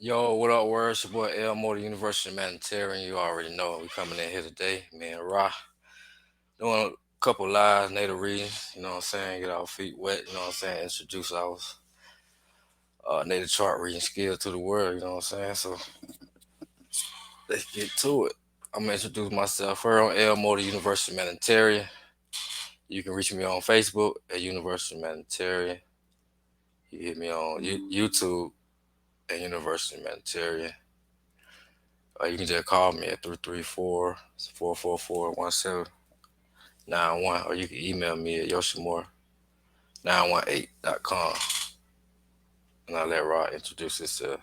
Yo, what up, word? It's your boy Elmo, the University of Humanitarian. You already know we coming in here today. Man, Ra. Doing a couple live native readings, you know what I'm saying? Get our feet wet, you know what I'm saying? Introduce our native chart reading skill to the world, you know what I'm saying? So let's get to it. I'm gonna introduce myself. Here on Elmo, the University of Humanitarian. You can reach me on Facebook at University of Humanitarian. You hit me on YouTube at University of Humanitarian. You can just call me at 334-444-1791, or you can email me at yoshimore918.com, and I'll let Rod introduce himself.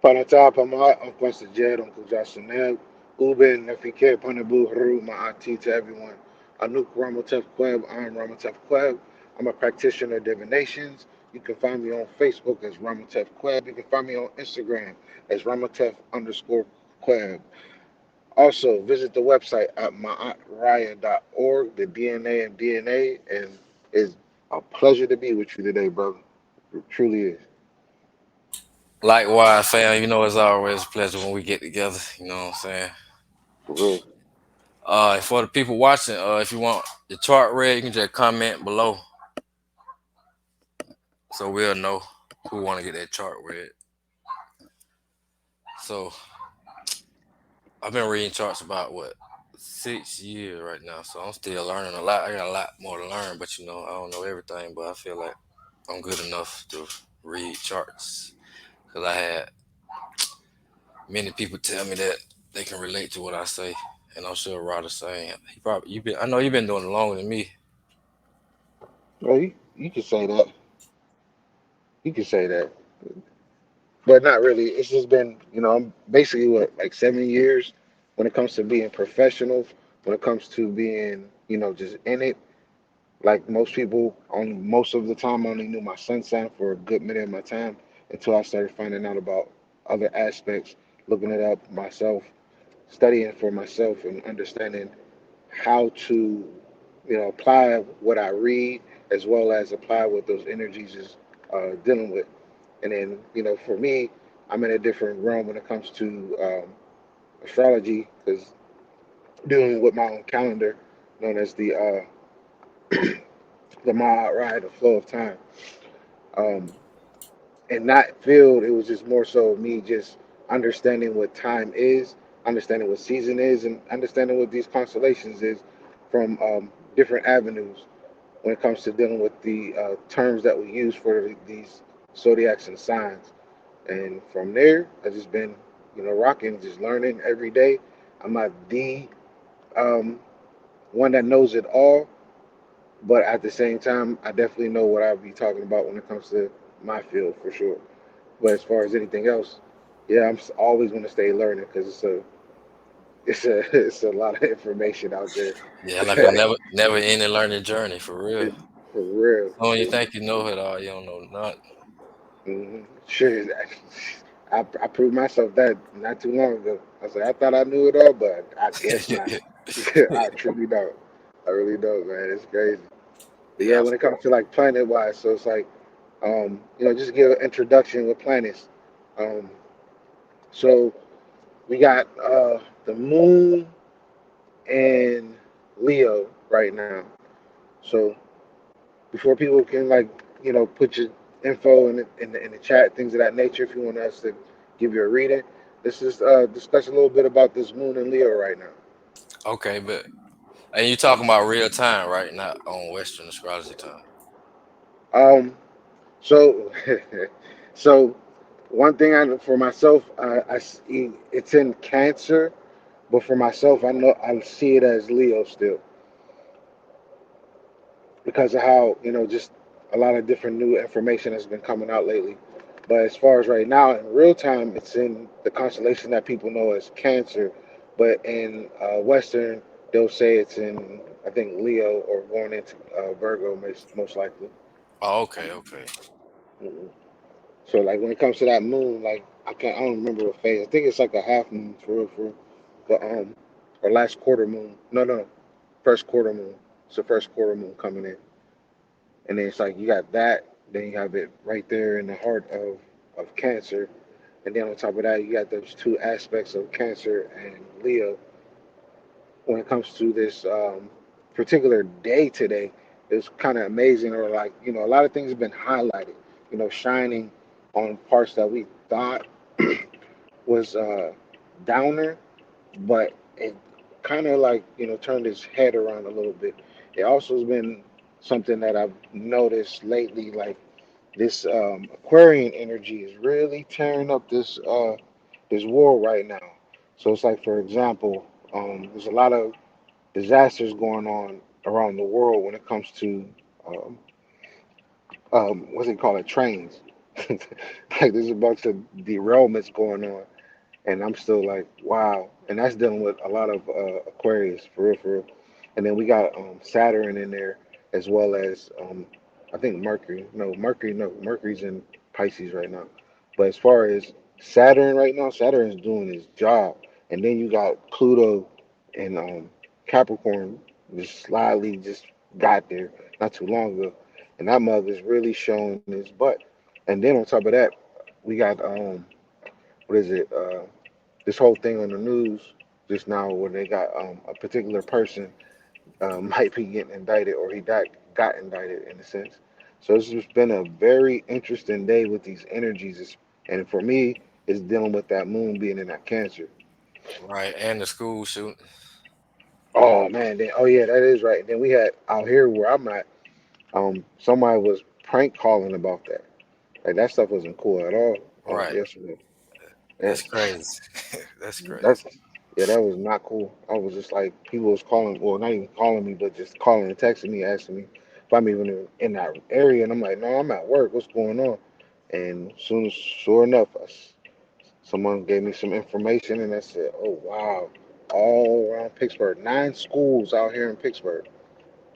Para Natal, Pama, Uncle Jed, Uncle Jasanel, Uben, Nefike, Panabu, Haru, Ma'ati to everyone. Anuk Ramatef Kweb, I'm Ramatef Kweb. I'm a practitioner of divinations. You can find me on Facebook as Ramatef Kweb. You can find me on Instagram as Ramatef underscore Kweb. Also, visit the website at maatraya.org, the DNA and DNA. And it's a pleasure to be with you today, brother. It truly is. Likewise, fam, you know it's always a pleasure when we get together, you know what I'm saying? For real. For the people watching, if you want your chart read, you can just comment below so we'll know who want to get that chart read. So I've been reading charts about what 6 years right now, so I'm still learning a lot. I got a lot more to learn, but I don't know everything. But I feel like I'm good enough to read charts because I had many people tell me that they can relate to what I say, and I'm sure Rod is saying he probably you been. I know you've been doing it longer than me. Well, you can say that. You can say that, but not really. It's just been, I'm basically what, like 7 years when it comes to being professional, when it comes to being, just in it. Like most people, on most of the time, I only knew my sun sign for a good minute of my time until I started finding out about other aspects, looking it up myself, studying for myself, and understanding how to, apply what I read as well as apply what those energies is dealing with. And then, for me, I'm in a different realm when it comes to astrology because dealing with my own calendar, known as the Ma'at, the flow of time. Um, in that field, it was just more so me just understanding what time is, understanding what season is, and understanding what these constellations is from different avenues when it comes to dealing with the terms that we use for these zodiacs and signs. And from there, I just been, rocking, just learning every day. I'm not the um, one that knows it all, but at the same time, I definitely know what I'll be talking about when it comes to my field for sure. But as far as anything else, yeah, always going to stay learning because it's a lot of information out there. Yeah, like a never ending learning journey for real. For real. When you think you know it all, you don't know nothing. Sure. I proved myself that not too long ago. I said I thought I knew it all, but I guess not. I truly don't. I really don't, man. It's crazy. But yeah, Yeah. when it comes to like planet wise, so it's like, just give an introduction with planets. Um, so we got the moon and Leo right now. So before people can like, put your info in the chat, things of that nature, if you want us to give you a reading, let's just discuss a little bit about this moon and Leo right now. Okay, but and you talking about real time, right? Not on Western astrology time. Um, so, so one thing I for myself, I see it's in Cancer, but for myself, I know I see it as Leo still because of how just a lot of different new information has been coming out lately. But as far as right now, in real time, it's in the constellation that people know as Cancer, but in Western, they'll say it's in I think Leo or going into Virgo most likely. Oh, okay, okay. Mhm. So like when it comes to that moon, like I don't remember what phase. I think it's like a half moon for real, for real. But or last quarter moon. No, no, first quarter moon. It's the first quarter moon coming in, and then it's like you got that. Then you have it right there in the heart of of Cancer, and then on top of that, you got those two aspects of Cancer and Leo. When it comes to this particular day today, it's kind of amazing, or like a lot of things have been highlighted, shining on parts that we thought was downer, but it kind of like turned its head around a little bit. It also has been something that I've noticed lately, like this Aquarian energy is really tearing up this world right now. So it's like, for example, there's a lot of disasters going on around the world when it comes to um, what's it called, trains. Like there's a bunch of derailments going on, and I'm still like, wow. And that's dealing with a lot of Aquarius, for real, for real. And then we got Saturn in there, as well as I think Mercury. No, Mercury. No, Mercury's in Pisces right now. But as far as Saturn right now, Saturn's doing his job. And then you got Pluto and Capricorn just slyly just got there not too long ago, and that mother's really showing his butt. And then on top of that, we got what is it? This whole thing on the news just now where they got a particular person might be getting indicted, or got indicted in a sense. So it's just been a very interesting day with these energies. And for me, it's dealing with that moon being in that Cancer. Right, and the school shooting. Oh man, then, oh yeah, that is right. Then we had out here where I'm at, somebody was prank calling about that. Like that stuff wasn't cool at all. Right, Yesterday. Yeah, that's crazy. That's crazy. that's yeah, that was not cool. I was just like, people was calling, well, not even calling me, but just calling and texting me, asking me if I'm even in that area, and I'm like, no, I'm at work. What's going on? And soon as, sure enough, someone gave me some information, and I said, oh wow, all around Pittsburgh, 9 schools out here in Pittsburgh,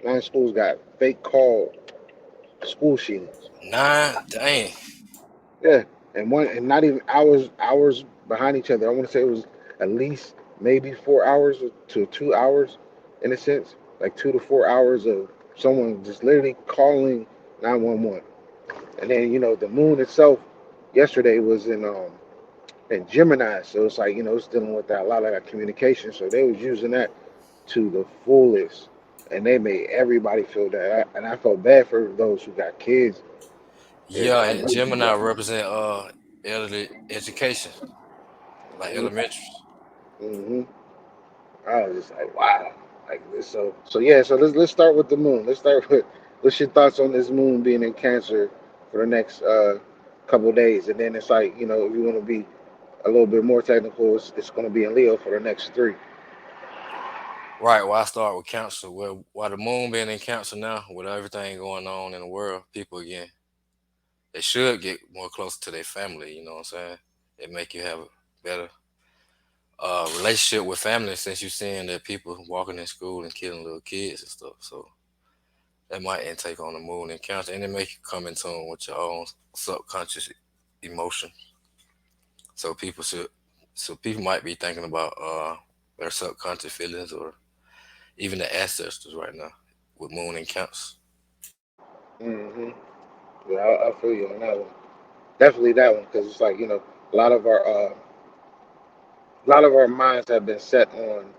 9 schools got fake call school shootings. Nine, dang. Yeah, and not even hours behind each other. I want to say it was at least maybe 4 hours to 2 hours, in a sense, like 2 to 4 hours of someone just literally calling 911. And then the moon itself yesterday was in Gemini, so it's like it's dealing with that, a lot of that communication. So they was using that to the fullest, and they made everybody feel that. And I felt bad for those who got kids, and Yeah, I and know you Gemini got. represent elderly education, like elementary. Mm-hmm. I was just like, wow, like this. So yeah. So let's start with the moon. Let's start with what's your thoughts on this moon being in Cancer for the next couple of days, and then it's like if you want to be a little bit more technical, it's going to be in Leo for the next three. Right. Well, I start with Cancer. Well, while the moon being in Cancer now, with everything going on in the world, people again, they should get more closer to their family. You know what I'm saying? It make you have a better relationship with family, since you're seeing that people walking in school and killing little kids and stuff. So that might intake on the moon in Cancer, and it make you come in tune with your own subconscious emotion. So people might be thinking about their subconscious feelings, or even the ancestors right now with moon in Cancer. Mm-hmm. Yeah, I feel you on that one. Definitely that one, because it's like a lot of our a lot of our minds have been set on,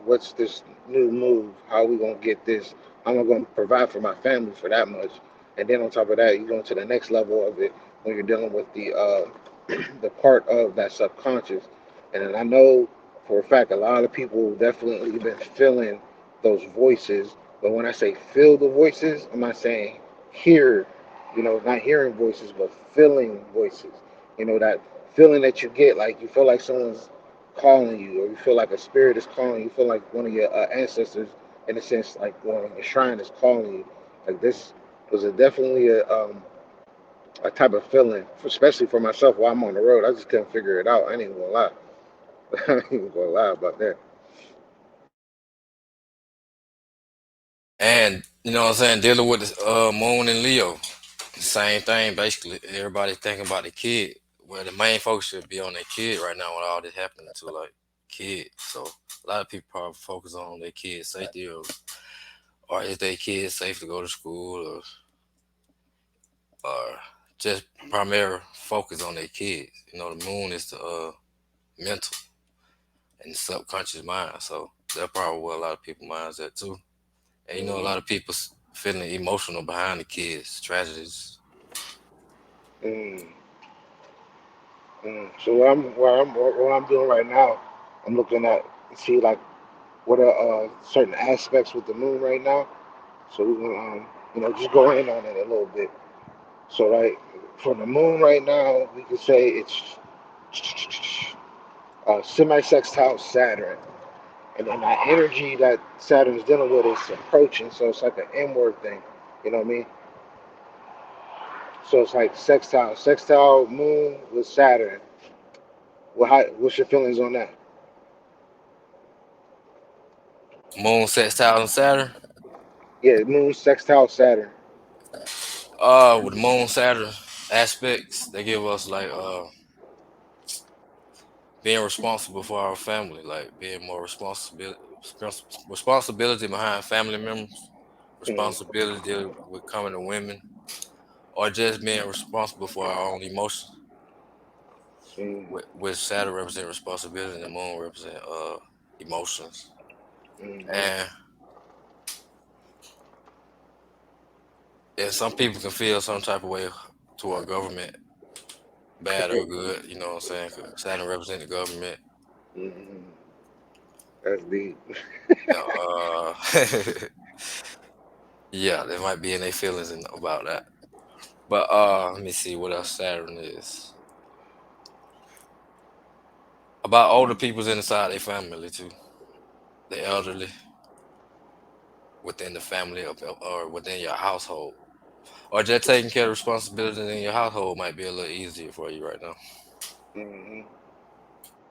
what's this new move? How are we gonna get this? How am I gonna provide for my family for that much? And then on top of that, you go to the next level of it when you're dealing with the part of that subconscious. And then I know for a fact a lot of people definitely been feeling those voices. But when I say feel the voices, I'm not saying hear, not hearing voices, but feeling voices. That feeling that you get, like you feel like someone's calling you, or you feel like a spirit is calling you, you feel like one of your ancestors, in a sense, like one of your shrine is calling you. Like this was definitely a type of feeling, especially for myself while I'm on the road. I just couldn't figure it out. I ain't even gonna lie. I ain't even gonna lie about that. And you know what I'm saying, dealing with the moon and Leo, same thing basically. Everybody thinking about the kid. Well, the main focus should be on their kid right now, with all this happening to like kids. So a lot of people probably focus on their kids' safety, or is their kids safe to go to school, or just primary focus on their kids. You know, the moon is the mental and subconscious mind. So that's probably where a lot of people minds at too. And you know, a Mm-hmm. lot of people feeling emotional behind the kids, tragedies. Mm, So what I'm doing right now, I'm looking at see like what are certain aspects with the moon right now. So we can just go in on it a little bit. So right for the moon right now, we could say it's semi-sextile Saturn, and then that energy that Saturn's dealing with is approaching. So it's like an inward thing. You know what I mean? So it's like sextile moon with Saturn. What's your feelings on that? Moon sextile and Saturn. Yeah, moon sextile Saturn. With the moon Saturn aspects, they give us like being responsible for our family, like being more responsibility behind family members, Mm, responsibility with coming to women, or just being responsible for our own emotions. mm, Which Saturn represent responsibility and the moon represent emotions. mm, And some people can feel some type of way toward government, bad or good. You know what I'm saying? 'Cause Saturn represent the government. mm. That's deep. Uh, yeah, they might be in their feelings about that. But let me see what else Saturn is about. Older people's inside their family too, the elderly within the family or within your household, or just taking care of responsibilities in your household might be a little easier for you right now. Hmm.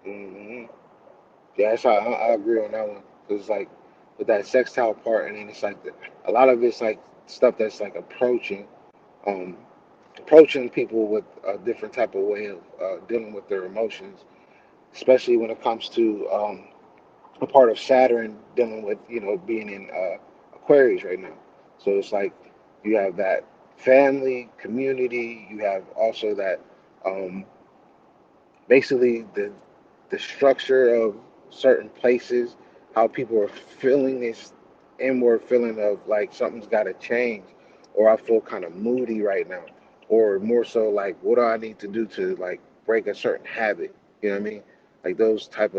Hmm. Yeah, I agree on that one. Cause like with that sextile part, and then it's like a lot of it's like stuff that's like um, approaching people with a different type of way of dealing with their emotions, especially when it comes to a part of Saturn dealing with being in Aquarius right now. So it's like you have that family, community. You have also that um, basically the structure of certain places, how people are feeling this inward feeling of like something's got to change, or I feel kind of moody right now, or more so like what do I need to do to like break a certain habit? You know what I mean? Like those type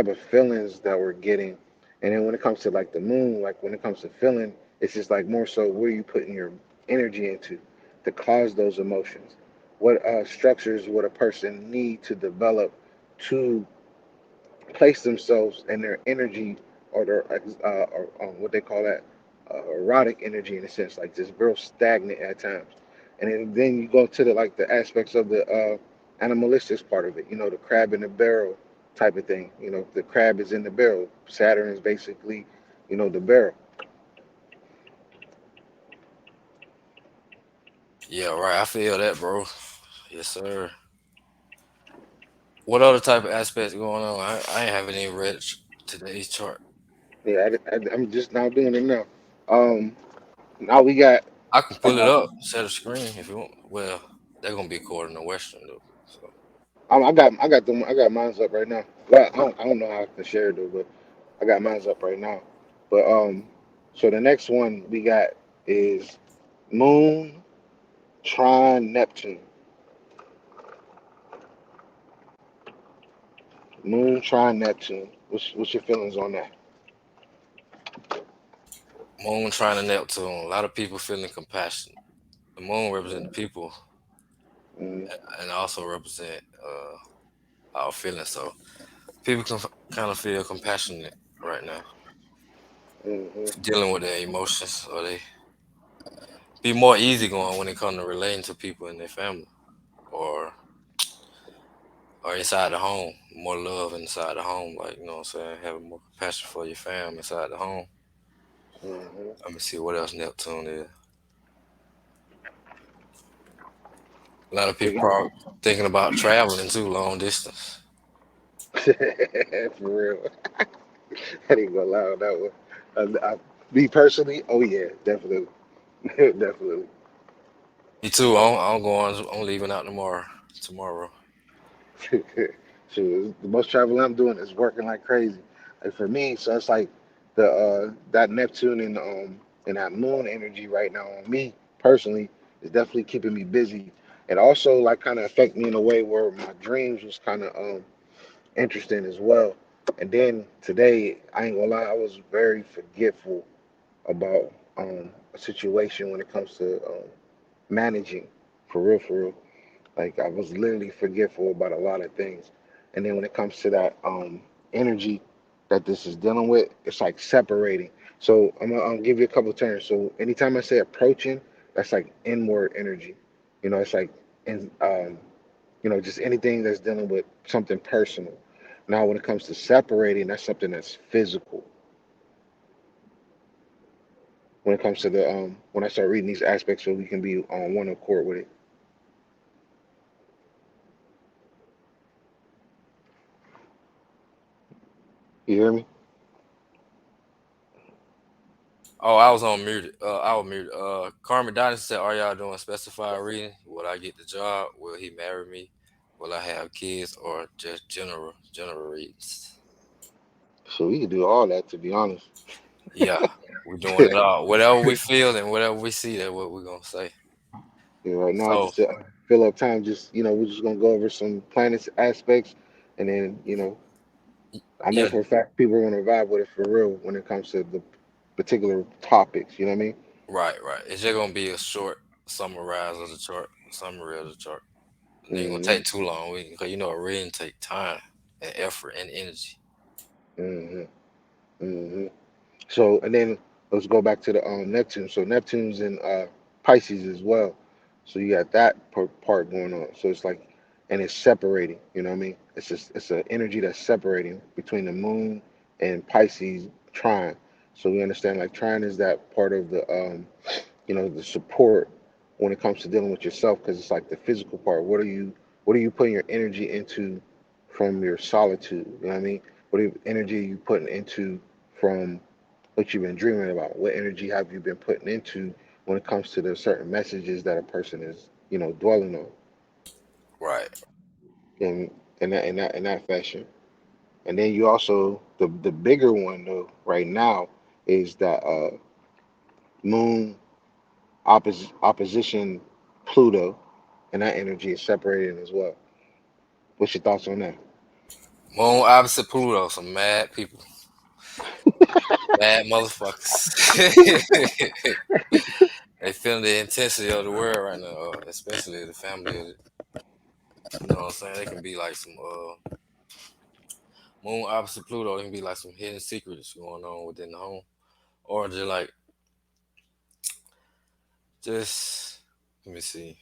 of feelings that we're getting. And then when it comes to like the moon, like when it comes to feeling, it's just like more so where you putting your energy into to cause those emotions. What structures would a person need to develop to place themselves and their energy or their or what they call that erotic energy in a sense, like just real stagnant at times. And then you go to the like the aspects of the animalistic part of it. You know, the crab in the barrel type of thing. You know, the crab is in the barrel. Saturn is basically, the barrel. Yeah, right. I feel that, bro. Yes, sir. What other type of aspects going on? I ain't having any read today's chart. Yeah, I'm just now doing it now. Now we got. I can pull it Uh, up, share the screen if you want. Well, they're gonna be according to Western though. So I got mine's up right now. Well, I don't know how I can share it though, but I got mine's up right now. But so the next one we got is Moon, Trine, Neptune. Moon, Trine, Neptune. What's your feelings on that? Moon trying to Neptune. A lot of people feeling compassion. The moon represent the people Mm-hmm. and also represent our feelings. So people can kind of feel compassionate right now, Mm-hmm. dealing with their emotions, or they be more easygoing when it comes to relating to people in their family, or inside the home. More love inside the home, like you know what I'm saying. Having more compassion for your fam inside the home. Mm-hmm. Let me see what else Neptune is. A lot of We people got probably thinking about traveling too long distance. for real. I didn't go lie on that one. Me personally, oh yeah, definitely, definitely. Me too. I'm going. I'm leaving out tomorrow. Tomorrow. Shoot, the most traveling I'm doing is working like crazy. Like for me, so it's like the that Neptune and that moon energy right now on me personally is definitely keeping me busy. It also like kind of affect me in a way where my dreams was kind of interesting as well. And then today, I ain't gonna lie, I was very forgetful about a situation when it comes to managing, for real. Like I was literally forgetful about a lot of things. And then when it comes to that energy that this is dealing with, it's like separating. So I'll give you a couple of terms. So anytime I say approaching, that's like inward energy. It's like in just anything that's dealing with something personal. Now when it comes to separating, that's something that's physical. When it comes to the when I start reading these aspects so we can be on one accord with it. You hear me? Oh, I was on mute. I was muted. Carmen Dynasty said, "Are y'all doing specified reading? Will I get the job? Will he marry me? Will I have kids, or just general reads?" So we can do all that to be honest. Yeah, we're doing it all. Whatever we feel and whatever we see, that's what we're gonna say. Yeah, right now, So, just to fill up time, just we're just gonna go over some planets aspects, and then I know yeah, for a fact people are gonna vibe with it for real when it comes to the particular topics. You know what I mean? right. It's just gonna be a short summarize of the chart, summary of the chart. It ain't gonna Hmm. take too long. Cause a reading take time and effort and energy. Hmm. Hmm. So, and then let's go back to the Neptune. So Neptune's in Pisces as well. So you got that part going on. So it's like, and it's separating. You know what I mean? It's an energy that's separating between the Moon and Pisces trine. So we understand like trine is that part of the the support when it comes to dealing with yourself because it's like the physical part. What are you putting your energy into from your solitude? You know what I mean? Energy are you putting into from what you've been dreaming about? What energy have you been putting into when it comes to the certain messages that a person is, dwelling on Right. in in that fashion? And then you also the bigger one though right now is that moon opposition Pluto, and that energy is separating as well. What's your thoughts on that? Moon opposite Pluto, some mad people, mad motherfuckers. They feeling the intensity of the world right now, especially the family. You know what I'm saying? They can be like some moon opposite Pluto. It can be like some hidden secrets going on within the home, or just like just let me see.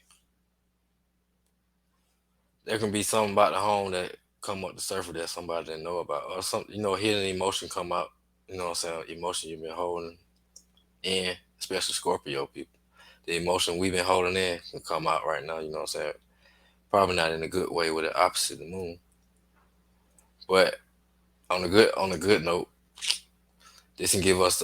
There can be something about the home that come up the surface that somebody didn't know about, or some hidden emotion come out. You know what I'm saying? Emotion you've been holding in, especially Scorpio people. The emotion we've been holding in can come out right now. You know what I'm saying? Probably not in a good way with the opposite of the moon, but on a good note, this can give us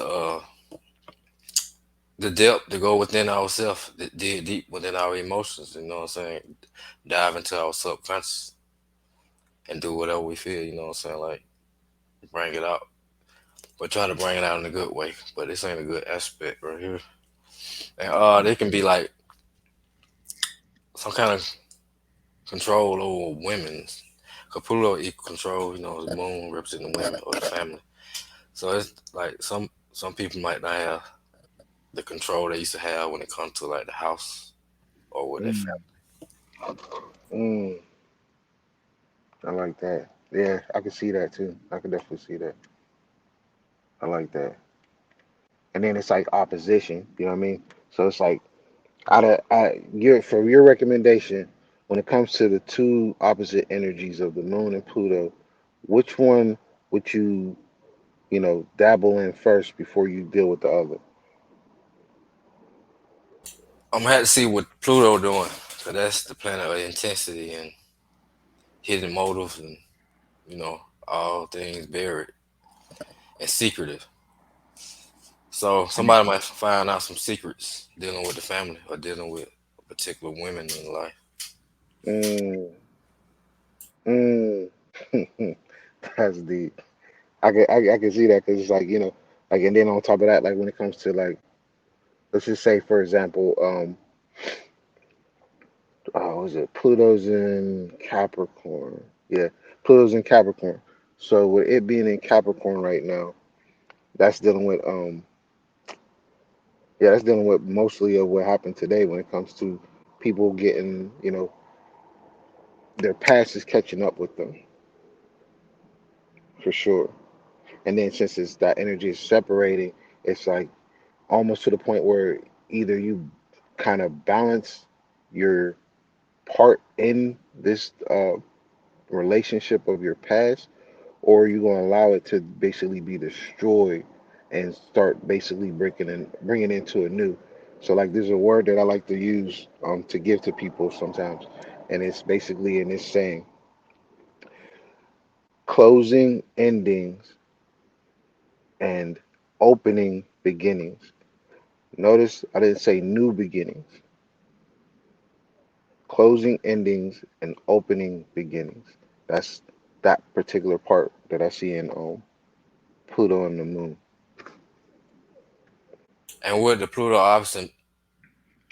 the depth to go within ourselves, dig deep within our emotions. You know what I'm saying? Dive into our subconscious and do whatever we feel. You know what I'm saying? Like bring it out, but try to bring it out in a good way. But this ain't a good aspect right here. And they can be like some kind of control over women. Capulo equal control. You know, the moon representing the women or the family. So it's like some people might not have the control they used to have when it comes to like the house or with their Mm, mm, I like that. Yeah, I can see that too. I can definitely see that. I like that. And then it's like opposition. You know what I mean? So it's like for your recommendation when it comes to the two opposite energies of the moon and Pluto, which one would you dabble in first before you deal with the other? I'm gonna have to see what Pluto doing, cause that's the planet of intensity and hidden motives and you know all things buried and secretive. So somebody might find out some secrets dealing with the family or dealing with particular women in life. Mm, mm. That's deep. I can see that because it's like like and then on top of that, like when it comes to like let's just say for example, what was it Pluto's in Capricorn? Yeah, Pluto's in Capricorn. So with it being in Capricorn right now, that's dealing with yeah, that's dealing with mostly of what happened today when it comes to people getting their past is catching up with them for sure. And then since it's that energy is separating, it's like almost to the point where either you kind of balance your part in this relationship of your past, or you're going to allow it to basically be destroyed and start basically breaking and bringing into a new. So like there's a word that I like to use to give to people sometimes, and it's basically in this saying, closing endings and opening beginnings. Notice I didn't say new beginnings, closing endings and opening beginnings. That's that particular part that I see in Pluto and the moon. And with the Pluto opposite,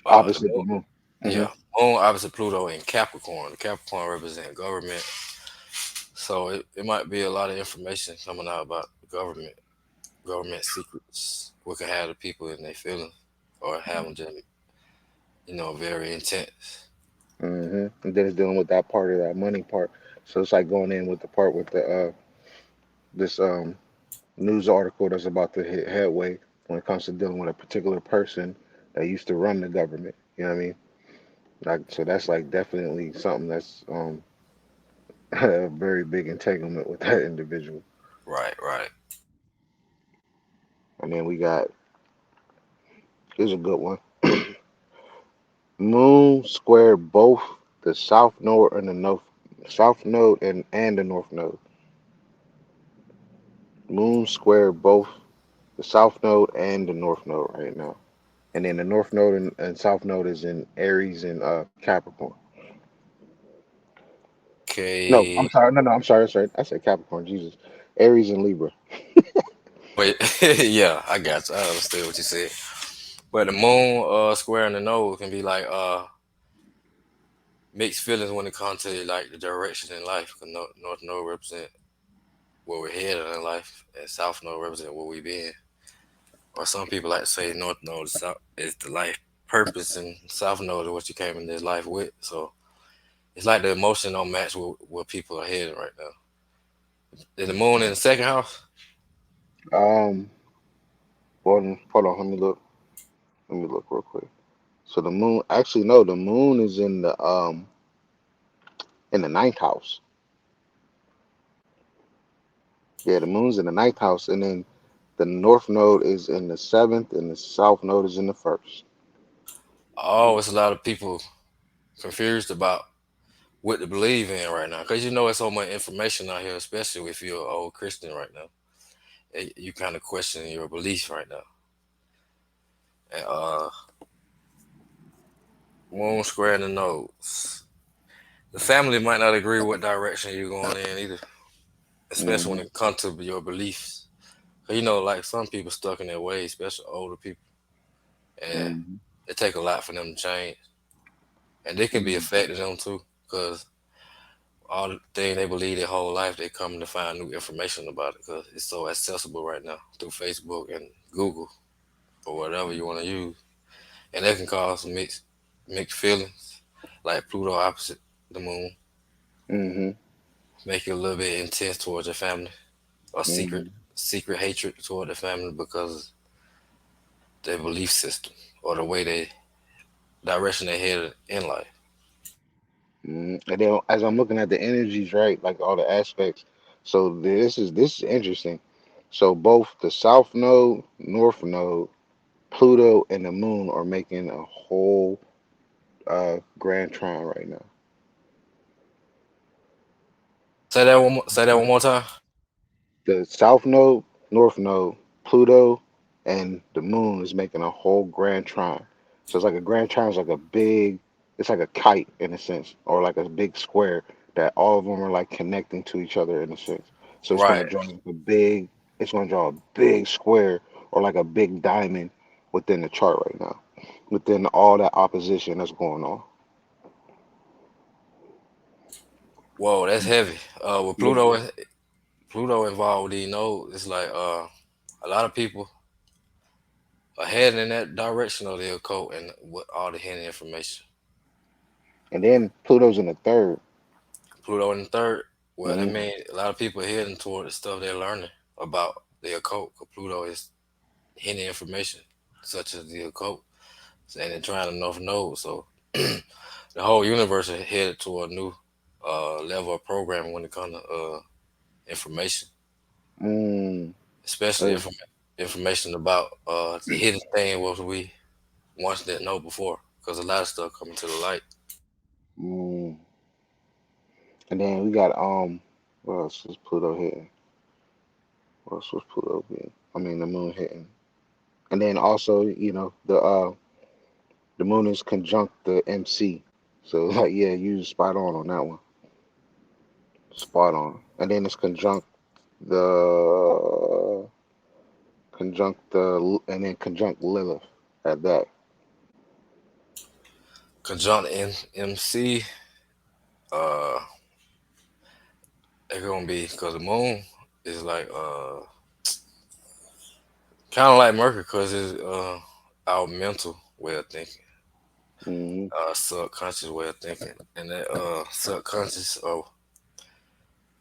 the Opposite the moon, moon. Hmm. yeah, moon opposite Pluto in Capricorn. The Capricorn represent government, so it might be a lot of information coming out about government, government secrets. What can have the people in their feelings, or have them just very intense. And then it's dealing with that part of that money part. So it's like going in with the part with the this news article that's about to hit headway when it comes to dealing with a particular person that used to run the government. You know what I mean? Like so that's like definitely something that's a very big entanglement with that individual. Right, right. And then we got here's a good one. Moon square both the south node and the south node and the north node. Moon square both the south node and the north node right now. And then the north node and south node is in Aries and Capricorn. No, I'm Okay. sorry. No, I'm sorry. That's right. I said Capricorn. Jesus, Aries and Libra. Wait, yeah, I got you. I understood what you said. But the moon square in the nose can be like mixed feelings when it comes to like the direction in life. 'Cause North Node represent where we're headed in life, and South Node represent where we been. Or some people like to say North Node is the life purpose, and South Node is what you came in this life with. So it's like the emotion don't match where people are headed right now. Is the moon in the second house? Um, hold on. Let me look. Let me look real quick. So the moon, actually, no, the moon is in the ninth house. Yeah, the moon's in the ninth house, and then the north node is in the seventh, and the south node is in the first. Oh, it's a lot of people confused about what to believe in right now, because it's so much information out here, especially if you're an old Christian right now. You kind of question your beliefs right now. And moon square in the nose. The family might not agree what direction you're going in either, especially when Hmm. it comes to your beliefs. 'Cause like some people stuck in their ways, especially older people, and Hmm. it take a lot for them to change, and they can be Hmm. affected them too, because all the thing they believe their whole life, they come to find new information about it because it's so accessible right now through Facebook and Google or whatever you want to use, and that can cause some mixed feelings, like Pluto opposite the moon, Hmm. make you a little bit intense towards your family, or Hmm. secret hatred toward the family because of their belief system or the way they direction they headed in life. And then as I'm looking at the energies, right, like all the aspects. So this is interesting. So both the south node, north node, Pluto, and the moon are making a whole grand trine right now. Say that one. Say that one more time. The south node, north node, Pluto, and the moon is making a whole grand trine. So it's like a grand trine is like a big. It's like a kite in a sense, or like a big square that all of them are like connecting to each other in a sense. So it's gonna Right. draw like a big, it's gonna draw a big square or like a big diamond within the chart right now, within all that opposition that's going on. Whoa, that's heavy. With Yeah. Pluto involved with these nodes, it's like a lot of people are heading in that direction of the occult and with all the hidden information. And then Pluto's in the third. Pluto in the third, well, that Hmm. means a lot of people are heading toward the stuff they're learning about the occult. 'Cause Pluto is hidden information, such as the occult, and they're trying to know. So the whole universe is headed toward a new level of programming when it comes to information, Mm. especially information about the hidden thing what we once didn't know before. Because a lot of stuff coming to the light. Mm. And then we got what else is Pluto hitting? What else was Pluto hitting? I mean the moon hitting. And then also, the moon is conjunct the MC. So like yeah, you was spot on that one. Spot on. And then it's the and then conjunct Lilith at that. Conjunct MC, uh, it's gonna be because the moon is like kind of like Mercury because it's our mental way of thinking, Hmm. subconscious way of thinking, and that subconscious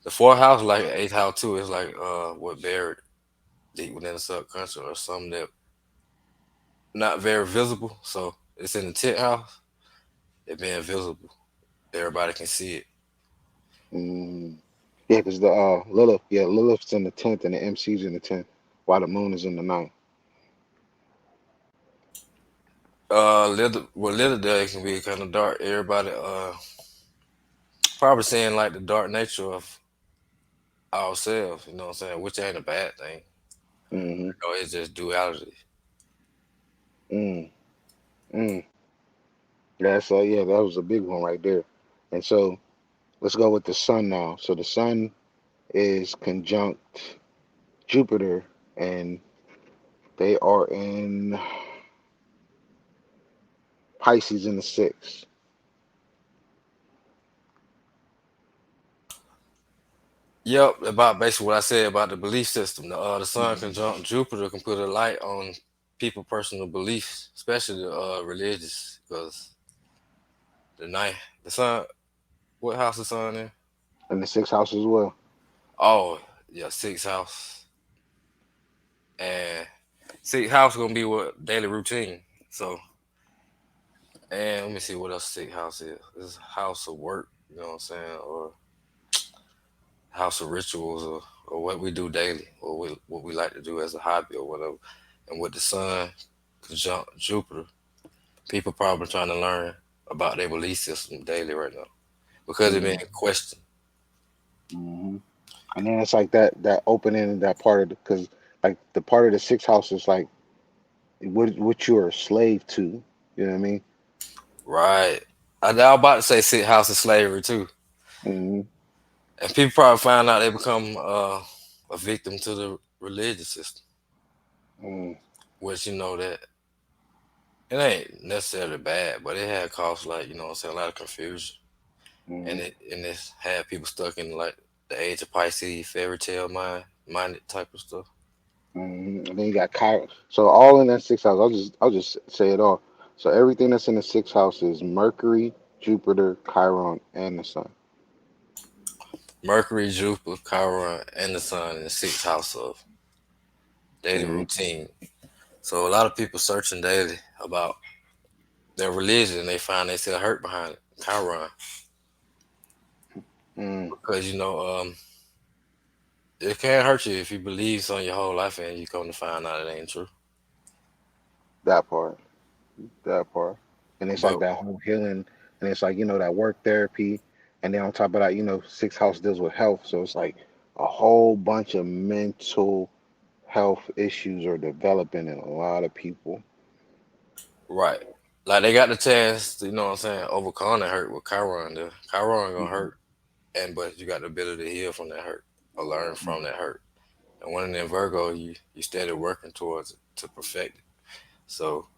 the fourth house like the eighth house too is like what buried deep within the subconscious or something that not very visible. So it's in the tenth house. It being visible, everybody can see it. Hmm. Yeah, because the Lilith, yeah, Lilith's in the 10th and the MC's in the 10th, while the moon is in the ninth. Little day can be kind of dark. Everybody probably saying like the dark nature of ourselves. You know what I'm saying? Which ain't a bad thing. Hmm. You know, it's just duality. Mm. Mm. That's yeah, that was a big one right there. And so let's go with the sun now. So the sun is conjunct Jupiter, and they are in Pisces in the sixth. Yep, about basically what I said about the belief system. The sun Hmm. conjunct Jupiter can put a light on people' personal beliefs, especially the religious, because the night, the sun, what house the sun in? In the sixth house as well. Oh, yeah, sixth house, and sixth house gonna be what daily routine. So, and let me see what else sixth house is. It's house of work, you know what I'm saying, or house of rituals, or what we do daily, or what we like to do as a hobby or whatever. And with the sun conjunct Jupiter, people probably trying to learn about their belief system daily right now because it being Hmm. questioned. Hmm. And then it's like that opening that part of because like the part of the sixth house is like what you're a slave to. You know what I mean? Right. I was about to say sit house of slavery too. Hmm. And people probably find out they become a victim to the religious system, Hmm. which you know that it ain't necessarily bad, but it had caused like, you know what I'm saying, a lot of confusion. Hmm. And it's had people stuck in like the age of Pisces, fairy tale minded type of stuff. Hmm. And then you got Chiron. So all in that sixth house. I'll just say it all. So everything that's in the sixth house is Mercury, Jupiter, Chiron, and the Sun. Mercury, Jupiter, Chiron, and the sun in the sixth house of daily Hmm. routine. So a lot of people searching daily about their religion and they find they still hurt behind it. Chiron. Mm. Because it can't hurt you if you believe something your whole life and you come to find out it ain't true. That part. That part. And it's like But that whole healing, and it's like that work therapy, and then on top of that, sixth house deals with health, so it's like a whole bunch of mental health issues are developing in a lot of people. right. like they got the chance to, you know what I'm saying, overcome that hurt with Chiron there. Chiron gonna Mm-hmm. hurt, and but you got the ability to heal from that hurt or learn from that hurt. And when in Virgo, you steady working towards it to perfect it. So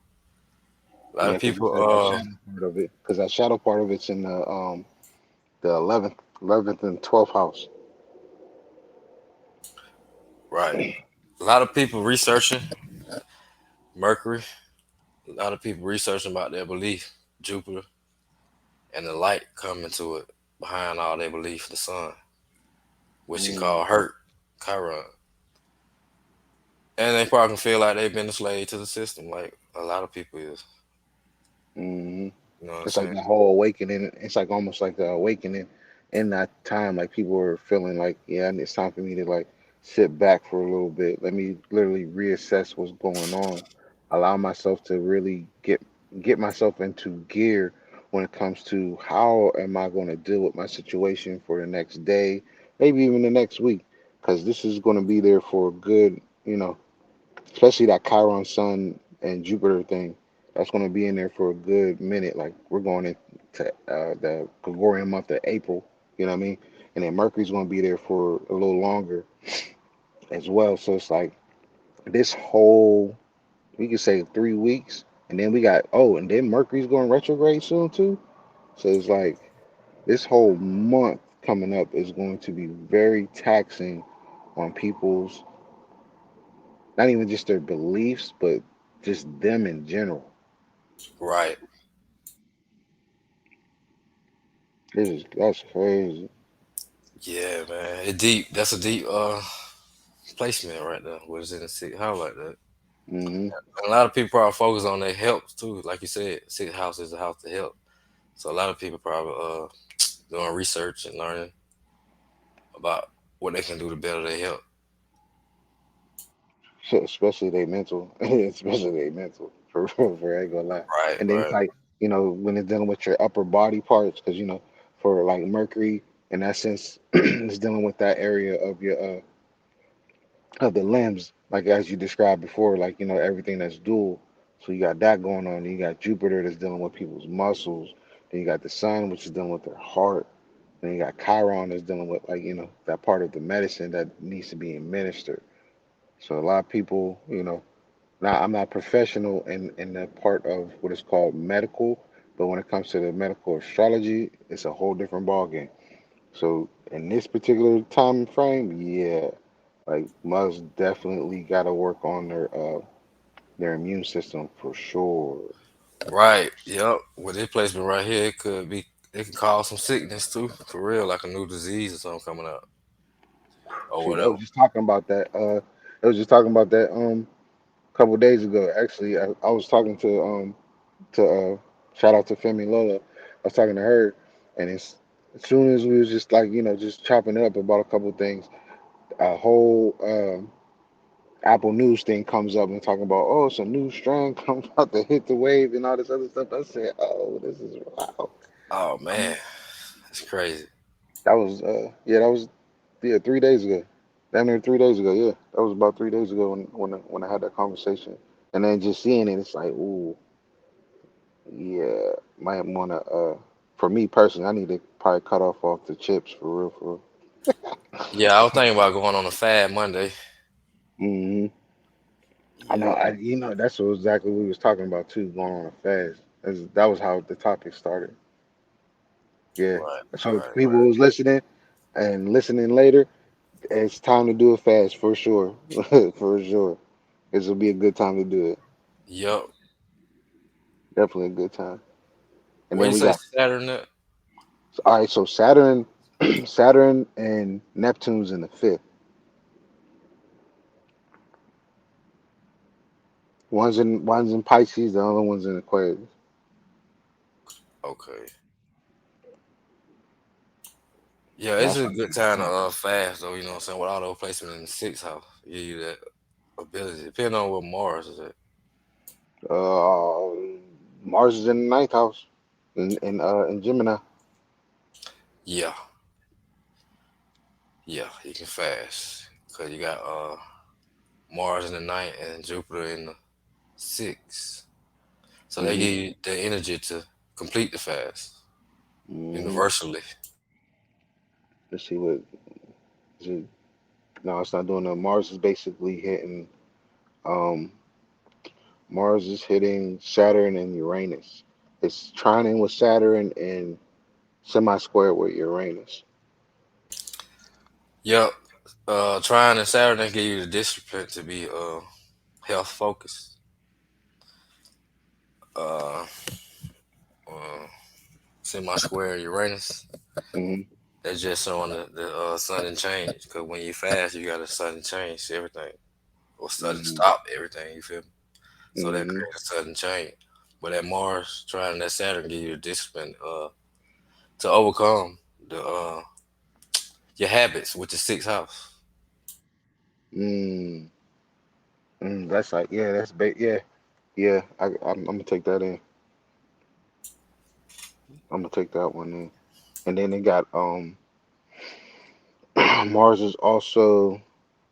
a lot Yeah, of because you people, said that shadow part of it. Because that shadow part of it's in the 11th and 12th house. right? A lot of people researching Mercury. A lot of people researching about their belief, Jupiter, and the light coming to it behind all their belief, the sun, which he called hurt, Chiron. And they probably feel like they've been a slave to the system, like a lot of people is. Mm-hmm. You know what I'm It's like saying? that whole awakening. It's like almost like the awakening in that time. Like people were feeling like, yeah, it's time for me to like sit back for a little bit. Let me literally reassess what's going on. Allow myself to really get myself into gear when it comes to how am I going to deal with my situation for the next day, maybe even the next week, because this is going to be there for a good, especially that Chiron Sun and Jupiter thing. That's going to be in there for a good minute. Like we're going into the Gregorian month of April. You know what I mean? And then Mercury's going to be there for a little longer as well. So it's like this whole, we could say 3 weeks, and then we got and then Mercury's going retrograde soon too. So it's like this whole month coming up is going to be very taxing on people's, not even just their beliefs, but just them in general. Right. That's crazy. Yeah, man. It deep. That's a deep placement right there. What is in the sixth house like that? Hmm. And a lot of people probably focus on their health too. Like you said, sixth house is the house to health. So a lot of people probably doing research and learning about what they can do to better their health. So especially they mental, especially they mental. For I ain't gonna lie. Right, And then it's right. like when it's dealing with your upper body parts, because for like Mercury in that sense, it's dealing with that area of your of the limbs, like as you described before, like everything that's dual. So you got that going on. Then you got Jupiter that's dealing with people's muscles. Then you got the Sun, which is dealing with their heart. Then you got Chiron that's dealing with like that part of the medicine that needs to be administered. So a lot of people, now I'm not professional in the part of what is called medical, but when it comes to the medical astrology, it's a whole different ballgame. So in this particular time frame, yeah, like must definitely got to work on their immune system for sure. Right. Yep. With this placement right here, it can cause some sickness too, for real, like a new disease or something coming up or Shoot, I whatever. was just talking about that. I was just talking about that a couple days ago. Actually, I was talking to shout out to Femi Lola. I was talking to her, and it's as soon as we was just like just chopping it up about a couple things, a whole Apple News thing comes up and talking about it's a new strand comes out to hit the wave and all this other stuff. I said, oh, this is wow. Oh man, it's crazy. That was that was 3 days ago. Damn near 3 days ago. Yeah, that was about 3 days ago when I had that conversation. And then just seeing it, it's like, ooh, yeah, might wanna for me personally, I need to probably cut off the chips for real, for real. Yeah, I was thinking about going on a fad Monday. Hmm. I know, Yep. that's what exactly we was talking about too, going on a fast. That was how the topic started. Yeah. Right. So if Right. people who's listening and listening later, it's time to do a fast for sure, for sure. This will be a good time to do it. Yep. Definitely a good time. And Where then you we say got Saturn at? all right. So Saturn, Saturn and Neptune's in the fifth. One's in Pisces, the other one's in Aquarius. Okay. Yeah, it's That's a like good time to fast though. You know what I'm saying? With all those placements in the sixth house, give you that ability. Depending on what Mars is at. uh, Mars is in the ninth house, in Gemini. Yeah. Yeah, you can fast because you got Mars in the ninth and Jupiter in the sixth. So they Mm-hmm. give you the energy to complete the fast Mm-hmm. universally. Let's see what is it. No, it's not doing that. Mars is basically hitting. Um, Mars is hitting Saturn and Uranus. It's trining with Saturn and semi-square with Uranus. Yep. Trying and Saturn they give you the discipline to be health focused. Uh, uh Semi square Uranus. Mm-hmm. That's just showing the sudden change. Cause when you fast, you got a sudden change to everything, or sudden Mm-hmm. stop everything. You feel me? So that Mm-hmm. creates a sudden change. But that Mars trying that Saturn give you the discipline to overcome the your habits with the sixth house. Mm. That's like yeah, that's yeah, yeah. I'm gonna take that in. I'm gonna take that one in. And then they got Mars is also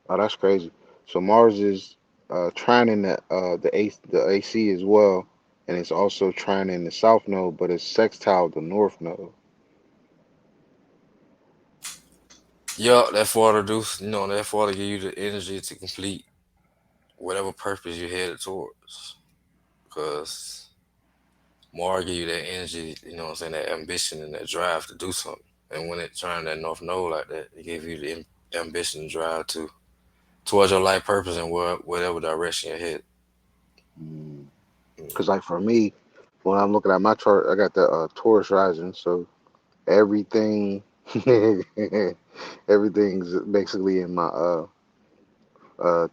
oh that's crazy. So Mars is trining the AC as well, and it's also trining the South Node, but it's sextile the North Node. Yup, that for to do, that for to give you the energy to complete whatever purpose you're headed towards. Because Mars give you that energy, that ambition and that drive to do something. And when it trying that North Node like that, it give you the ambition and drive to towards your life purpose and whatever direction you're headed. Because like for me, when I'm looking at my chart, I got the Taurus rising, so everything everything's basically in my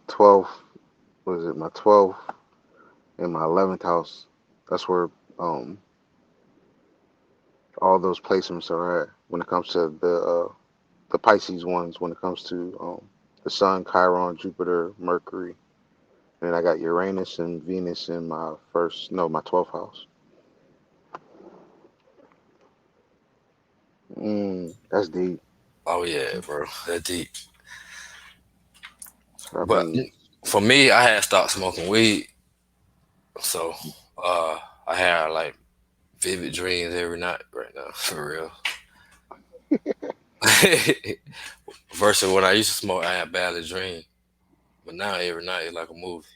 12th. What is it? My 12th and my 11th house. That's where um all those placements are at when it comes to the Pisces ones. When it comes to the Sun, Chiron, Jupiter, Mercury, and then I got Uranus and Venus in my first no my 12th house. That's deep. Oh yeah, bro, that deep. So that But means for me, I had stopped smoking weed, so uh, I had like vivid dreams every night right now, for real. Versus when I used to smoke, I had badly dream. But now every night it's like a movie.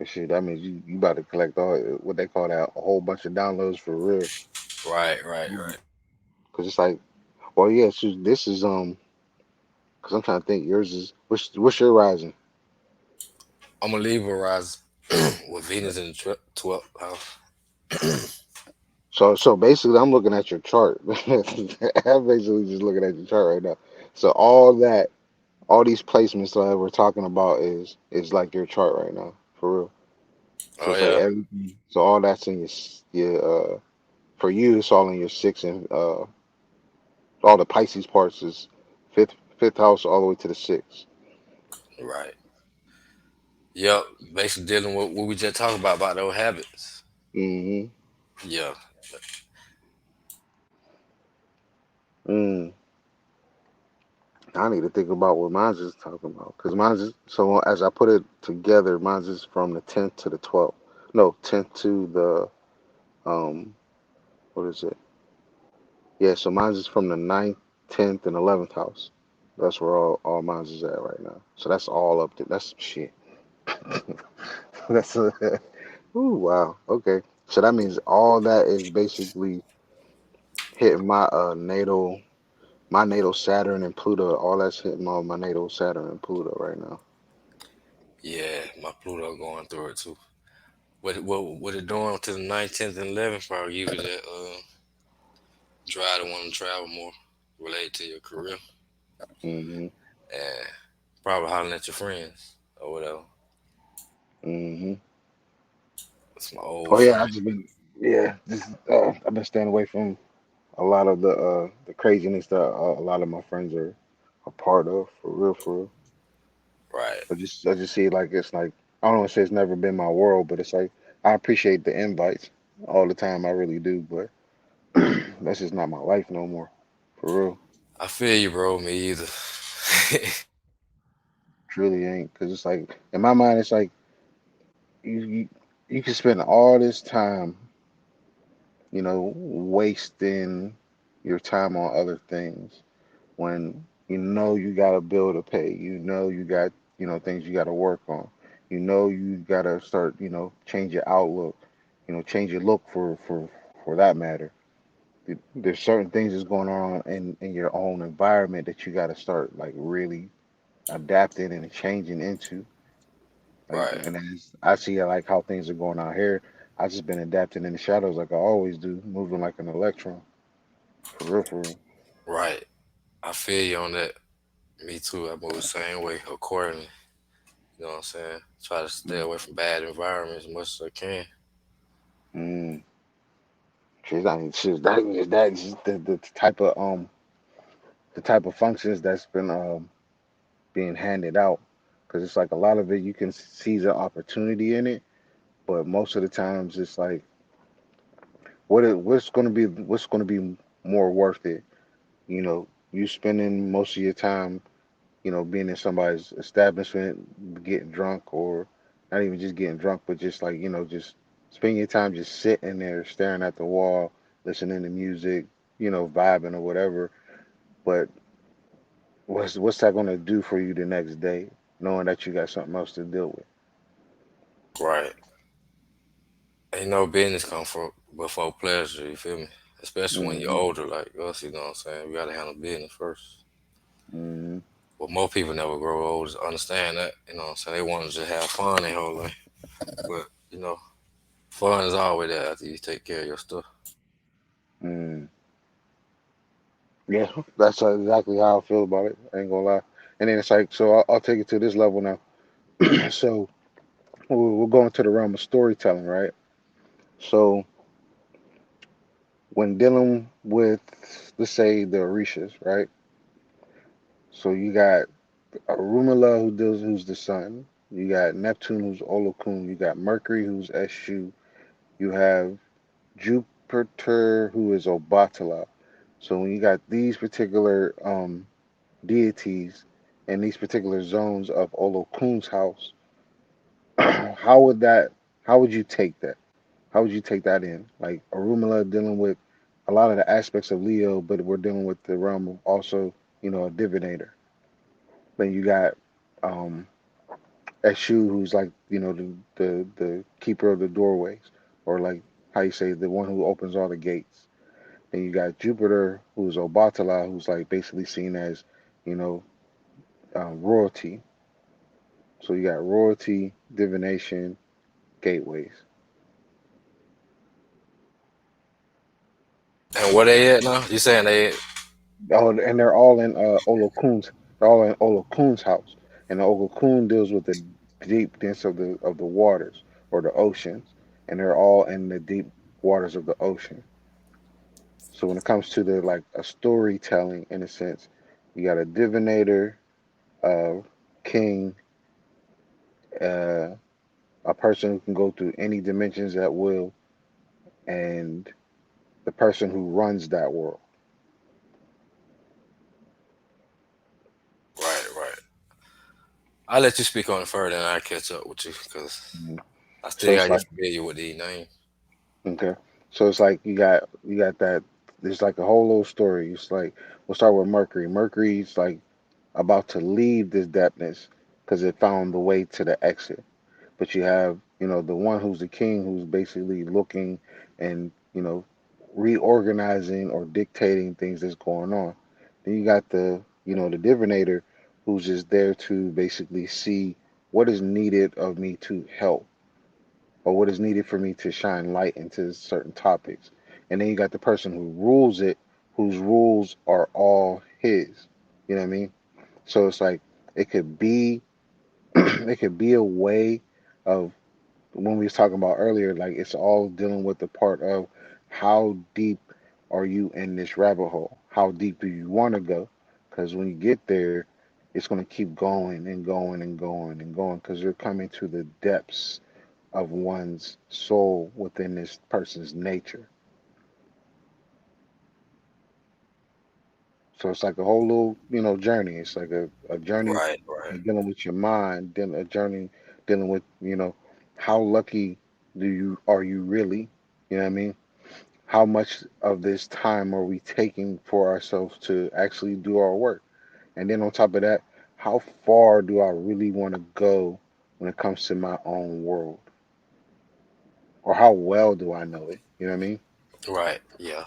shit. That means you about to collect all what they call that a whole bunch of downloads for real. Right, right, right. Because it's like, well, yeah. So this is because I'm trying to think. Yours is what's your rising? I'm gonna leave Rise with Venus in the 12th house. So basically, I'm looking at your chart. I'm basically just looking at your chart right now. So all these placements that we're talking about is like your chart right now, for real. So Oh it's like yeah, everything. So all that's in your for you, it's all in your six and all the Pisces parts is fifth house all the way to the sixth. right. Yep. Basically dealing with what we just talked about those habits. Mm-hmm. Yeah. Mm. I need to think about what mine's is talking about because mine's is so as I put it together, mine's is from the 10th to the 12th. No, 10th to the what is it? Yeah, so mine's is from the ninth, 10th, and 11th house. That's where all mine's is at right now. So that's all up to that's shit. That's a ooh wow. Okay. So that means all that is basically hitting my natal Saturn and Pluto. All that's hitting my natal Saturn and Pluto right now. Yeah, my Pluto going through it too. What it doing to the 9th, 10th, and 11th probably give you that drive to want to travel more related to your career Mm-hmm. and probably hollering at your friends or whatever. Mm-hmm. It's my old Oh yeah, friend. I just been yeah, just I've been staying away from a lot of the craziness that a lot of my friends are a part of for real, for real. Right. I just see it like it's like I don't want to say it's never been my world, but it's like I appreciate the invites all the time. I really do, but that's just not my life no more, for real. I feel you, bro. Me either. Truly ain't because it's like in my mind, it's like you. you can spend all this time, wasting your time on other things when you know you got a bill to pay, you got, things you got to work on, you got to start, change your outlook, change your look for that matter. There's certain things that's going on in your own environment that you got to start like really adapting and changing into. Like, Right, and as I see like how things are going out here, I just been adapting in the shadows like I always do, moving like an electron. For real, for real. right. I feel you on that. Me too. I move the same way accordingly. You know what I'm saying? Try to stay away from bad environments as much as I can. Mm. Shit, that is the type of functions that's been being handed out, because it's like a lot of it you can see the opportunity in it, but most of the times it's like what's going to be more worth it. You spending most of your time, being in somebody's establishment, getting drunk, or not even just getting drunk, but just like, just spending your time just sitting there staring at the wall, listening to music, vibing or whatever. But what's that going to do for you the next day, knowing that you got something else to deal with? Right. Ain't no business come for before pleasure, you feel me? Especially when you're Hmm. older like us, you know what I'm saying? We gotta handle business first. Hmm. But more people never grow old, understand that, you know what I'm saying? They want to just have fun their whole life. But, you know, fun is always there after you take care of your stuff. Mm. Yeah, that's exactly how I feel about it. I ain't gonna lie. And then it's like, so I'll take it to this level now. So we're going to the realm of storytelling, right? So when dealing with, let's say, the Orishas, right? So you got Arumala who's the sun. You got Neptune who's Olokun. You got Mercury who's Eshu. You have Jupiter who is Obatala. So when you got these particular deities in these particular zones of Olokun's house, how would that? How would you take that? How would you take that in? Like Arumala dealing with a lot of the aspects of Leo, but we're dealing with the realm of also, a divinator. Then you got um Eshu, who's like, the keeper of the doorways, or like how you say the one who opens all the gates. Then you got Jupiter, who's Obatala, who's like basically seen as, you know, royalty. So you got royalty, divination, gateways. And where they at now? You saying they Oh, and they're all in Olokun's. They're all in Olokun's house, and the Olokun deals with the deep depths of the waters or the oceans, and they're all in the deep waters of the ocean. So when it comes to the like a storytelling in a sense, you got a divinator, a king, uh, a person who can go through any dimensions at will, and the person who runs that world. right, right. I'll let you speak on it further and I'll catch up with you because Mhm. I still So it's gotta get like, familiar with these names. okay, so it's like you got that. There's like a whole little story. It's like we'll start with Mercury. Mercury's like about to leave this depthness because it found the way to the exit. But you have, the one who's the king who's basically looking and, reorganizing or dictating things that's going on. Then you got the divinator who's just there to basically see what is needed of me to help, or what is needed for me to shine light into certain topics. And then you got the person who rules it, whose rules are all his. You know what I mean? So it's like it could be it could be a way of, when we was talking about earlier, like it's all dealing with the part of how deep are you in this rabbit hole? How deep do you want to go? Because when you get there, it's going to keep going and going and going and going, because you're coming to the depths of one's soul within this person's nature. So it's like a whole little, journey. It's like a journey Right, right. dealing with your mind, then a journey dealing with, how lucky are you really? You know what I mean? How much of this time are we taking for ourselves to actually do our work? And then on top of that, how far do I really want to go when it comes to my own world? Or how well do I know it? You know what I mean? Right. Yeah.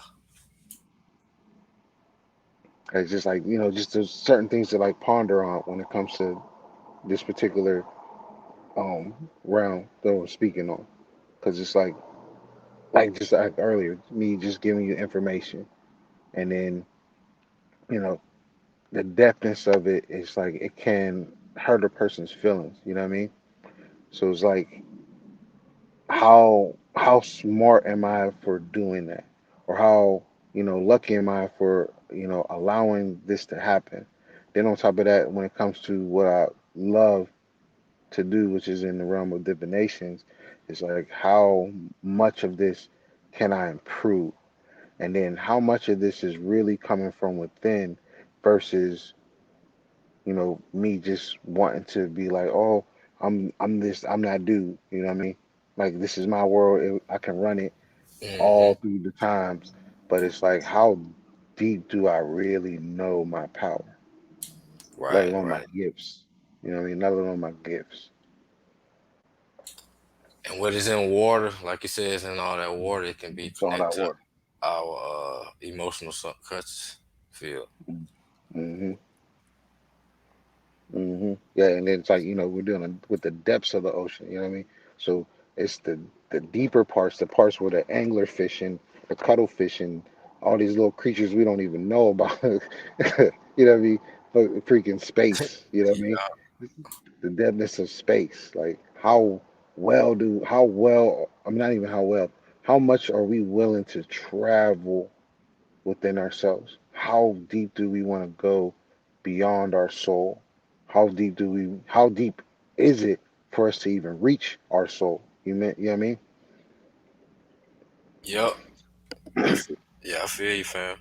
It's just like, just there's certain things to like ponder on when it comes to this particular round that we're speaking on. Because it's like just like earlier, me just giving you information, and then you know the depthness of it is like it can hurt a person's feelings. You know what I mean? So it's like how smart am I for doing that, or how lucky am I for allowing this to happen. Then on top of that, when it comes to what I love to do, which is in the realm of divinations, it's like how much of this can I improve, and then how much of this is really coming from within versus me just wanting to be like, oh, I'm that dude, you know what I mean? Like this is my world, I can run it all Hmm. through the times, but it's like how deep do I really know my power, let Right. alone my Right. gifts? You know what I mean? Let alone my gifts. And what is in water, like it says in all that water, it can be It's all connected that to work. our emotional subconscious field. Mm-hmm. Yeah, and then it's like we're dealing with the depths of the ocean. You know what I mean? So it's the deeper parts, the parts where the angler fishing, the cuttlefish, all these little creatures we don't even know about. You know what I mean? But freaking space. You know what I mean? Yeah. The depthness of space. Like how well? I'm not even how well. How much are we willing to travel within ourselves? How deep do we want to go beyond our soul? How deep is it for us to even reach our soul? You know what I mean? Yep. Yeah, I feel you, fam.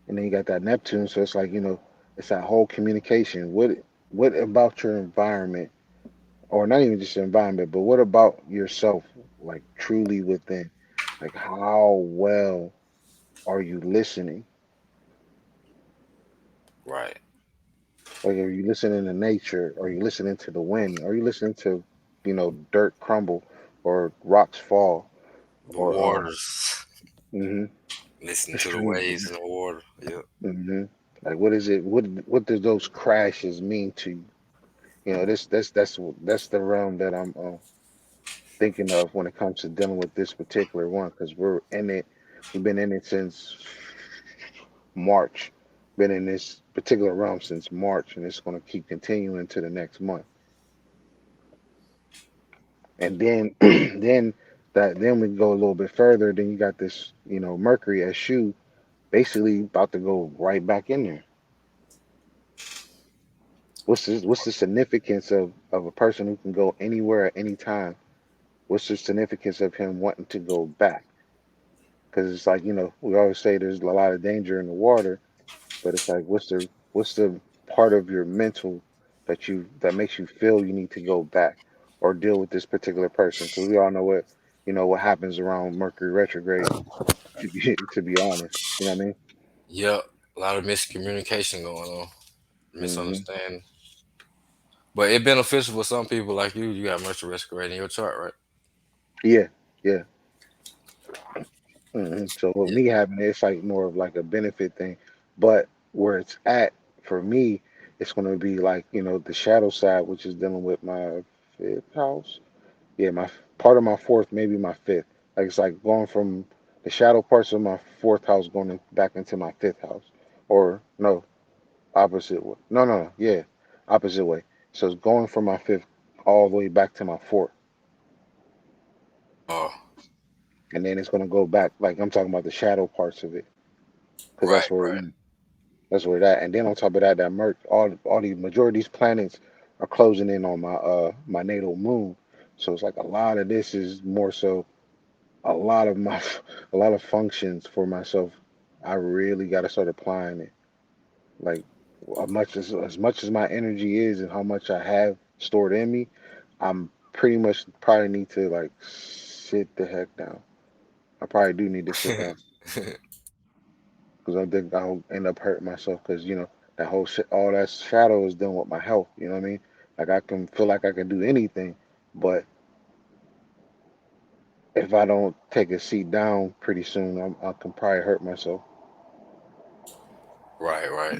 And then you got that Neptune, so it's like, it's that whole communication. What about your environment, or not even just your environment, but what about yourself, like truly within? Like how well are you listening? Right. Like, are you listening to nature? Are you listening to the wind? Are you listening to, dirt crumble or rocks fall The or waters. hmm Listen a to the stream? waves in the water. Yep. hmm Like, what is it? What does those crashes mean to you? That's the realm that I'm thinking of when it comes to dealing with this particular one, because we're in it. We've been in it since March. Been in this particular realm since March, and it's going to keep continuing to the next month. And then then we go a little bit further. Then you got this, Mercury as shoe, basically about to go right back in there. What's the significance of a person who can go anywhere at any time? What's the significance of him wanting to go back? Because it's like, we always say there's a lot of danger in the water, but it's like what's the part of your mental that makes you feel you need to go back or deal with this particular person? Because we all know what happens around Mercury retrograde. To be honest, you know what I mean? Yep. A lot of miscommunication going on, Hmm. misunderstanding. But it beneficial for some people like you. You got Mercury retrograde in your chart, right? Yeah, yeah. So with Yeah. me having it, it's like more of like a benefit thing, but where it's at for me, it's going to be like the shadow side, which is dealing with my fifth house. Yeah, my part of my fourth, maybe my fifth. Like it's like going from the shadow parts of my fourth house back into my fifth house, or no, opposite way. No, no, no, yeah, opposite way. So it's going from my fifth all the way back to my fourth, Oh, and then it's gonna go back. Like I'm talking about the shadow parts of it, because right, that's where right. that's where that. And then on top of that, that Merc, all the majority of these planets are closing in on my natal moon. So it's like a lot of this is more so a lot of my a lot of functions for myself. I really got to start applying it. Like as much as my energy is and how much I have stored in me, I'm pretty much probably need to like sit the heck down. I probably do need to sit down because I think I'll end up hurting myself because that whole shit, all that shadow is done with my health. You know what I mean? Like I can feel like I can do anything, but if I don't take a seat down pretty soon, I can probably hurt myself. Right, right.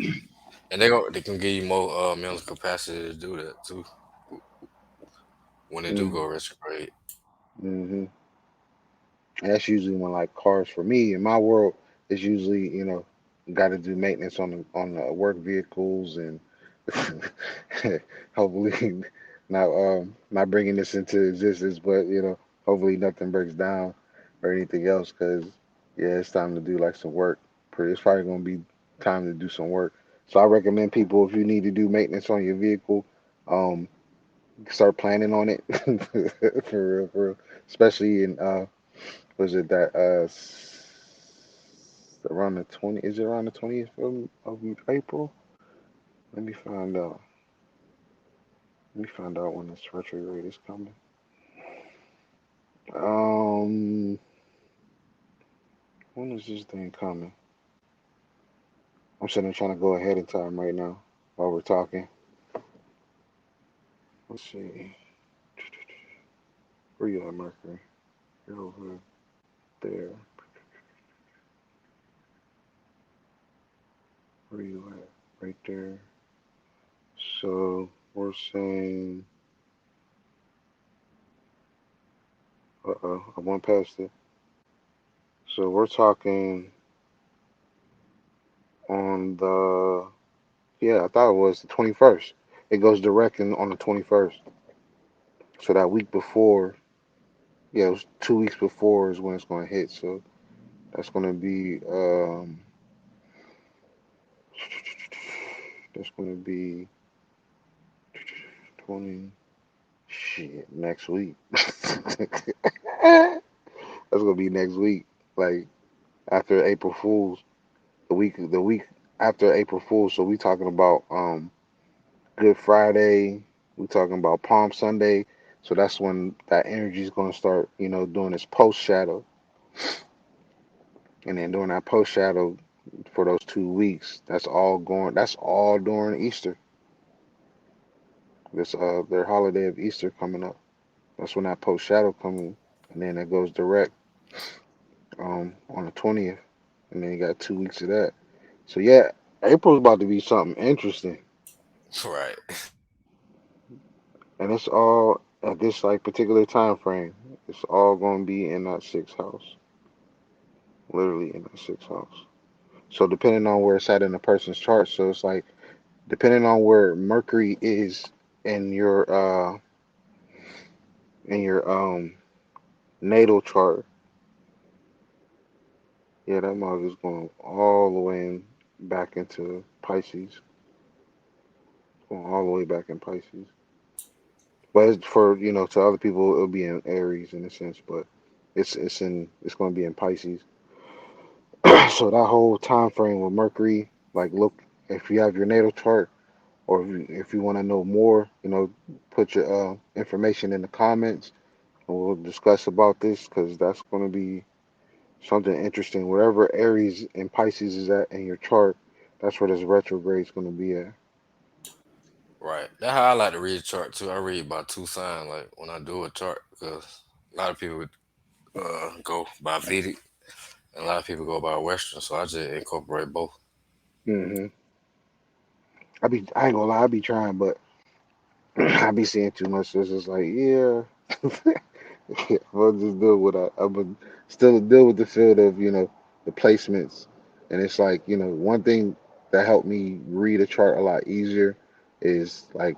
And they can give you more mental capacity to do that too when they do Mm, go retrograde. hmm And that's usually when like cars for me in my world is usually got to do maintenance on the work vehicles and hopefully not bringing this into existence, but hopefully nothing breaks down or anything else because yeah, it's time to do like some work. It's probably gonna be time to do some work. So I recommend people if you need to do maintenance on your vehicle, um, start planning on it for real, especially in was it that around the 20? Is it around the 20th of April? Let me find out. Let me find out when this retrograde is coming. Um, when is this thing coming? I'm sitting there trying to go ahead in time right now while we're talking. Let's see. Where you at, Mercury? You're over there. Where you at? Right there. So we're saying, I went past it. So we're talking on the yeah, I thought it was the 21st. It goes direct on the 21st. So that week before, yeah, it was 2 weeks before is when it's going to hit. So that's going to be that's going to be 20 shit next week. That's going to be next week, like after April Fools, the week after April Fools. So we talking about Good Friday. We talking about Palm Sunday. So that's when that energy is going to start, doing its post shadow. And then during that post shadow for those 2 weeks, that's all going. That's all during Easter. This their holiday of Easter coming up. That's when that post shadow coming, and then it goes direct on the 20th, and then you got 2 weeks of that. So yeah, April's about to be something interesting, Right. and it's all at this like particular time frame. It's all going to be in that sixth house, literally in that sixth house. So depending on where it's at in a person's chart, so it's like depending on where Mercury is in your natal chart, yeah, that mug is going all the way back into Pisces, going all the way back in Pisces. But it's for to other people it'll be in Aries in a sense, but it's going to be in Pisces. So that whole time frame with Mercury, like look if you have your natal chart or if you want to know more, put your information in the comments and we'll discuss about this because that's going to be something interesting. Wherever Aries and Pisces is at in your chart, that's where this retrograde is going to be at. Right. That's how I like to read a chart too. I read by two signs, like when I do a chart, because a lot of people go by Vedic, and a lot of people go by Western. So I just incorporate both. hmm I ain't gonna lie, I be trying, but I be seeing too much. So it's just like, yeah, I'll just deal with I would still deal with the field of the placements, and it's like one thing that helped me read a chart a lot easier is like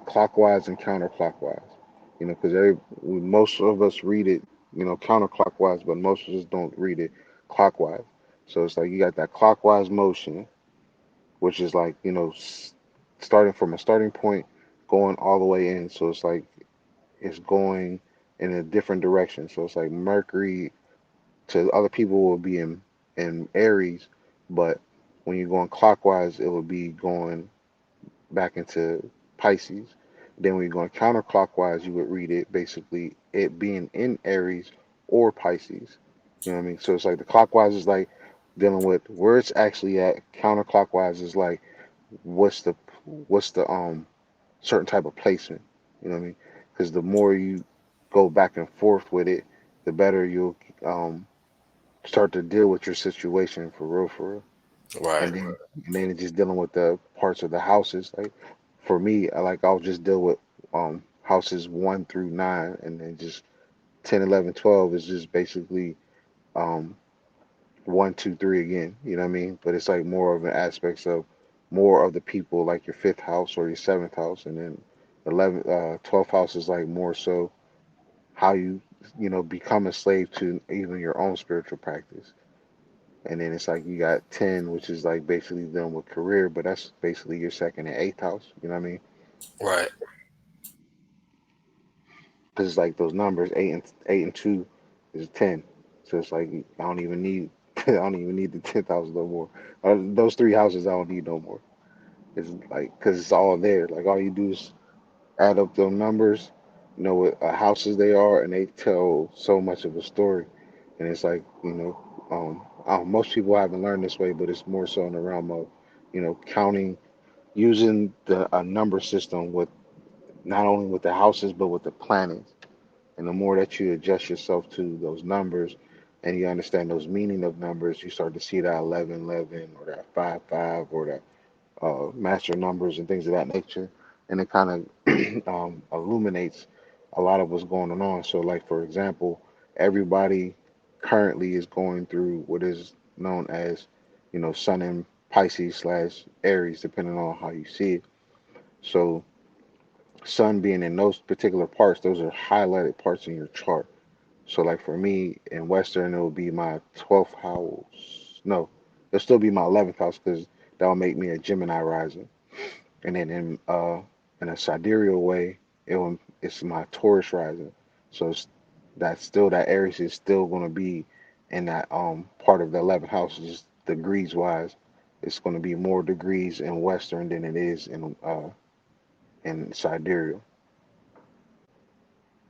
clockwise and counterclockwise. Because most of us read it counterclockwise, but most of us don't read it clockwise. So it's like you got that clockwise motion, which is like starting from a starting point, going all the way in. So it's like it's going in a different direction. So it's like Mercury to other people will be in Aries, but when you're going clockwise, it will be going back into Pisces. Then when you're going counterclockwise, you would read it basically it being in Aries or Pisces. You know what I mean? So it's like the clockwise is like dealing with where it's actually at. Counterclockwise is like what's the what's the certain type of placement. You know what I mean? Because the more you go back and forth with it, the better you'll start to deal with your situation for real, for real. Right. And then it's just dealing with the parts of the houses. Like for me, I'll just deal with houses 1 through 9, and then just 10, 11, 12 is just basically um 1, 2, 3 again. You know what I mean? But it's like more of an aspects of more of the people, like your fifth house or your seventh house, and then 12th house is like more so how you become a slave to even your own spiritual practice. And then it's like you got 10, which is like basically dealing with career, but that's basically your second and eighth house. You know what I mean? Right. Because it's like those numbers, eight and two is 10. So it's like I don't even need I don't even need the 10th house no more. Those three houses I don't need no more. It's like because it's all there. Like all you do is add up those numbers, what houses they are, and they tell so much of a story. And it's like most people haven't learned this way, but it's more so in the realm of counting using the a number system with not only with the houses but with the planets. And the more that you adjust yourself to those numbers and you understand those meaning of numbers, you start to see that 11, 11, or that 5, 5, or that master numbers and things of that nature. And it kind of illuminates a lot of what's going on. So, like, for example, everybody currently is going through what is known as, Sun in Pisces slash Aries, depending on how you see it. So, Sun being in those particular parts, those are highlighted parts in your chart. So, like for me in Western, it will be my 12th house. No, it'll still be my 11th house because that will make me a Gemini rising. And then in a sidereal way, it's my Taurus rising. So that's still that Aries is still going to be in that part of the 11th house, just degrees wise. It's going to be more degrees in Western than it is in sidereal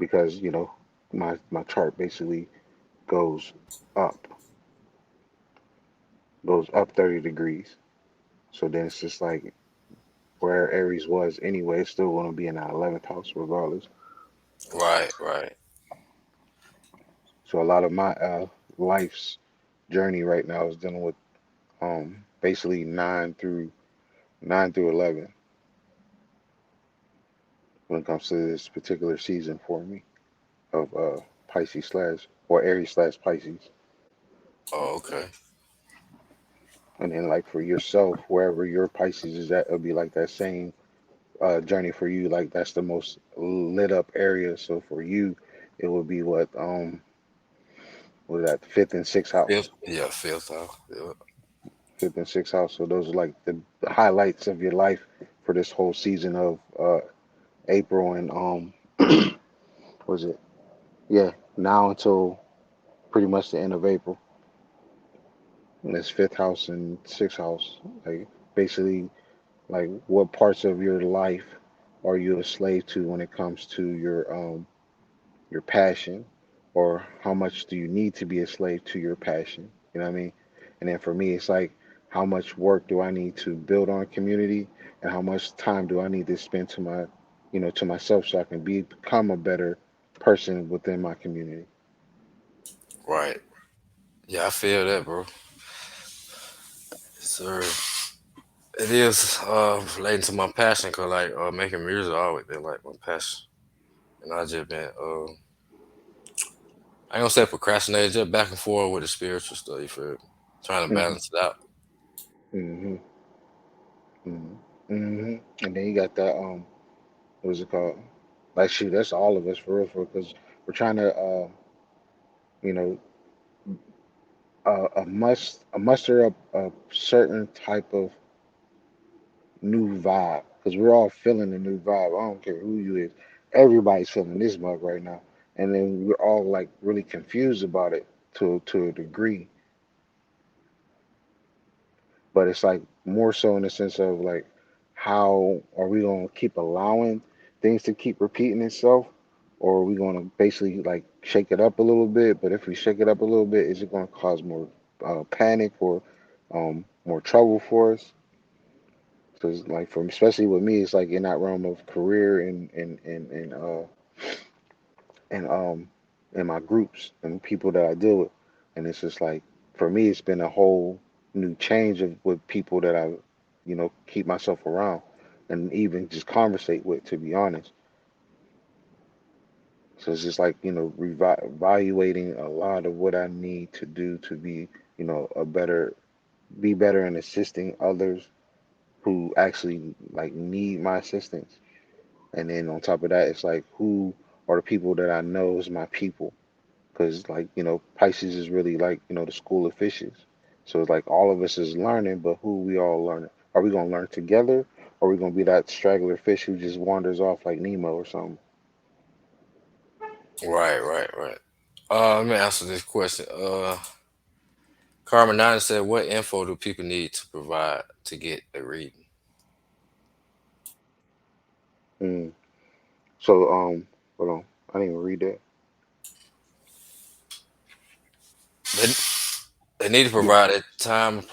because my chart basically goes up goes up 30 degrees. So then it's just like where Aries was anyway, it's still going to be in our 11th house regardless. Right. Right. So a lot of my life's journey right now is dealing with basically 9 through 11 when it comes to this particular season for me of Pisces slash or Aries slash Pisces. Oh, okay. And then like for yourself, wherever your Pisces is at, it'll be like that same journey for you. Like that's the most lit up area. So for you, it would be what is that, fifth and sixth Fifth. house. Yeah, fifth house. Yeah. Fifth and sixth house. So those are like the highlights of your life for this whole season of April and was it? Yeah, now until pretty much the end of April. And it's fifth house and sixth house. Like basically like what parts of your life are you a slave to when it comes to your passion, or how much do you need to be a slave to your passion? You know what I mean? And then for me, it's like how much work do I need to build on community, and how much time do I need to spend to myself so I can become a better person within my community. Right. Yeah, I feel that, bro. Sir, it is relating to my passion, cause like making music always been like my passion, and I just been I ain't gonna say procrastinating, just back and forth with the spiritual stuff. You feel me? Trying to Hmm. balance it out. Hmm. Hmm. Hmm. And then you got that what is it called? Like shoot, that's all of us for real, for because we're trying to you know muster up a certain type of new vibe because we're all feeling the new vibe. I don't care who you is, everybody's feeling this mug right now, and then we're all like really confused about it to a degree. But it's like more so in the sense of like, how are we gonna keep allowing things to keep repeating itself, or are we going to basically like shake it up a little bit? But if we shake it up a little bit, is it going to cause more panic or more trouble for us? Because like from especially with me, it's like in that realm of career and in my groups and people that I deal with, and it's just like for me, it's been a whole new change of with people that I, keep myself around and even just conversate with, to be honest. So it's just like evaluating a lot of what I need to do to be, be better in assisting others who actually like need my assistance. And then on top of that, it's like who are the people that I know is my people? Because like Pisces is really like the school of fishes. So it's like all of us is learning, but who we all learning? Are we gonna learn together, or are we gonna be that straggler fish who just wanders off like Nemo or something? Right, right, right. Let me answer this question. Carmen Nine said, "What info do people need to provide to get a reading?" Mm. So hold on, I didn't even read that. They, they need to Yeah. provide a time of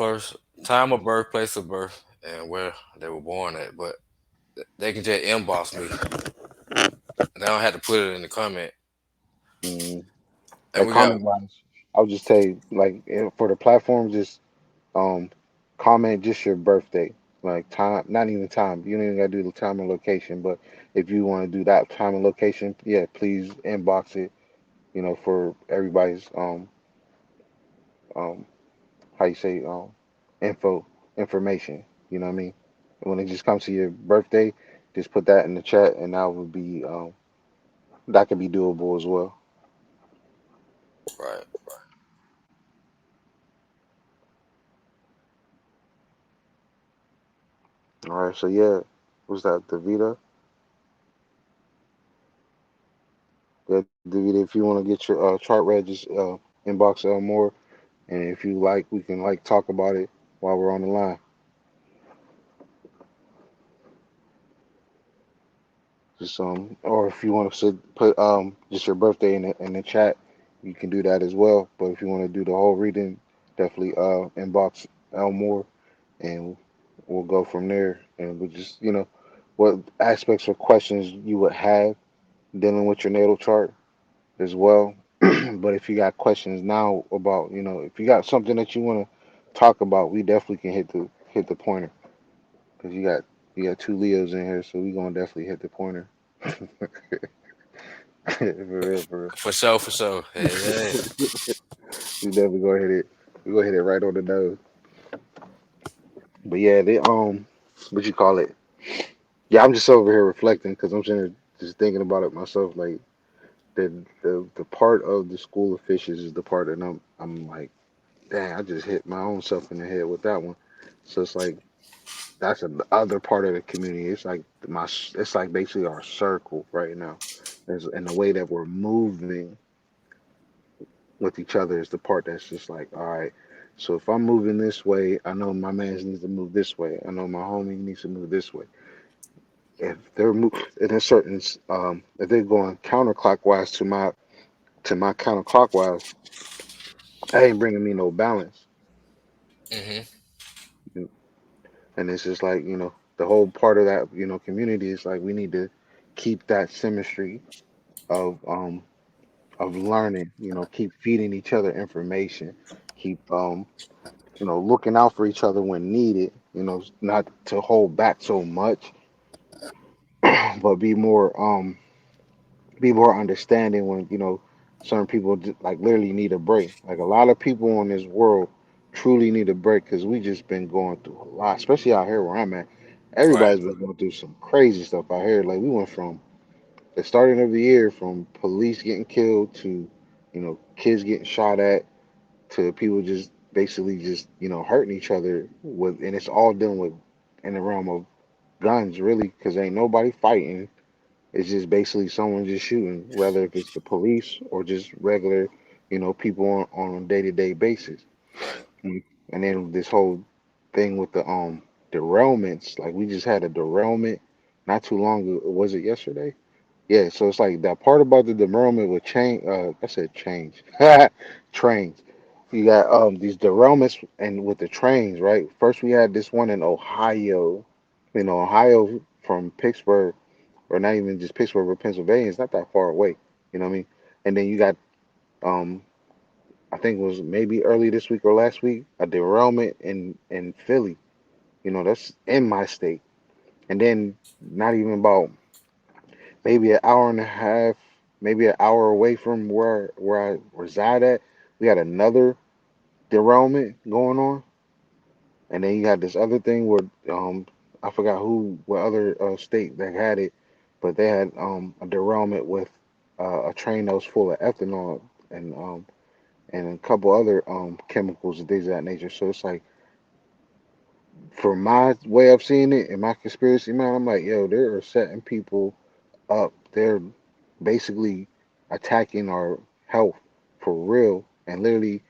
birth, place of birth, and where they were born at. But they can just inbox me. They don't have to put it in the comment. Mm. And Like we got comment wise, I would just say like for the platform, just um comment just your birthday, like time, not even time. You don't even gotta do the time and location, but if you want to do that time and location, yeah, please inbox it. For everybody's um how you say info information. You know what I mean? When it just comes to your birthday, just put that in the chat, and that would be that could be doable as well. right. All right, so yeah, what's that? Davita? Yeah, Davita. If you want to get your chart read, just inbox more, and if you like, we can like talk about it while we're on the line. Just or if you want to put just your birthday in the chat, you can do that as well. But if you want to do the whole reading, definitely inbox Elmore, and we'll go from there. And we just what aspects or questions you would have dealing with your natal chart as well. But if you got questions now about if you got something that you want to talk about, we definitely can hit the pointer because you got two Leos in here, so we gonna definitely hit the pointer. For real, for For sure, for sure. Hey, hey. real. We definitely go hit it. We go hit it right on the nose. But yeah, they what you call it? Yeah, I'm just over here reflecting because I'm sitting here just thinking about it myself. Like the part of the school of fishes is the part that I'm like, dang, I just hit my own self in the head with that one. So it's like that's the other part of the community. It's like it's like basically our circle right now. And the way that we're moving with each other is the part that's just like, all right. So if I'm moving this way, I know my man needs to move this way. I know my homie needs to move this way. If they're in a certain, if they're going counterclockwise to my counterclockwise, that ain't bringing me no balance. Hmm. And it's just like the whole part of that community is like we need to keep that symmetry of learning. Keep feeding each other information. Keep looking out for each other when needed, not to hold back so much, but be more understanding when, certain people like literally need a break. Like a lot of people in this world truly need a break because we just been going through a lot, especially out here where I'm at. Right, Everybody's been going through some crazy stuff out here. Like we went from the starting of the year from police getting killed to, kids getting shot at to people just basically just hurting each other with, and it's all dealing with in the realm of guns really because ain't nobody fighting. It's just basically someone just shooting, whether if it's the police or just regular people on a day-to-day basis. right. And then this whole thing with the derailments, like we just had a derailment not too long ago. Was it yesterday? Yeah, so it's like that part about the derailment with I said change. Trains. You got these derailments and with the trains, right? First we had this one in Ohio. Ohio from Pittsburgh, or not even just Pittsburgh, but Pennsylvania, it's not that far away. You know what I mean? And then you got um I think it was maybe early this week or last week, a derailment in Philly. That's in my state. And then not even about maybe an hour and a half, maybe an hour away from where I reside at, we had another derailment going on, and then you had this other thing where I forgot what other state that had it, but they had a derailment with a train that was full of ethanol and a couple other chemicals and things of that nature. So it's like, from my way of seeing it and my conspiracy mind, I'm like, yo, there are certain people up. They're basically attacking our health for real and literally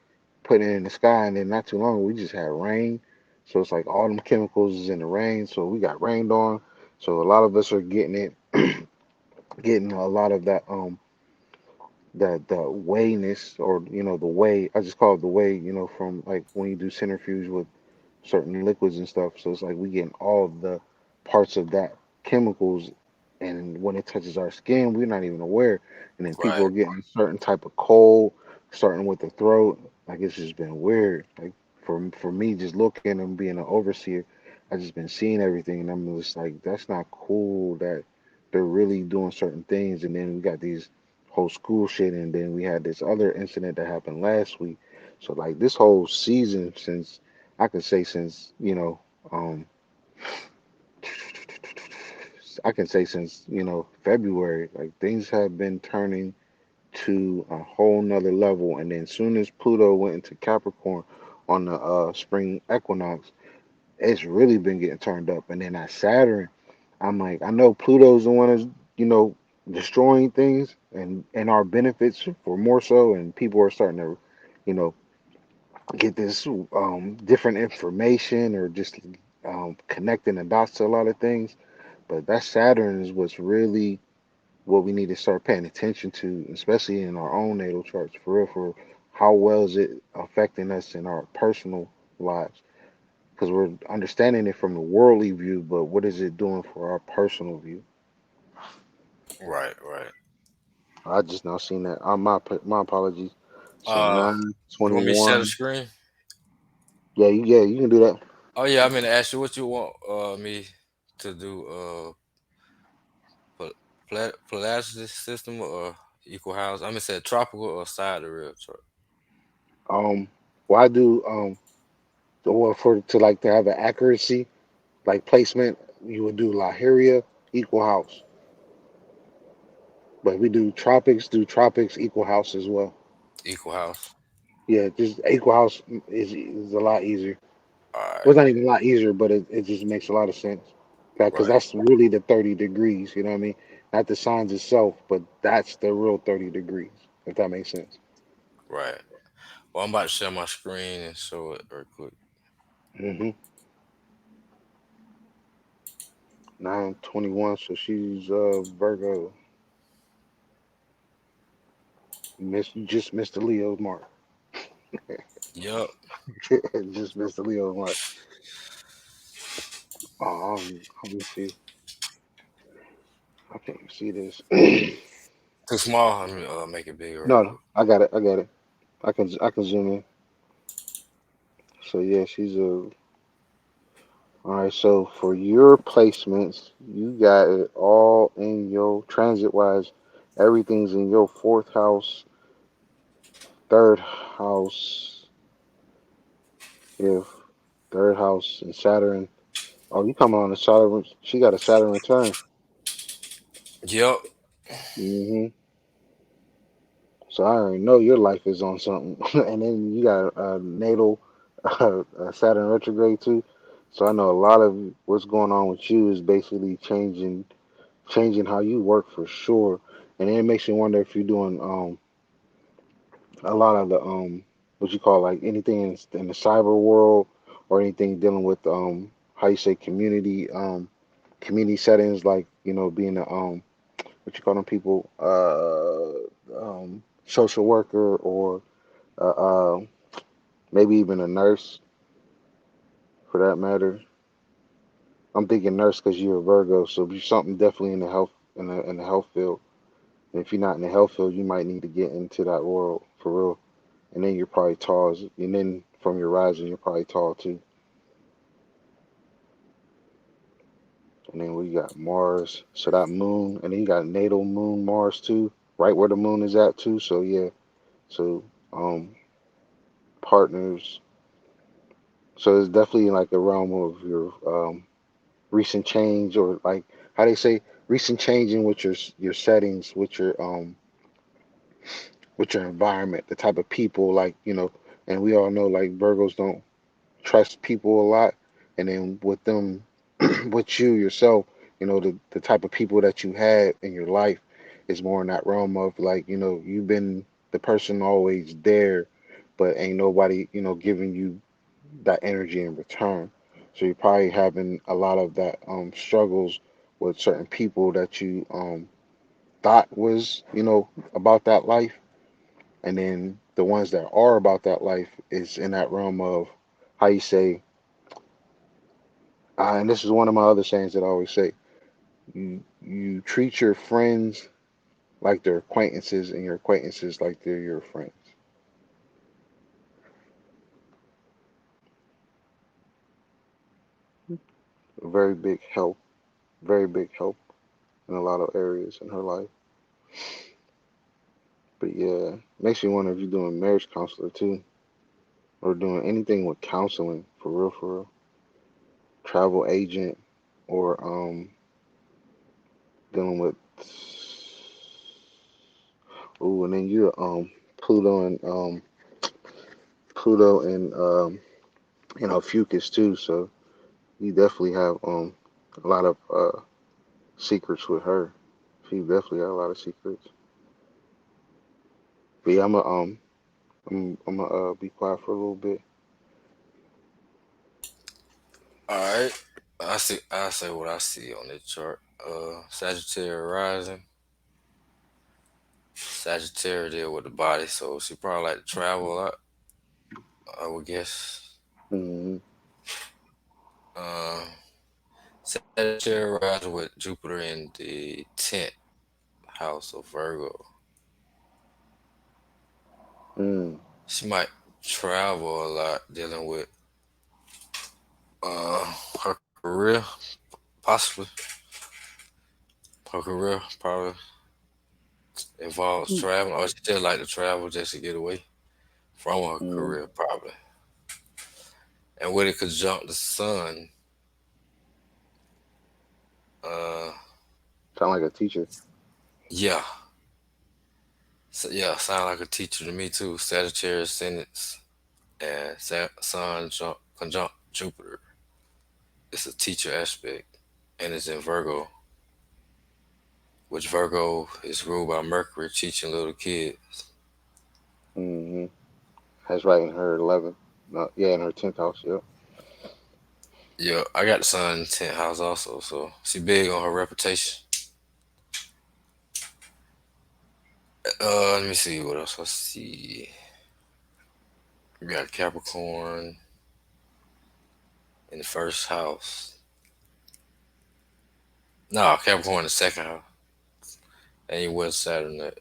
putting it in the sky. And then not too long, we just had rain. So it's like all them chemicals is in the rain. So we got rained on. So a lot of us are getting it, getting a lot of the wayness, or the way, I just call it the way, from like when you do centrifuge with certain liquids and stuff. So it's like we getting all of the parts of that chemicals, and when it touches our skin, we're not even aware. And then people Right, are getting a certain type of cold, starting with the throat. Like, it's just been weird. Like, for me, just looking and being an overseer, I just been seeing everything, and I'm just like, that's not cool that they're really doing certain things. And then we got these whole school shit, and then we had this other incident that happened last week. So like this whole season, since I could say since I can say since February, like things have been turning to a whole nother level. And then soon as Pluto went into Capricorn on the spring equinox, it's really been getting turned up. And then that Saturn, I'm like, I know Pluto's the one that's destroying things and our benefits for more so, and people are starting to you know get this different information, or just connecting the dots to a lot of things. But that Saturn is what's really what we need to start paying attention to, especially in our own natal charts, for real. For how well is it affecting us in our personal lives? Because we're understanding it from the worldly view, but what is it doing for our personal view? right, right. I just now seen that. My apologies. So Uh, nine you twenty want me to share the one. screen? Yeah, you can do that. Oh yeah, I'm gonna ask you what you want me to do. Pelagic system or equal house? I'm gonna say tropical or side of real chart. Um, why do or for to like to have an accuracy like placement, you would do Laharia equal house, but we do tropics equal house as well. Equal house. Yeah, just equal house is a lot easier. All Well, right, it's not even a lot easier, but it just makes a lot of sense. Because right, that's really the 30 degrees, you know what I mean? Not the signs itself, but that's the real 30 degrees, if that makes sense. right. Well, I'm about to share my screen and show it real quick. hmm 921, so she's Virgo. You just missed the Leo's mark. Yup. Just missed the Leo's mark. Oh, let me see. I can't see this. Too small. Let me make it bigger real No, no, quick. I got it. I got it. I can zoom in. So yeah, she's a. All right. So for your placements, you got it all in your transit wise. Everything's in your fourth house, third house, if third house, and Saturn. Oh, you coming on a Saturn? She got a Saturn return. Yup. hmm So I already know your life is on something. And then you got a natal Saturn retrograde too. So I know a lot of what's going on with you is basically changing how you work for sure. And then it makes you wonder if you're doing a lot of the what you call like anything in the cyber world, or anything dealing with how you say community. community settings, like being a what you call them people, social worker, or maybe even a nurse for that matter. I'm thinking nurse because you're a Virgo, so be something definitely in the health in the health field. And if you're not in the health field, you might need to get into that world for real. And then you're probably tall, and then from your rising, you're probably tall too. And then we got Mars, so that moon, and then you got natal moon Mars too, right where the moon is at too. So yeah, so partners. So it's definitely like a realm of your recent change, or like how they say recent changing with your settings, with your environment, the type of people, like and we all know like Virgos don't trust people a lot, and then with them, with you yourself, the type of people that you had in your life is more in that realm of like you've been the person always there, but ain't nobody giving you that energy in return. So you're probably having a lot of that struggles with certain people that you thought was about that life, and then the ones that are about that life is in that realm of how you say, and this is one of my other sayings that I always say: you treat your friends like they're acquaintances, and your acquaintances like they're your friends. Very big help, very big help in a lot of areas in her life. But yeah, makes me wonder if you're doing marriage counselor too, or doing anything with counseling for real, travel agent, or dealing with. Ooh, and then you're Pluto and Fucus too. So you definitely have a lot of secrets with her. She definitely got a lot of secrets. But yeah, I'm gonna be quiet for a little bit. All right. I say what I see on this chart. Sagittarius rising. Sagittarius deal with the body, so she probably like to travel a lot. I would guess. Mm-hmm. Uh, Sagittarius rising with Jupiter in the 10th house of Virgo. Mm. She might travel a lot, dealing with her career, possibly. Her career probably involves traveling, or she just like to travel just to get away from her Mm. career, probably. And with it conjunct the sun, uh, Sound like a teacher. yeah, so, yeah, sound like a teacher to me too. Sagittarius ascendants and sun conjunct Jupiter. It's a teacher aspect, and it's in Virgo, which Virgo is ruled by Mercury, teaching little kids. Mm-hmm. That's right in her 11th. No, yeah, in her 10th house. Yep. Yeah, I got the sun in 10th house also, so she big on her reputation. Let me see what else I see. We got Capricorn in the first house. No, Capricorn in the second house. And you with Saturn at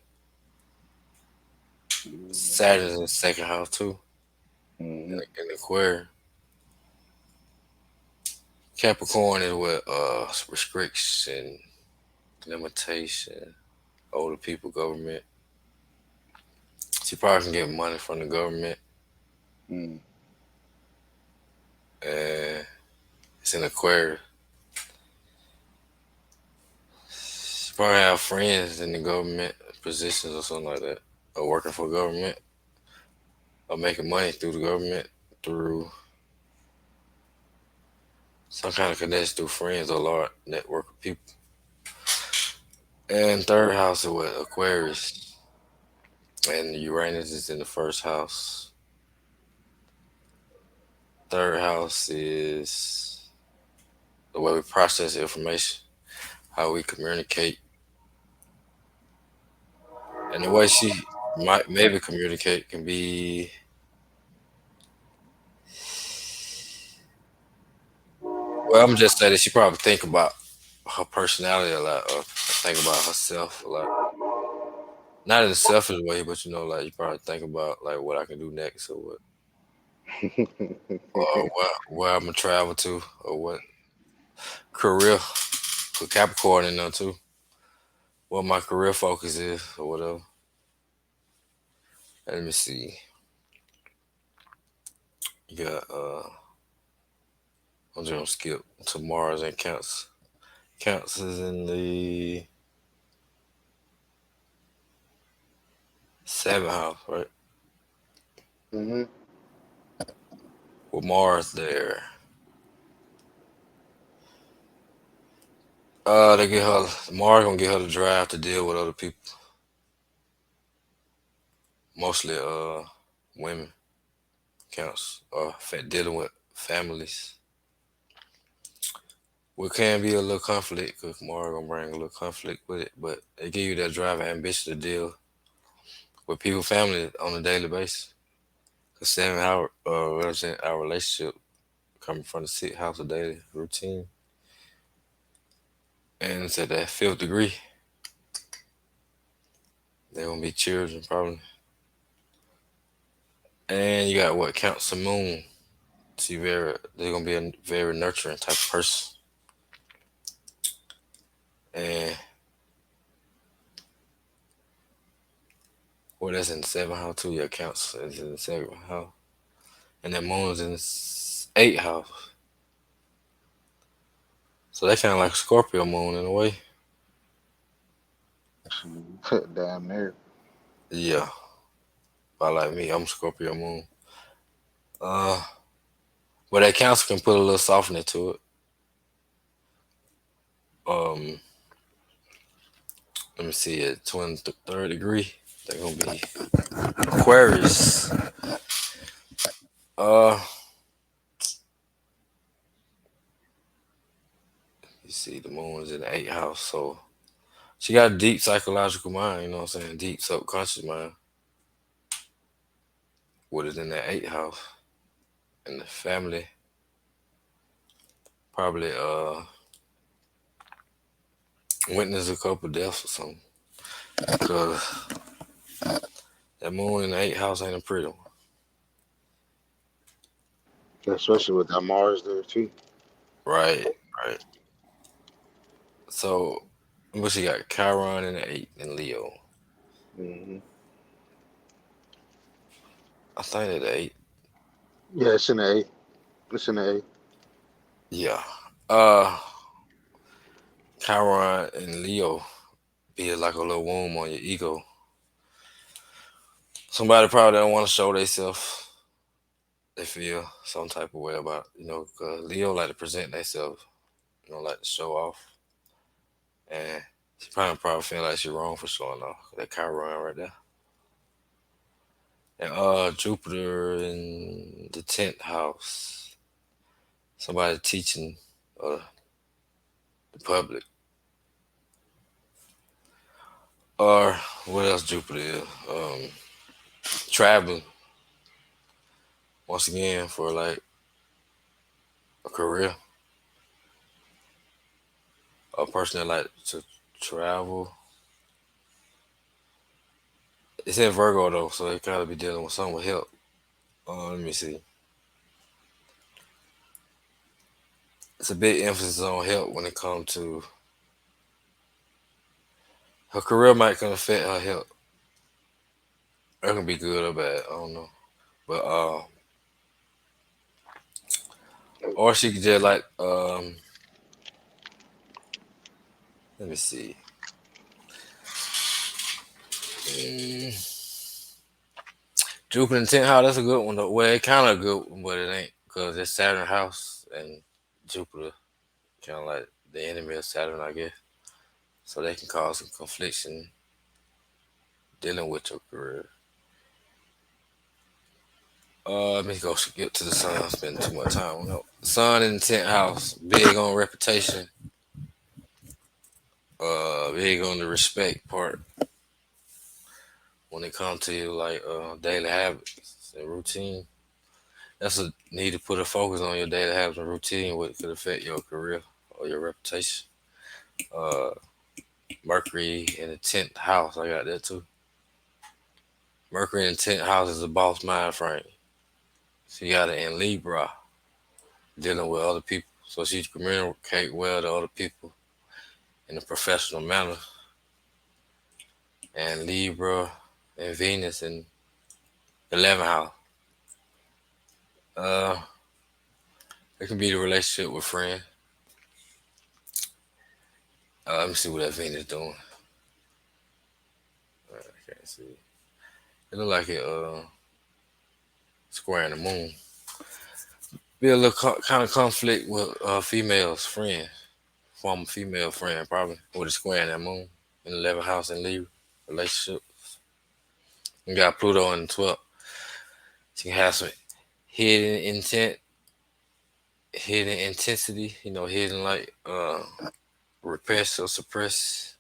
Saturn's in the second house too. Mm-hmm. In the Aquarius. Capricorn is with restriction, limitation, older people, government. She probably can get money from the government. Mm. And it's in Aquarius. She probably have friends in the government positions or something like that. Or working for government. Or making money through the government through some kind of connection through friends or large network of people. And third house is with Aquarius. And Uranus is in the first house. Third house is the way we process information, how we communicate, and the way she might maybe communicate can be. Well, I'm just saying that she probably think about her personality a lot, or think about herself a lot. Not in a selfish way, but like you probably think about like what I can do next, or what, or where I'm gonna travel to, or what career. Put Capricorn in there too. What my career focus is, or whatever. Let me see. You got I'm just gonna skip to Mars and Cancer. Cancer is in the seventh house, right? Hmm. With Mars there. They get her Mars gonna get her the drive to deal with other people, mostly women, counts, dealing with families. What can be a little conflict, cause Mars gonna bring a little conflict with it, but they give you that drive and ambition to deal with people, family on a daily basis. Cause 7 hour represent our relationship coming from the sixth house of daily routine, and it's at that fifth degree. They're gonna be children probably, and you got what counts the moon. She very they're gonna be a very nurturing type of person. And well, that's in the seventh house too. Your counts is in the seventh house, and that moon is in the eighth house. So that kind of like Scorpio moon in a way. Damn near. Yeah, but like me, I'm Scorpio moon. Uh, but that Cancer can put a little softening to it. Um, Let me see at third degree. They're gonna be Aquarius. You see, the moon is in the eighth house, so she got a deep psychological mind. You know what I'm saying? Deep subconscious mind. What is in that eighth house, and the family probably witness a couple deaths or something. Cause that moon in the eighth house ain't a pretty one. Especially with that Mars there too. Right, right. So, what she got? Chiron in the eighth and Leo. Hmm. I think that the eighth. Yeah, it's in the A. It's in the A. Yeah. Uh, Chiron and Leo be like a little womb on your ego. Somebody probably don't want to show themselves. They feel some type of way about, 'cause Leo like to present themselves, like to show off. And she probably feel like she wrong for showing off. That Chiron right there. And Jupiter in the tenth house. Somebody teaching uh the public. Or what else Jupiter is? Traveling once again for like a career. A person that like to travel. It's in Virgo though, so they gotta be dealing with something with help. Let me see. It's a big emphasis on help when it comes to her career. Might can affect her health. It can be good or bad. I don't know, but or she could just like let me see. Mm, Jupiter in 10th house. That's a good one though. Well, it kind of a good one, but it ain't because it's Saturn house and Jupiter kind of like the enemy of Saturn, I guess. So they can cause some confliction dealing with your career. Let me go get to the sun. I'm spending too much time on it. Sun in the 10th house, big on reputation, big on the respect part when it comes to your like daily habits and routine. That's a need to put a focus on your daily habits and routine, what could affect your career or your reputation. Uh, Mercury in the 10th house, I got that too. Mercury in the 10th house is a boss mind frame. She got it in Libra, dealing with other people. So she communicate well to other people in a professional manner. And Libra and Venus in the 11th house. Uh, it can be the relationship with friends. Let me see what that Venus doing. I can't see. It look like it squaring the moon. Be a little kind of conflict with females, friend, former female friend, probably with a square in that moon in the 11th house and Libra relationship. You got Pluto in the 12th. So you can have some hidden intent, hidden intensity, hidden like repress or suppress.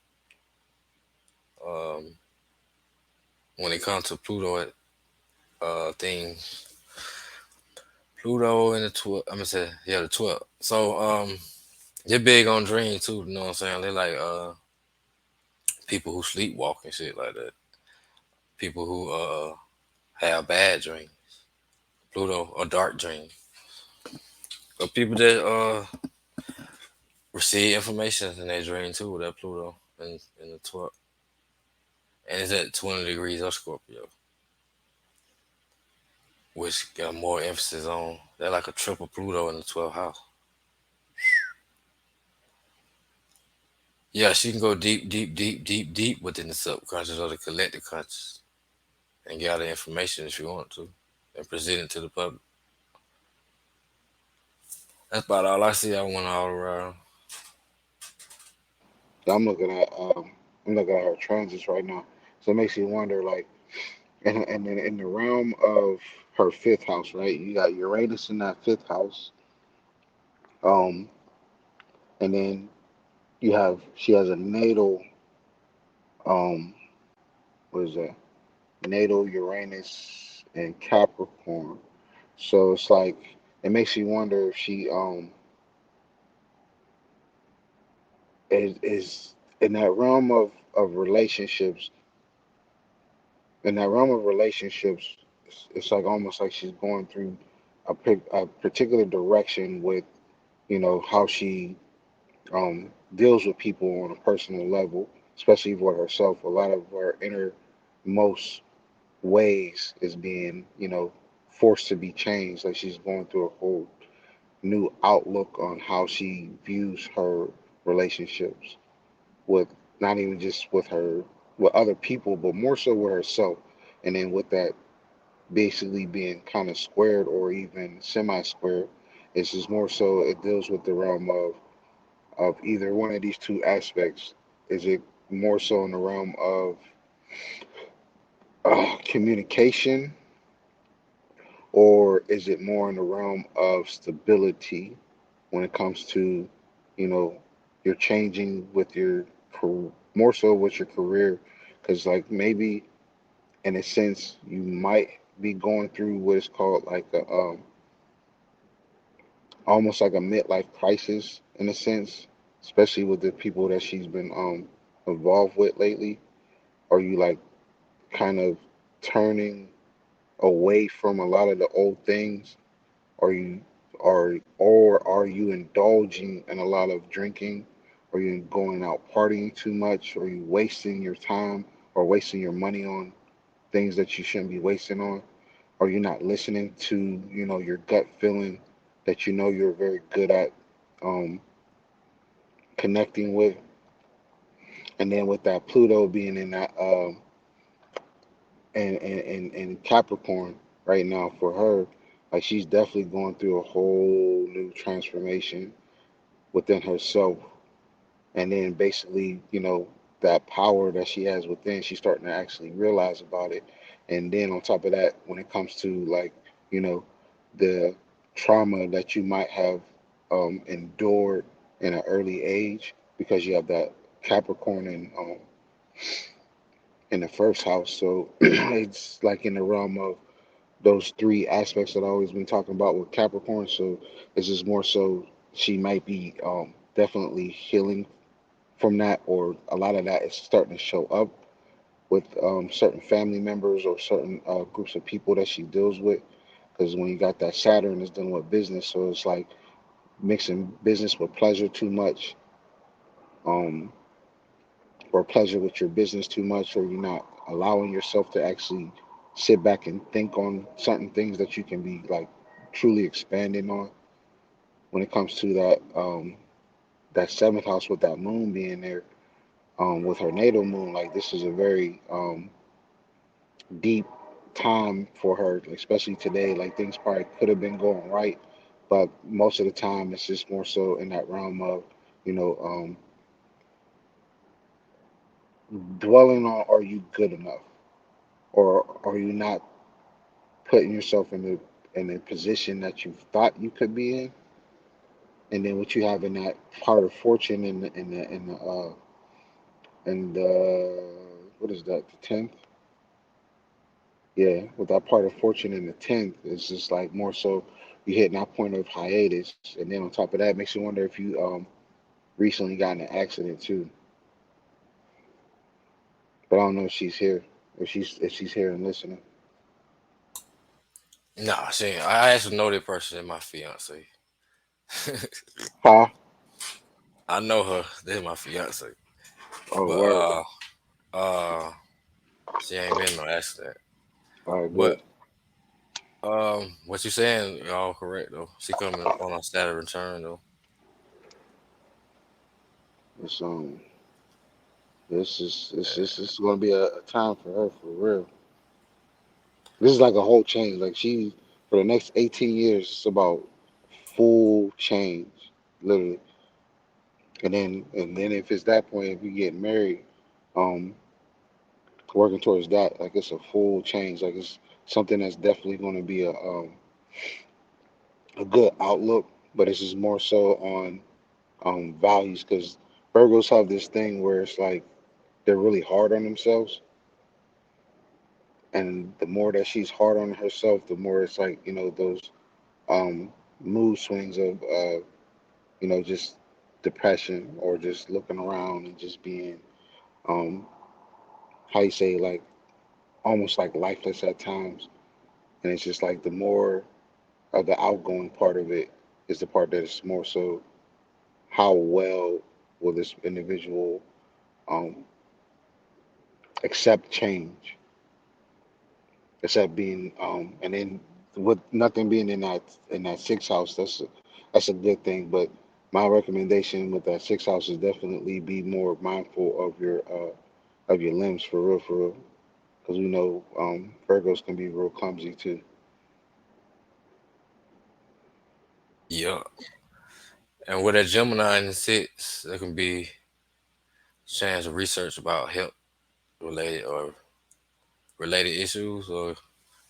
Um, when it comes to Pluto things, Pluto in the 12th. I'm gonna say yeah, the 12th. So they're big on dreams too. You know what I'm saying? They like people who sleepwalk and shit like that. People who have bad dreams, Pluto or dark dreams. But people that receive information in their dream too with that Pluto in the 12th. And it's at 20 degrees of Scorpio, which got more emphasis on. They're like a triple Pluto in the 12th house. Yeah, she can go deep, deep, deep, deep, deep within the subconscious or the collective conscious and gather information if you want to and present it to the public. That's about all I see. I want all around. So I'm looking at her transits right now. So it makes you wonder, like, and then in the realm of her fifth house, right? You got Uranus in that fifth house, um, and then she has a natal, um, what is that? Natal Uranus and Capricorn. So it's like it makes you wonder if she is in that realm of relationships. In that realm of relationships, it's like almost like she's going through a particular direction with how she deals with people on a personal level, especially with herself. A lot of her innermost ways is being forced to be changed. Like she's going through a whole new outlook on how she views her relationships with not even just with other people, but more so with herself. And then with that basically being kind of squared or even semi-squared, it's just more so it deals with the realm of either one of these two aspects. Is it more so in the realm of communication, or is it more in the realm of stability when it comes to, you know, you're changing with your more so with your career? Because like maybe in a sense you might be going through what is called like a almost like a midlife crisis in a sense, especially with the people that she's been involved with lately. Are you like kind of turning away from a lot of the old things? Are you are you indulging in a lot of drinking? Are you going out partying too much? Are you wasting your time or wasting your money on things that you shouldn't be wasting on? Are you not listening to, your gut feeling that you're very good at um, connecting with? And then with that Pluto being in that and Capricorn right now for her, like she's definitely going through a whole new transformation within herself. And then basically, that power that she has within, she's starting to actually realize about it. And then on top of that, when it comes to like, you know, the trauma that you might have endured in an early age because you have that Capricorn in the first house. So it's like in the realm of those three aspects that I've always been talking about with Capricorn. So it's just more so she might be definitely healing from that, or a lot of that is starting to show up with certain family members or certain groups of people that she deals with. Because when you got that Saturn, it's dealing with business, so it's like mixing business with pleasure too much, um, or pleasure with your business too much, or you're not allowing yourself to actually sit back and think on certain things that you can be like truly expanding on when it comes to that seventh house with that moon being there, with her natal moon. Like this is a very deep time for her, especially today. Like things probably could have been going right, but most of the time it's just more so in that realm of, you know, dwelling on, are you good enough, or are you not putting yourself in a position that you thought you could be in, and then what you have in that part of fortune in the what is that, the 10th, yeah, with that part of fortune in the 10th, it's just like more so you hitting that point of hiatus, and then on top of that, makes you wonder if you recently got in an accident too. But I don't know if she's here, if she's here and listening. Nah, she ain't. I actually know that person is my fiance. Huh? I know her. This my fiance. Oh, But word. uh, she ain't been in no accident. All right, But good. what you saying? Y'all correct though. She coming up on a Saturn return though. It's this is gonna be a time for her for real. This is like a whole change. Like she, for the next 18 years, it's about full change, literally. And then if it's that point, if you get married, um, working towards that, like it's a full change. Like it's something that's definitely going to be a good outlook, but it's just more so on values, because Virgos have this thing where it's like they're really hard on themselves, and the more that she's hard on herself, the more it's like, those um, mood swings of just depression, or just looking around and just being, um, how you say, like almost like lifeless at times. And it's just like the more of the outgoing part of it is the part that is more so, how well will this individual um, accept change, accept being, and then with nothing being in that sixth house, that's a good thing. But my recommendation with that sixth house is definitely be more mindful of your limbs, for real, because we know Virgos can be real clumsy too. Yeah. And with a Gemini in the six, there can be chance of research about health related or related issues, or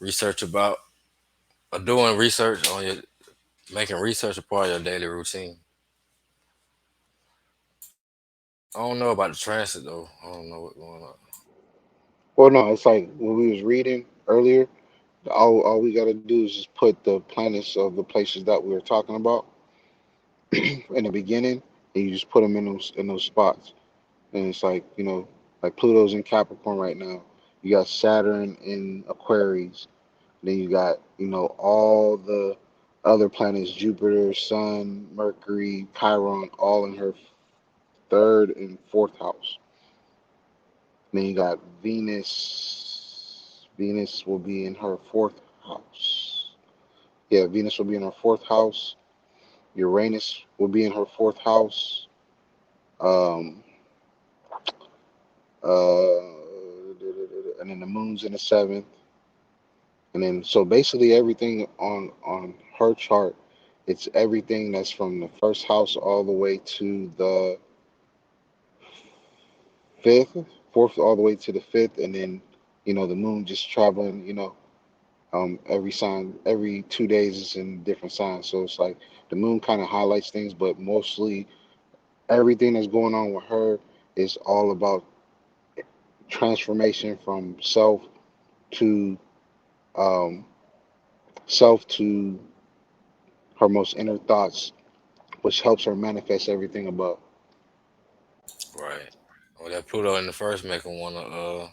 research about or doing research on your making research a part of your daily routine. I don't know about the transit though. I don't know what's going on. Well, no, it's like when we was reading earlier. All we got to do is just put the planets of the places that we were talking about in the beginning, and you just put them in those spots. And it's like, like Pluto's in Capricorn right now. You got Saturn in Aquarius. Then you got, all the other planets: Jupiter, Sun, Mercury, Chiron, all in her third and fourth house. Then you got Venus. Venus will be in her fourth house. Yeah, Venus will be in her fourth house. Uranus will be in her fourth house. Um, and then the moon's in the seventh. And then so basically everything on her chart, it's everything that's from the first house all the way to the fifth, fourth all the way to the fifth, and then the moon just traveling. Every sign, every 2 days is in different signs. So it's like the moon kind of highlights things, but mostly everything that's going on with her is all about transformation from to um, self to her most inner thoughts, which helps her manifest everything above. Right. Well, that Pluto in the first make her wanna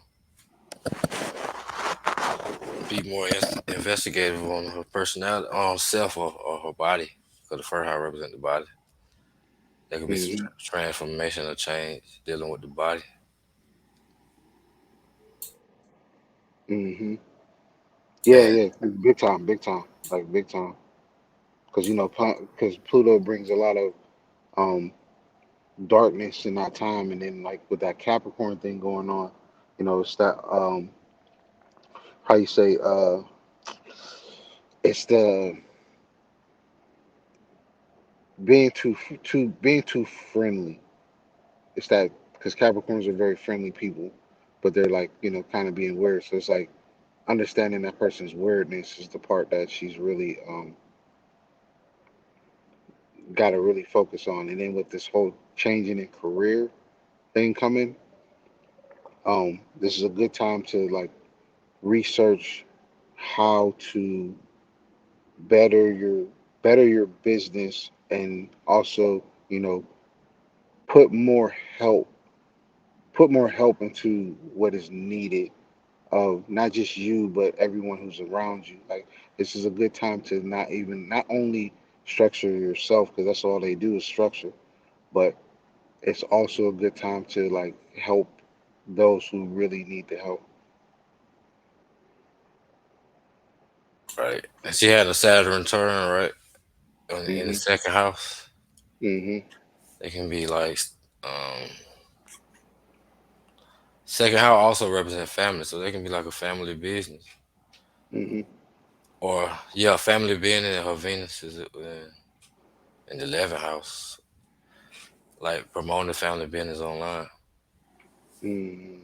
be more investigative on her personality, on self or her body. Because the first house represent the body. There could be some Hmm. transformation or change dealing with the body. Hmm. Yeah, And yeah, big time, like big time. Because because Pluto brings a lot of um darkness in that time, and then like with that Capricorn thing going on, it's that how you say it's the being too friendly. It's that because Capricorns are very friendly people, but they're like kind of being weird. So it's like understanding that person's weirdness is the part that she's really got to really focus on. And then with this whole changing in career thing coming, this is a good time to like research how to better your better your business, and also put more help put more help into what is needed of not just you but everyone who's around you. Like this is a good time to not only structure yourself, because that's all they do is structure, but it's also a good time to like help those who really need the help. right. And she had a Saturn turn, right? In the Hmm. second house. Hmm. It can be like um second house also represent family, so they can be like a family business. Hmm. Or yeah, family business and her Venus is in the 11th house. Like promoting the family business online. Hmm.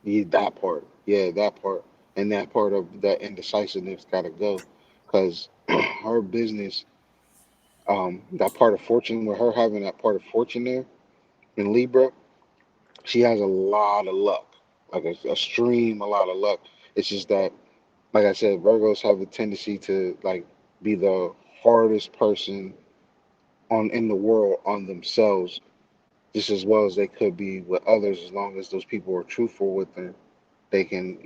Yeah, that part. Yeah, that part. And that part of that indecisiveness got to go, because her business, that part of fortune, with her having that part of fortune there in Libra, she has a lot of luck, like a stream, a lot of luck. It's just that, like I said, Virgos have a tendency to like be the hardest person on in the world on themselves, just as well as they could be with others, as long as those people are truthful with them. They can,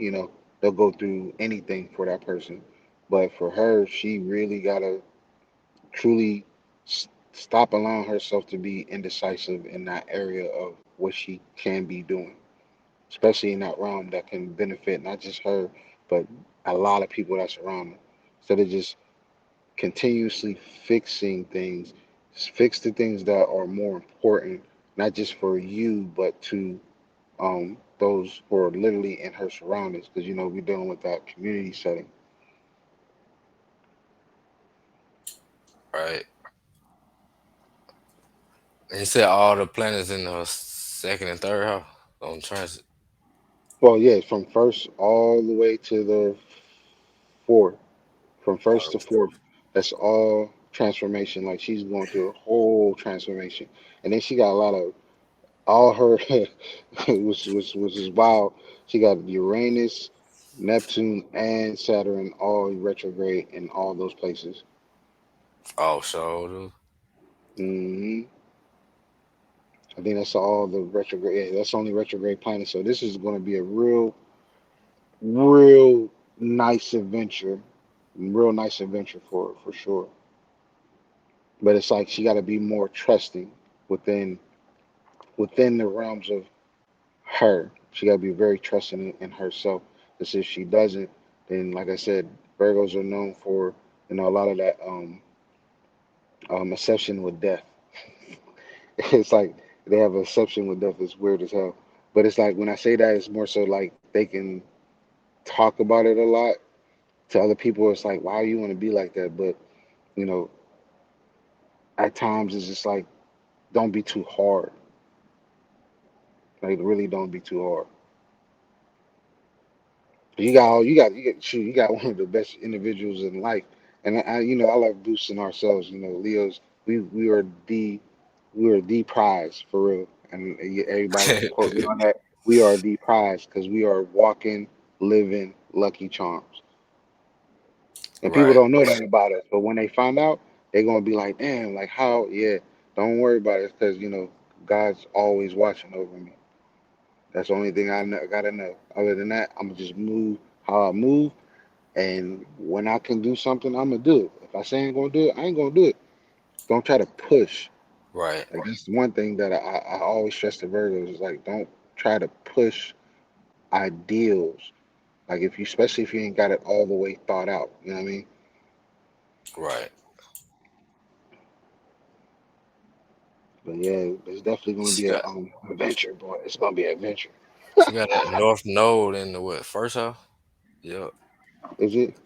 they'll go through anything for that person. But for her, she really gotta truly stop allowing herself to be indecisive in that area of what she can be doing, especially in that realm that can benefit not just her, but a lot of people that's around her. Instead of just continuously fixing things, fix the things that are more important, not just for you, but to those who are literally in her surroundings, because we're dealing with that community setting. Right. And you said all the planets in her second and third house on transit. Well, yeah, from first all the way to the fourth, from first to fourth, that's all transformation. Like she's going through a whole transformation, and then she got a lot of all her was is wild. She got Uranus, Neptune, and Saturn all retrograde in all those places. Oh, so Hmm. I think that's all the retrograde. Yeah, that's only retrograde planets. So this is going to be a real nice adventure, real nice adventure for sure. But it's like she got to be more trusting within the realms of her. She got to be very trusting in herself. Because if she doesn't, then like I said, Virgos are known for a lot of that obsession with death. It's like they have an exception with death. It's weird as hell. But it's like when I say that, it's more so like they can talk about it a lot to other people. It's like, why you want to be like that? But you know, at times it's just like, don't be too hard. Like really, don't be too hard. You got one of the best individuals in life, and I love boosting ourselves. Leos, we are the prize for real, and everybody can quote me on that. We are the prize because we are walking, living Lucky Charms, and people Right, don't know that about us. But when they find out, they're gonna be like, damn, like how? Yeah, don't worry about it because God's always watching over me. That's the only thing gotta know. Other than that, I'm gonna just move how I move. And when I can do something, I'm gonna do it. If I say I ain't gonna do it, I ain't gonna do it. Don't try to push. right, Like that's one thing that I always stress to Virgos is like don't try to push ideals. Like if you, especially if you ain't got it all the way thought out. You know what I mean? right. But yeah, it's definitely gonna She be a got adventure, boy. It's gonna be an adventure. she got that North Node in the what first house? Yep. Is it?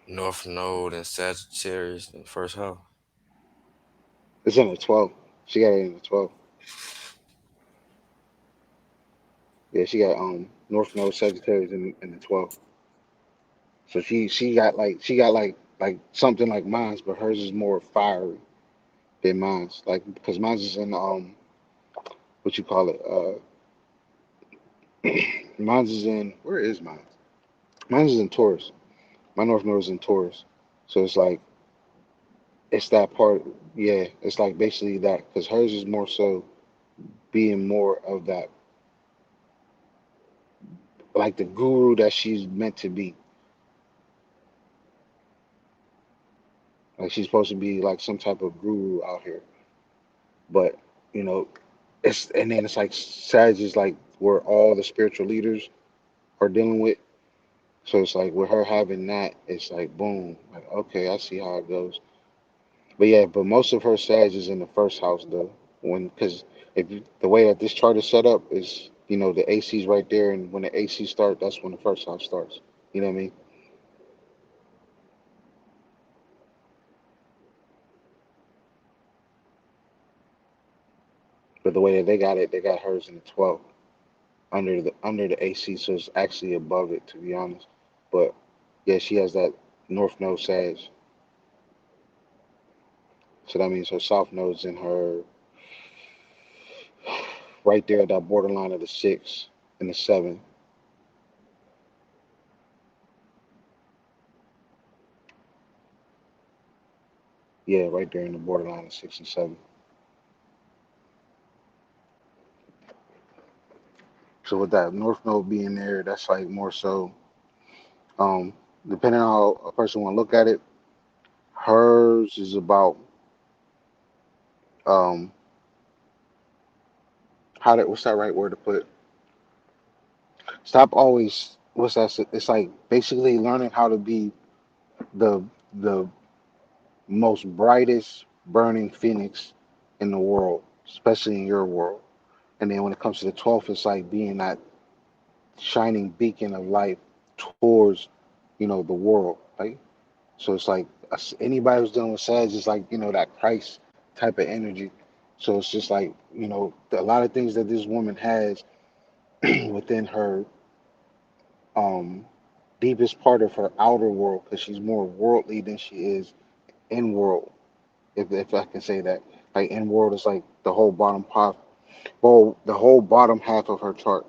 North Node and Sagittarius in the first house. It's in the 12. She got it in the 12. Yeah, she got North Node Sagittarius in the 12. So she got like something like mine's, but hers is more fiery than mine's. Like because mine's is in what you call it? Mine's is in where is mine? Mine's is in Taurus. My North Node is in Taurus. So it's like it's that part. Yeah, it's like basically that because hers is more so being more of that like the guru that she's meant to be. Like she's supposed to be like some type of guru out here. But you know, and then it's like Sag is like where all the spiritual leaders are dealing with. So it's like with her having that, it's like boom, like okay, I see how it goes. But yeah, but most of her Sag is in the first house though. Because the way that this chart is set up is, the AC's right there, and when the AC start, that's when the first house starts. You know what I mean? But the way that they got it, they got hers in the 12th under the AC, so it's actually above it to be honest. But yeah, she has that North Node Sag, so that means her South Node's in her right there at that borderline of the six and the seven. Yeah, right there in the borderline of six and seven. So with that North Node being there, that's like more so, um, depending on how a person want to look at it, hers is about um, what's that right word to put? Stop always. What's that? It's like basically learning how to be the the most brightest burning phoenix in the world, especially in your world. And then when it comes to the 12th, it's like being that shining beacon of light towards, the world. Right? So it's like anybody who's dealing with Sag is like, that Christ type of energy. So it's just like, a lot of things that this woman has within her um, deepest part of her outer world, because she's more worldly than she is in world, if I can say that. Like in world is like the whole bottom half, well, the whole bottom half of her chart.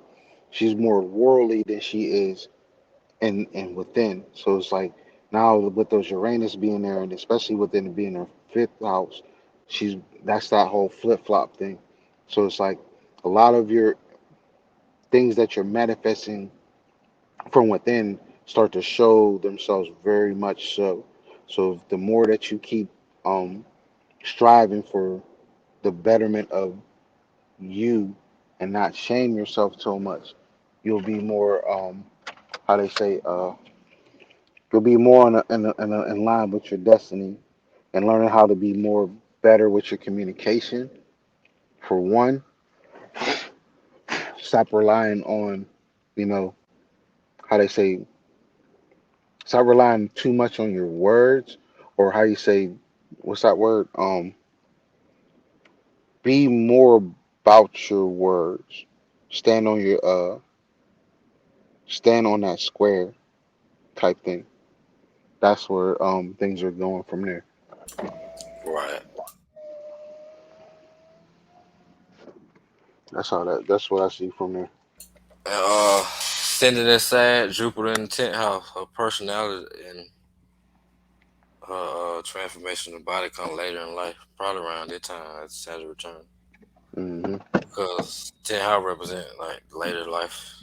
She's more worldly than she is and within. So it's like now with those Uranus being there, and especially within it being her fifth house, she's that's that whole flip flop thing. So it's like a lot of your things that you're manifesting from within start to show themselves very much so. So the more that you keep um, striving for the betterment of you and not shame yourself so much, you'll be more how they say you'll be more in line with your destiny and learning how to be more better with your communication. For one, stop relying on, you know, how they say, stop relying too much on your words or how you say, what's that word? Be more about your words. Stand on your stand on that square type thing. That's where things are going from there. Right. That's what I see from there. And sending inside Jupiter in the 10th house, her personality and her transformation of the body come later in life, probably around that time at Saturn return. Hmm. Because 10th house represent like later life.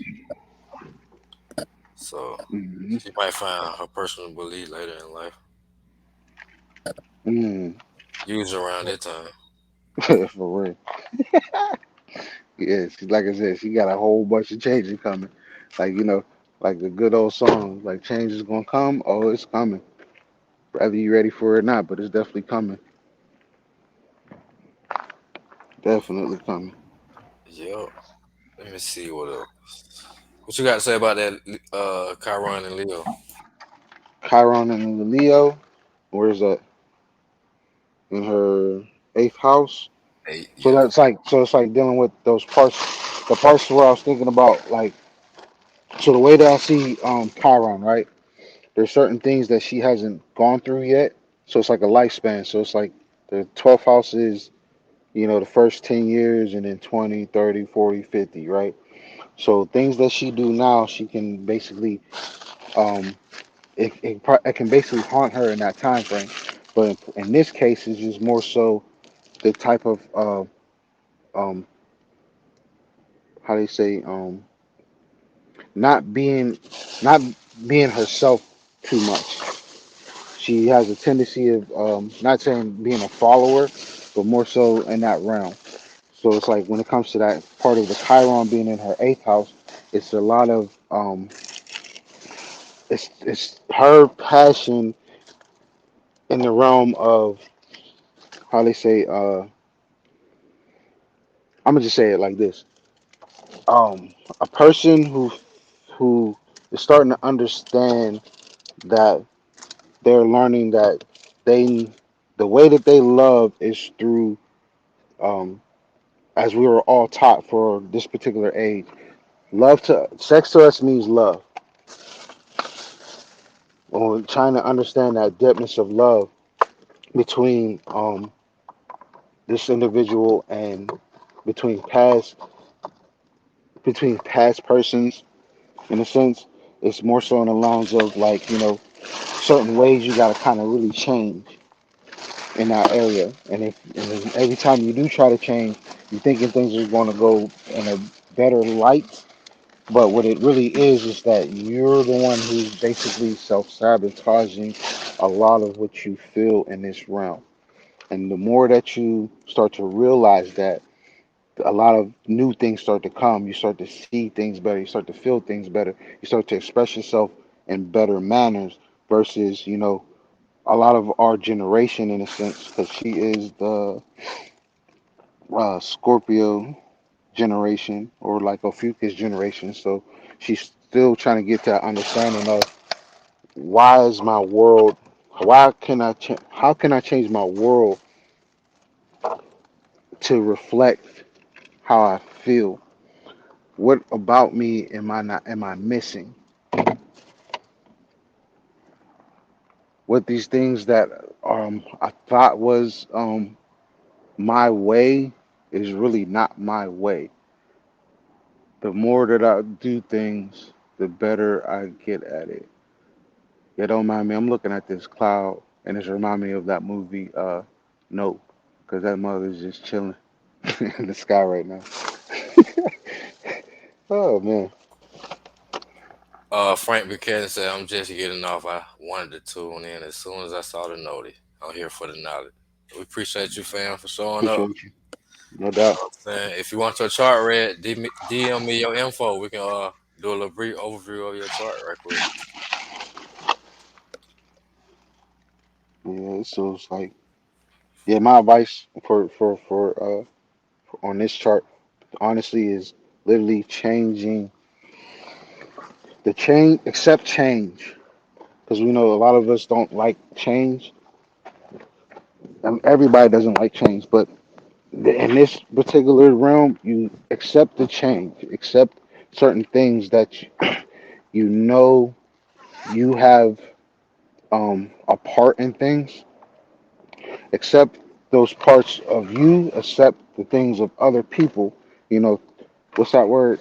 So Hmm. she might find her personal belief later in life. Mm. Usually around that time. For real. Yeah, like I said, she got a whole bunch of changes coming. Like, like the good old song, like change is gonna come. Oh, it's coming. Whether you ready for it or not, but it's definitely coming. Definitely coming. Yup. Let me see what else. What you got to say about that Chiron and Leo? Chiron and the Leo. Where's that? In her eighth house. Eight, So yeah. it's like dealing with those parts, the parts where I was thinking about, like, so the way that I see Chiron, right? There's certain things that she hasn't gone through yet. So it's like a lifespan. So it's like the 12th house is, the first 10 years, and then 20, 30, 40, 50, right? So things that she do now, she can basically, um, it can basically haunt her in that time frame. But in this case, it's just more so the type of, um, how they say, not being, not being herself too much. She has a tendency of, not saying being a follower, but more so in that realm. So it's like when it comes to that part of the Chiron being in her eighth house, it's a lot of, it's her passion in the realm of, how they say, I'm gonna just say it like this. A person who is starting to understand that they're learning that they the way that they love is through, um, as we were all taught for this particular age. Love to sex to us means love. Or trying to understand that depthness of love between, this individual and between past between past persons, in a sense, it's more so in the lines of, like, certain ways you got to kind of really change in that area. And every time you do try to change, you're thinking things are going to go in a better light. But what it really is that you're the one who's basically self sabotaging a lot of what you feel in this realm. And the more that you start to realize that, a lot of new things start to come. You start to see things better. You start to feel things better. You start to express yourself in better manners versus, a lot of our generation, in a sense, because she is the Scorpio generation, or like a Fucus generation. So she's still trying to get to that understanding of, why is my world, how can I change my world to reflect how I feel? What about me am I missing? What these things that, I thought was, my way, is really not my way. The more that I do things, the better I get at it. Yeah, don't mind me. I'm looking at this cloud, and it's reminding me of that movie, Nope, because that mother's just chilling in the sky right now. Oh man, Frank Buchanan said, I'm just getting off. I wanted to tune in as soon as I saw the notice. I'm here for the knowledge. We appreciate you, fam, for showing up. appreciate you, no doubt. Saying, if you want your chart read, DM me your info. We can do a little brief overview of your chart right quick. Yeah, so it's like, yeah, my advice on this chart, honestly, is literally changing the change, accept change, because we know a lot of us don't like change, and everybody doesn't like change, but in this particular realm, you accept the change, accept certain things that You know you have a part in things. Accept those parts of you. Accept the things of other people. You know what's that word?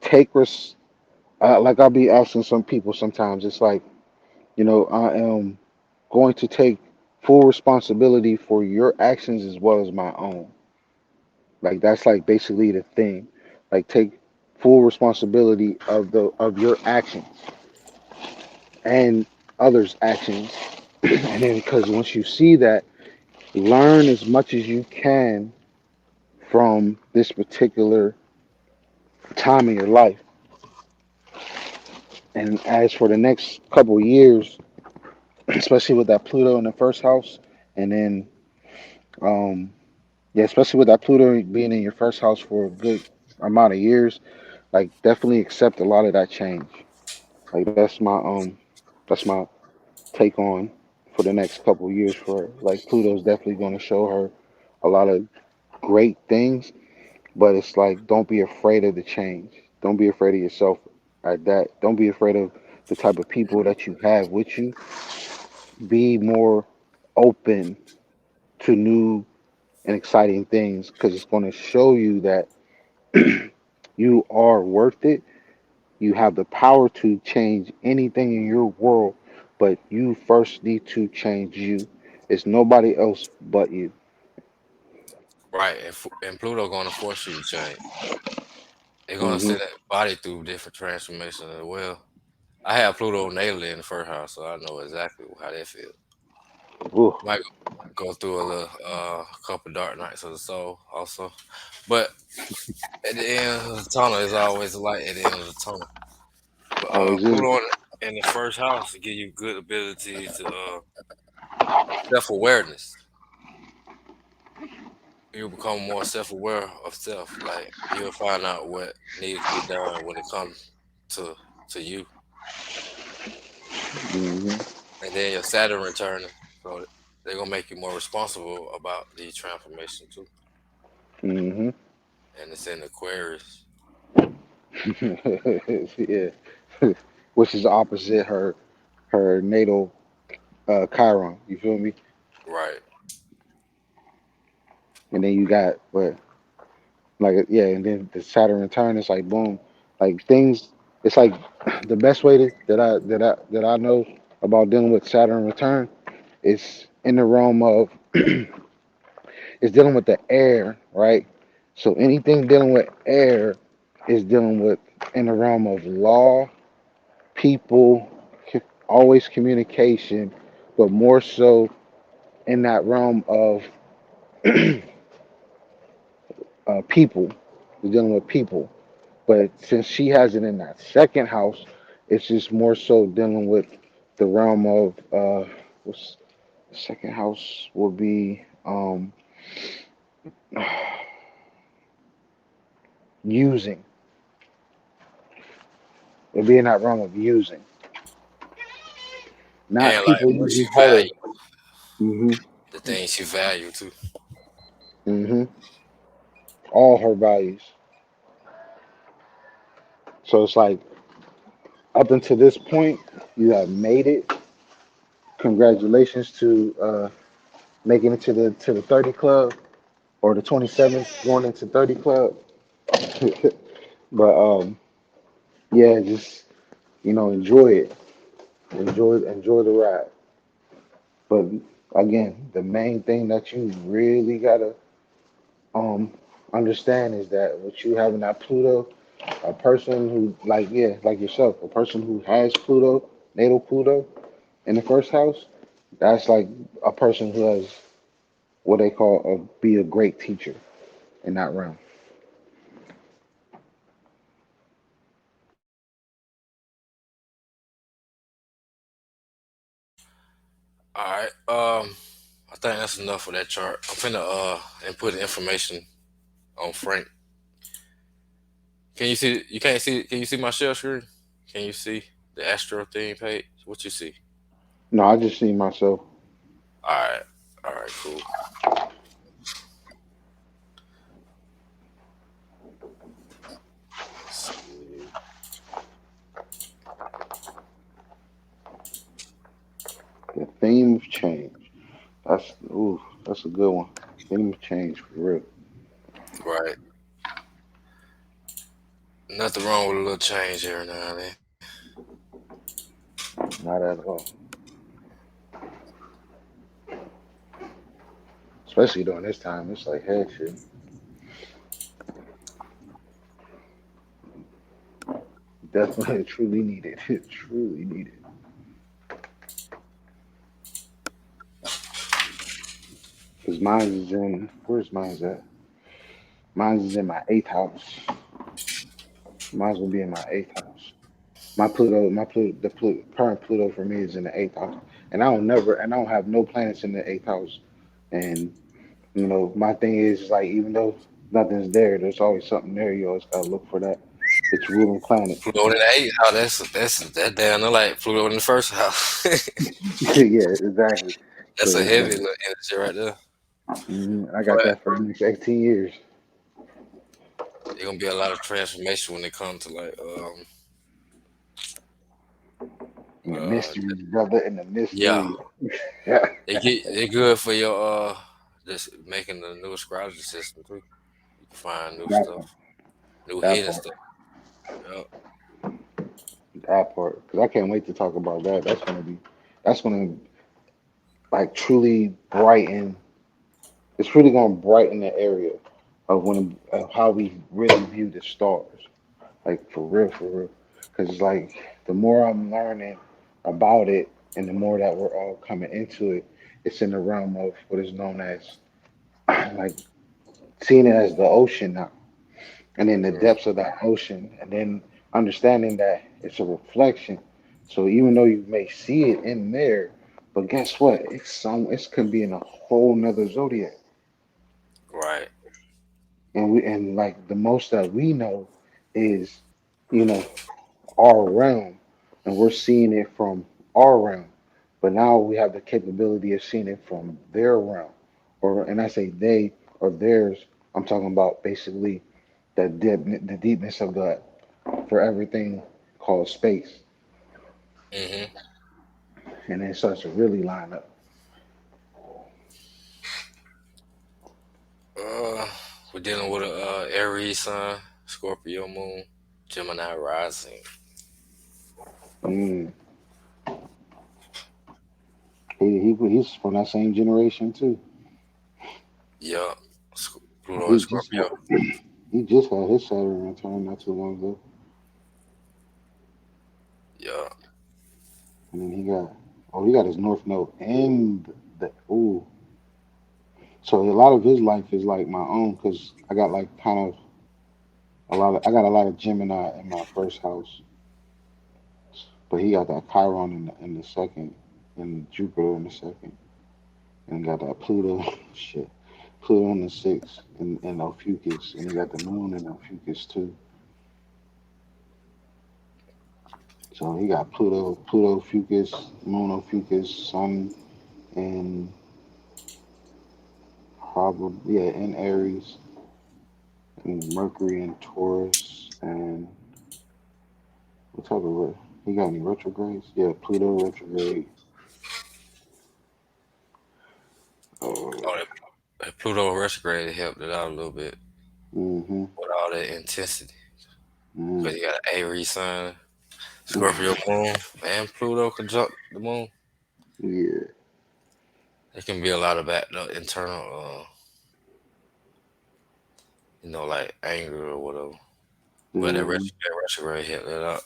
Take res. Like I'll be asking some people sometimes. It's like I am going to take full responsibility for your actions as well as my own. Like that's like basically the thing. Like take full responsibility of your actions and others' actions. And then because once you see that, learn as much as you can from this particular time in your life. And as for the next couple of years, especially with that Pluto in the first house, and then um yeah, especially with that Pluto being in your first house for a good amount of years, like definitely accept a lot of that change. Like that's my take on for the next couple of years for her. Like Pluto's definitely going to show her a lot of great things, but it's like don't be afraid of the change. Don't be afraid of yourself at that. Don't be afraid of the type of people that you have with you. Be more open to new and exciting things because it's going to show you that you are worth it. You have the power to change anything in your world, but you first need to change you. It's nobody else but you. Right, and Pluto gonna force you to change. They're gonna Hmm. send that body through different transformations as well. I have Pluto natally in the first house, so I know exactly how that feels. Ooh. Might go through a little couple dark nights of the soul also, but at the end of the tunnel, there's always a light at the end of the tunnel. But Always is. Pluto in the first house give you good ability to self awareness. You'll become more self aware of self. Like you'll find out what needs to be done when it comes to to you. Hmm. And then your Saturn returning, so they're gonna make you more responsible about the transformation too. Hmm. And it's in Aquarius, Yeah. Which is opposite her natal Chiron. You feel me? right? And then you got what like yeah, and then the Saturn return is like boom, like things. It's like the best way that I know about dealing with Saturn return is in the realm of it's dealing with the air, right? So anything dealing with air is dealing with in the realm of law, people, always communication, but more so in that realm of people. We're dealing with people. But since she has it in that second house, it's just more so dealing with the realm of what's the second house will be using. It'll be in that realm of using, not And like people what using you her. value, Hmm. the things you value too. Hmm. All her values. So it's like up until this point, you have made it. Congratulations to making it to the 30 club or the 27th going into 30 club. But yeah, just enjoy it, enjoy the ride. But again, the main thing that you really gotta um understand is that what you have in that Pluto, a person who like yeah, like yourself, a person who has Pluto, natal Pluto in the first house, that's like a person who has what they call be a great teacher in that realm. All right. I think that's enough for that chart. I'm finna input the information on Frank. Can you see? You can't see. Can you see my share screen? Can you see the Astro theme page? What you see? No, I just see myself. All right. All right. Cool. Let's see. Theme of change. That's a good one. Theme of change for real. Right. Nothing wrong with a little change here now and then. Not at all. Especially during this time, it's like heck shit. Definitely, truly needed. Truly needed. Cause mine is in. Where's mine at? Mine is in my eighth house. Mine's gonna be in my eighth house. Current Pluto for me is in the eighth house, and I don't have no planets in the eighth house. And my thing is like even though nothing's there, there's always something there. You always gotta look for that. It's ruling planet. Pluto in the eighth house, that's that down the like Pluto in the first house. Yeah, exactly. That's So a it's heavy like, little energy right there. I got But that for the next 18 years. it's gonna be a lot of transformation when it comes to like And the uh mysteries, brother, and the yeah. mysteries. Yeah, They good for your just making the new astrology system too. You can find new that part. stuff, new That hidden part. stuff. Yeah. That part. Because I can't wait to talk about that. That's gonna like truly brighten. It's really gonna brighten the area of how we really view the stars. Like for real. Because it's like the more I'm learning about it, and the more that we're all coming into it, it's in the realm of what is known as like seeing it as the ocean now, and in the Mhm. depths of that ocean, and then understanding that it's a reflection. So even though you may see it in there, but guess what? It can be in a whole nother zodiac, Right. and like the most that we know is, you know, our realm, and we're seeing it from our realm. But now we have the capability of seeing it from their realm, or and I say they or theirs. I'm talking about basically the deepness of the for everything called space, hmm and then it starts to really line up. Uh, we're dealing with a Aries sun, Scorpio moon, Gemini rising. Mm. He's from that same generation too. Yup. Pluto and He just Scorpio. had, he just had his Saturn return not too long ago, Yup. and then he got his North Node and the ooh. So a lot of his life is like my own because I got like kind of I got a lot of Gemini in my first house, but he got that Chiron in the second, and Jupiter in the second, and got that Pluto shit. Pluto in the sixth and Ophiuchus, and he got the moon in Ophiuchus too. So he got Pluto Ophiuchus, moon Ophiuchus, sun and probably yeah in Aries, and Mercury in Taurus, and what type of he got any retrogrades? Yeah, Pluto retrograde. Oh, Uh, that Pluto retrograde helped it out a little bit mm-hmm. with all that intensity. Mm-hmm. Because you got an Aries sun, Scorpio moon, and Pluto conjunct the moon. Yeah. It can be a lot of back internal, like anger or whatever. But Mm-hmm. that retrograde helped that out.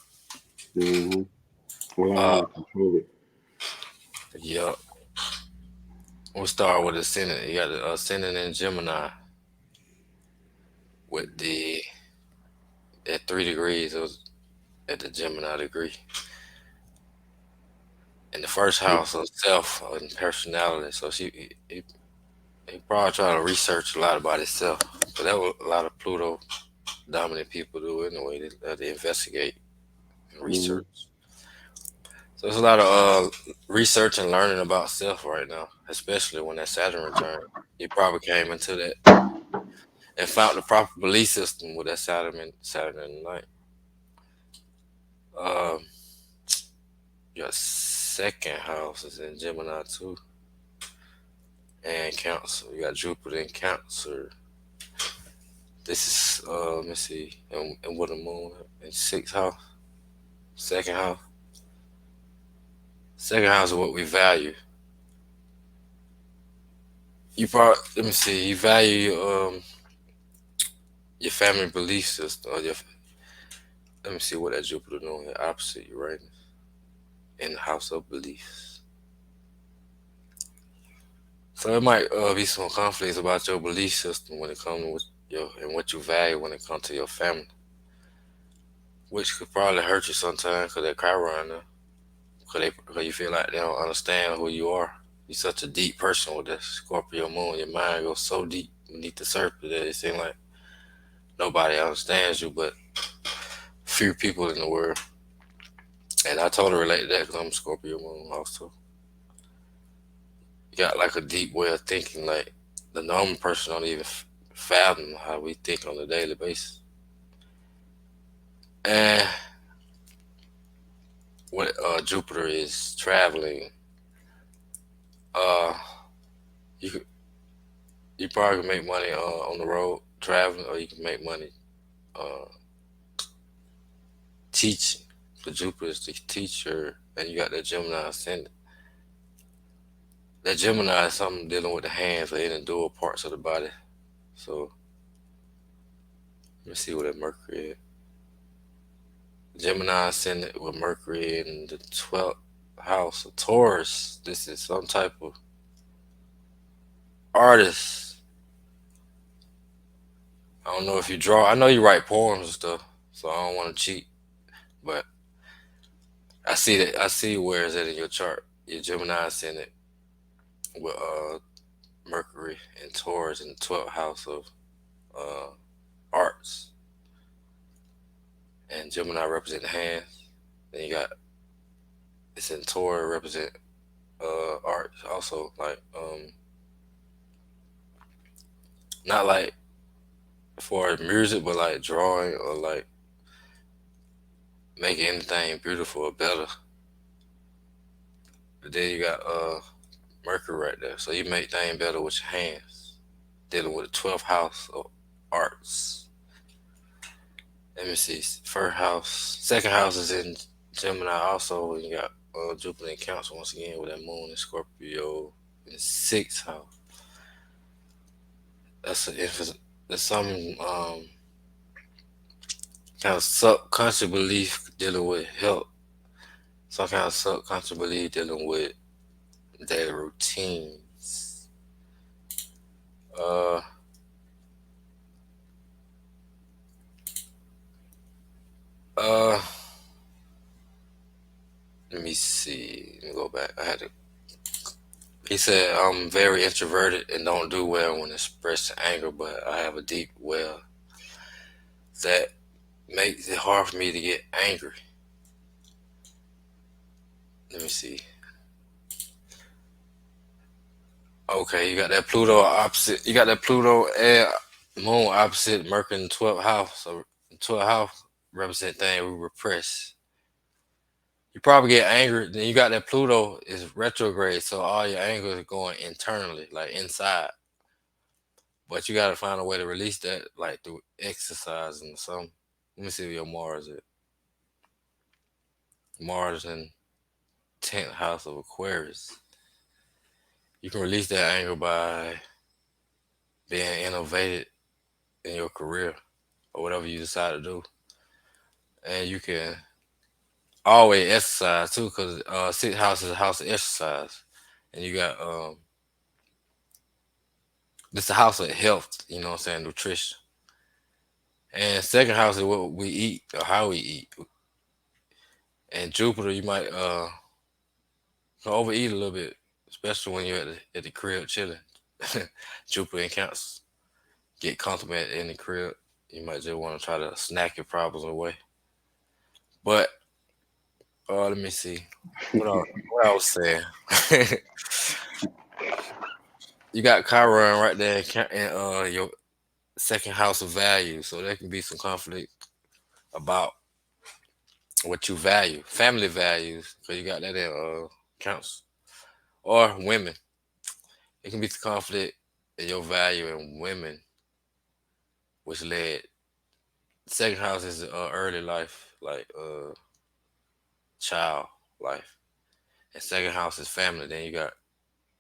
Mm-hmm. Learn how Uh, to control it. yeah. We'll start with ascendant. You got the ascendant in Gemini with the at 3 degrees. It was at the Gemini degree in the first house of self and personality. So he probably try to research a lot about himself. But that was a lot of Pluto dominant people do anyway. They investigate and Mm-hmm. research. So there's a lot of research and learning about self right now, especially when that Saturn returned. He probably came into that and found the proper belief system with that Saturn in the night. Um, yes. second house is in Gemini too, and Cancer. You got Jupiter in Cancer. This is let me see, and with the moon in sixth house, second house. Second house is what we value. You probably let me see. You value your family belief system. Or your let me see what that Jupiter doing here. Opposite Uranus in the house of beliefs. So it might be some conflicts about your belief system when it comes with your and what you value when it comes to your family, which could probably hurt you sometimes because that Chiron there. Cause you feel like they don't understand who you are. You're such a deep person with that Scorpio moon. Your mind goes so deep beneath the surface that it seems like nobody understands you but few people in the world. And I totally relate to that because I'm a Scorpio moon also. You got like a deep way of thinking. Like the normal person don't even fathom how we think on a daily basis. And what Jupiter is traveling, uh, you could you probably can make money on the road traveling, or you can make money uh, teaching. So Jupiter is the teacher, and you got that Gemini ascendant. That Gemini is something dealing with the hands or any dual parts of the body. So let me see what that Mercury is. Gemini ascendant with Mercury in the 12th house of Taurus. This is some type of artist. I don't know if you draw. I know you write poems and stuff, so I don't want to cheat. But I see that. I see where is that in your chart. Your Gemini ascendant with Mercury and Taurus in the 12th house of uh, arts, and Gemini represent the hands. Then you got it's in Taurus represent art also, like not like for music, but like drawing or like making anything beautiful or better. But then you got Mercury right there, so you make things better with your hands. Dealing with the 12th house of arts. Let me see. First house, second house is in Gemini also. And you got Jupiter in Cancer once again with that moon in Scorpio in the sixth house. That's an emphasis. There's some kind of subconscious belief dealing with health. Some kind of subconscious belief dealing with daily routines. Uh, uh, let me see. Let me go back. I had to. He said I'm very introverted and don't do well when expressing anger, but I have a deep well that makes it hard for me to get angry. Let me see. Okay, you got that Pluto opposite. You got that Pluto and Moon opposite Mercury in the 12th house. So 12th house represent things we repress. You probably get angry. Then you got that Pluto is retrograde, so all your anger is going internally, like inside. But you got to find a way to release that, like through exercising or something. Let me see where your Mars is. Mars in 10th house of Aquarius. You can release that anger by being innovative in your career or whatever you decide to do. And you can always exercise too, because sixth house is a house of exercise. And you got this a house of health, you know what I'm saying, nutrition. And second house is what we eat or how we eat. And Jupiter, you might overeat a little bit, especially when you're at the crib chilling. Jupiter in Cancer, get comfortable in the crib. You might just want to try to snack your problems away. But let me see what I was saying. You got Chiron right there in your second house of value, so there can be some conflict about what you value, family values, because you got that in Council. Or women. It can be the conflict in your value in women, which led. Second house is early life, like child life. And second house is family. Then you got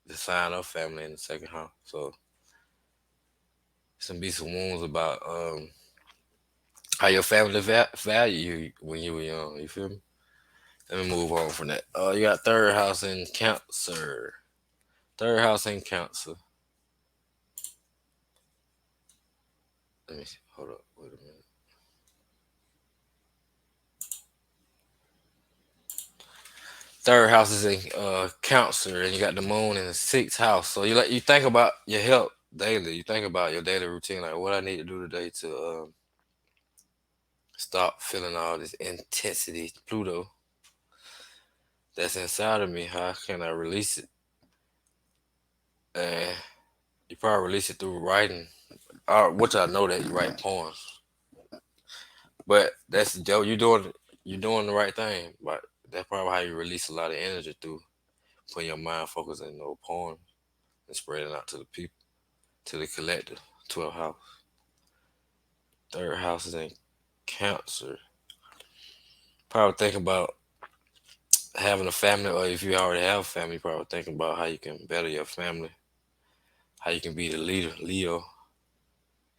the sign of family in the second house. So some be some wounds about how your family value you when you were young. You feel me? Let me move on from that. You got third house in Cancer. Third house in Cancer. Let me see. Hold up. Wait a minute. Third house is in Cancer, and you got the moon in the sixth house. So you think about your health daily. You think about your daily routine, like what I need to do today to stop feeling all this intensity, Pluto, that's inside of me. How can I release it? And you probably release it through writing, which I know that you write poems. But that's you're doing the right thing. But that's probably how you release a lot of energy through putting your mind focus in those poems and spreading out to the people, to the collective. 12th house. Third house is in Cancer. Probably think about having a family, or if you already have a family, probably thinking about how you can better your family, how you can be the leader, Leo,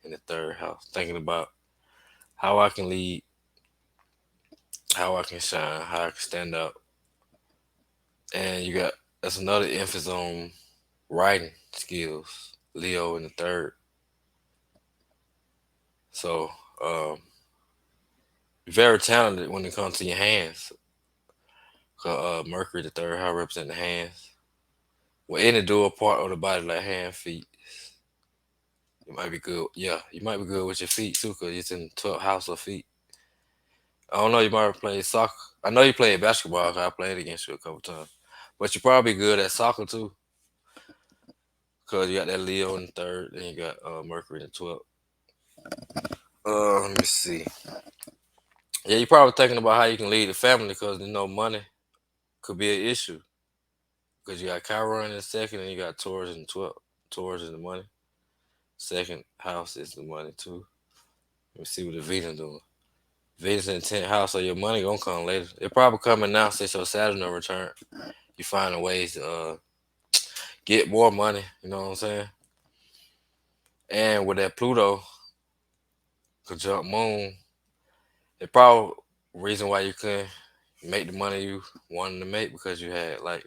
in the third house. Thinking about how I can lead, how I can shine, how I can stand up. And you got that's another emphasis on writing skills, Leo in the third. So, very talented when it comes to your hands. Mercury, the third house, represent the hands. Well, any dual part of the body, like hand, feet, you might be good. Yeah, you might be good with your feet too, because it's in 12th house of feet. I don't know, you might have played soccer. I know you played basketball, 'cause I played against you a couple times. But you're probably good at soccer too, because you got that Leo in the third, then you got Mercury in the 12th. Let me see. Yeah, you're probably thinking about how you can lead the family, because money could be an issue. Because you got Chiron in the second, and you got Taurus in the 12th. Taurus is the money. Second house is the money too. Let me see what the Venus doing. Venus in the 10th house, so your money gonna come later. It probably coming now since your Saturn will return. You finding ways to get more money. You know what I'm saying? And with that Pluto conjunct Moon, it probably reason why you couldn't make the money you wanted to make, because you had like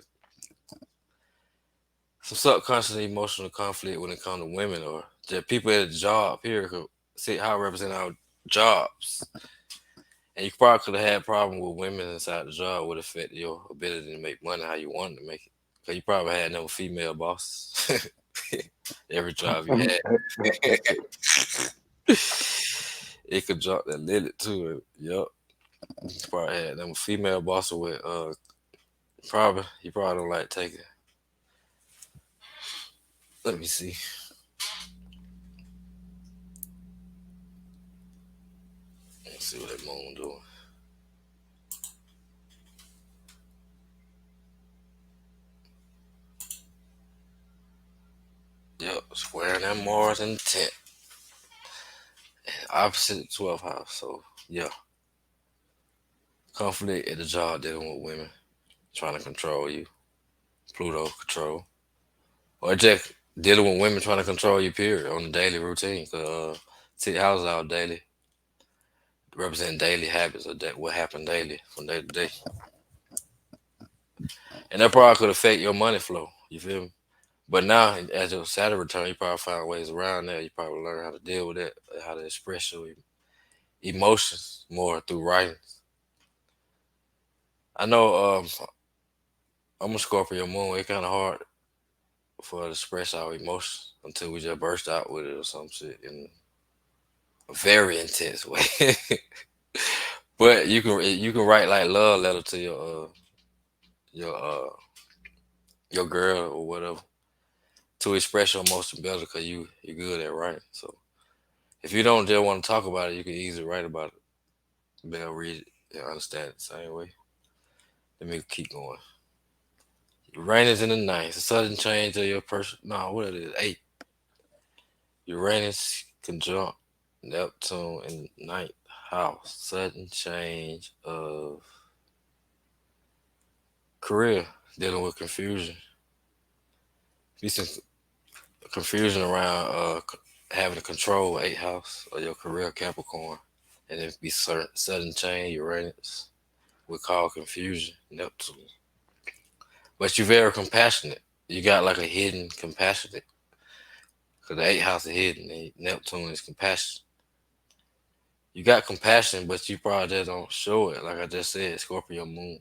some subconscious emotional conflict when it comes to women, or just people at a job here could see how it represent our jobs. And you probably could have had problem with women inside the job would affect your ability to make money how you wanted to make it. Cause you probably had no female bosses. Every job you had. It could drop that limit too. Yup. You probably had them female bosses with probably you probably don't like taking. Let me see. Let's see what that moon doing. Yep, squaring that Mars in the 10th. Opposite 12th house. So yeah. Conflict at the job dealing with women trying to control you. Pluto control. Or just dealing with women trying to control you, period, on the daily routine. Cause see houses out daily, represent daily habits, or that what happened daily from day to day, and that probably could affect your money flow. You feel me? But now, as your Saturn return, you probably find ways around that. You probably learn how to deal with it, how to express your emotions more through writing. I know I'm a Scorpio moon. It's kind of hard for us to express our emotions until we just burst out with it or some shit in a very intense way. But you can write like love letter to your your girl or whatever to express your emotion better, because you're good at writing. So if you don't just want to talk about it, you can easily write about it. They'll read it and understand it the same way. Let me keep going. Uranus in the ninth, a sudden change of your person. No, what it is? Eight. Uranus conjunct Neptune in ninth house. Sudden change of career, dealing with confusion. Be some confusion around having to control eighth house of your career, Capricorn, and it be sudden change. Uranus would cause confusion. Neptune, but you're very compassionate. You got like a hidden compassionate, because the eighth house is hidden. And Neptune is compassion. You got compassion, but you probably just don't show it. Like I just said, Scorpio moon.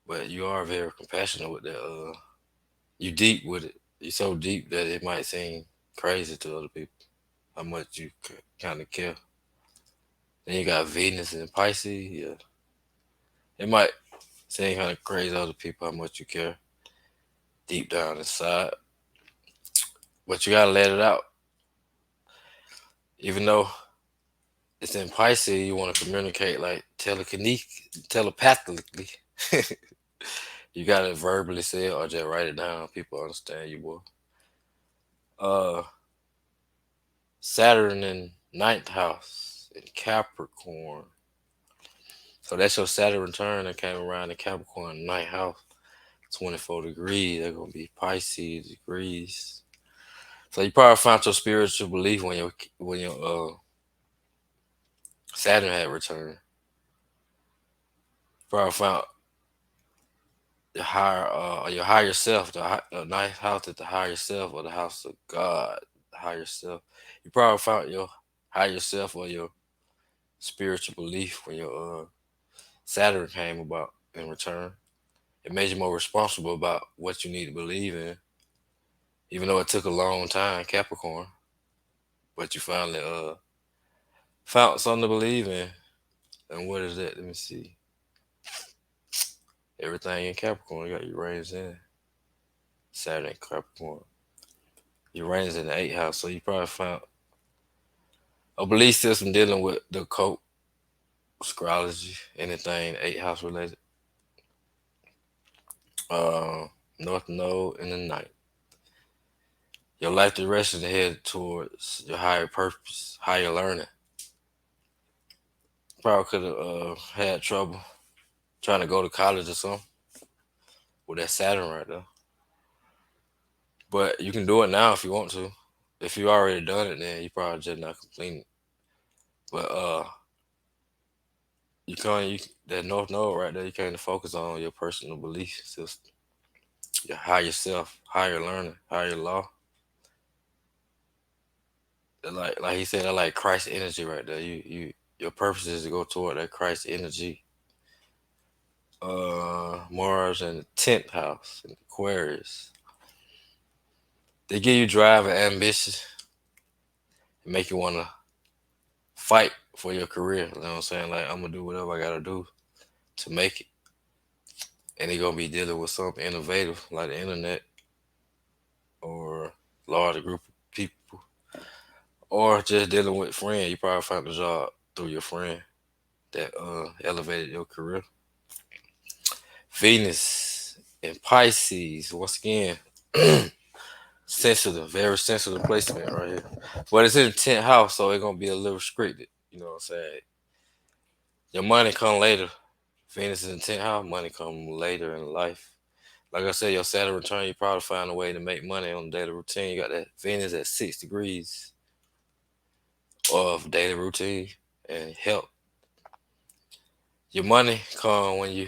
But you are very compassionate with that. You deep with it. You're so deep that it might seem crazy to other people how much you kind of care. Then you got Venus and Pisces. Yeah, it might seem kind of crazy to other people how much you care deep down inside. But you gotta let it out. Even though it's in Pisces, you want to communicate like telepathically. You gotta verbally say it or just write it down. People understand you, boy. Uh, Saturn in ninth house in Capricorn. So that's your Saturn return that came around in Capricorn ninth house. 24 degrees. They're gonna be Pisces degrees. So you probably found your spiritual belief when your Saturn had returned. Probably found your higher self, the ninth house is the higher self or the house of God, the higher self. You probably found your higher self or your spiritual belief when your Saturn came about in return. It made you more responsible about what you need to believe in, even though it took a long time, Capricorn. But you finally found something to believe in. And what is that? Let me see. Everything in Capricorn, you got Uranus in Saturn in Capricorn. Uranus in the eighth house, so you probably found a belief system dealing with the occult, astrology, anything eighth house related. Uh, North Node in the ninth. Your life direction is headed towards your higher purpose, higher learning. Probably could have had trouble trying to go to college or something with that Saturn right there. But you can do it now if you want to. If you already done it, then you probably just not completing it. But you that North Node right there, you can't focus on your personal belief system, your higher self, higher learning, higher law. Like he said, I like Christ energy right there. Your purpose is to go toward that Christ energy. Mars in the tenth house in Aquarius. They give you drive and ambition and make you wanna fight for your career. You know what I'm saying? Like I'm gonna do whatever I gotta do to make it. And they're gonna be dealing with something innovative like the internet or larger group of people. Or just dealing with friends. You probably found a job through your friend that elevated your career. Venus and Pisces, once again, sensitive, very sensitive placement right here. But it's in the 10th house, so it's gonna be a little restricted. You know what I'm saying? Your money come later. Venus is in 10th house, money come later in life. Like I said, your Saturn return, you probably find a way to make money on the daily routine. You got that Venus at 6 degrees of daily routine and health. Your money come when you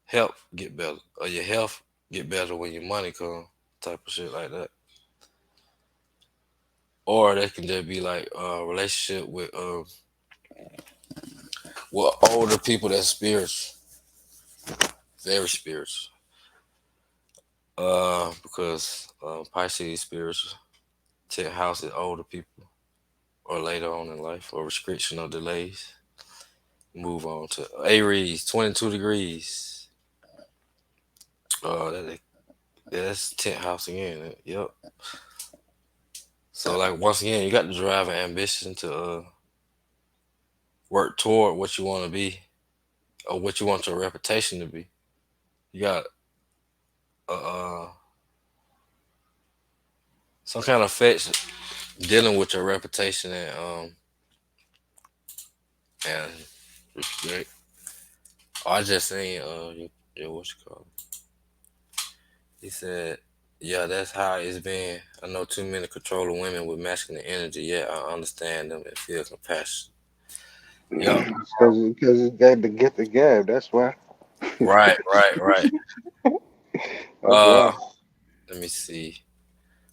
health get better, or your health get better when your money come, type of shit like that. Or that can just be like a relationship with older people that's spiritual, very spiritual. Because Pisces spiritual, 10th house is older people or later on in life or restriction or delays. Move on to Aries, 22 degrees. That yeah, that's 10th house again. Yep. So like once again, you got the drive and ambition to work toward what you want to be or what you want your reputation to be. You got some kind of effects dealing with your reputation and respect. Oh, I just seen your what's it called? He said, "Yeah, that's how it's been. I know too many controlling women with masculine energy. Yeah, I understand them and feel compassion. Yup, Because it got to get the gab. That's why. right, right, right. That's Uh, why. let me see.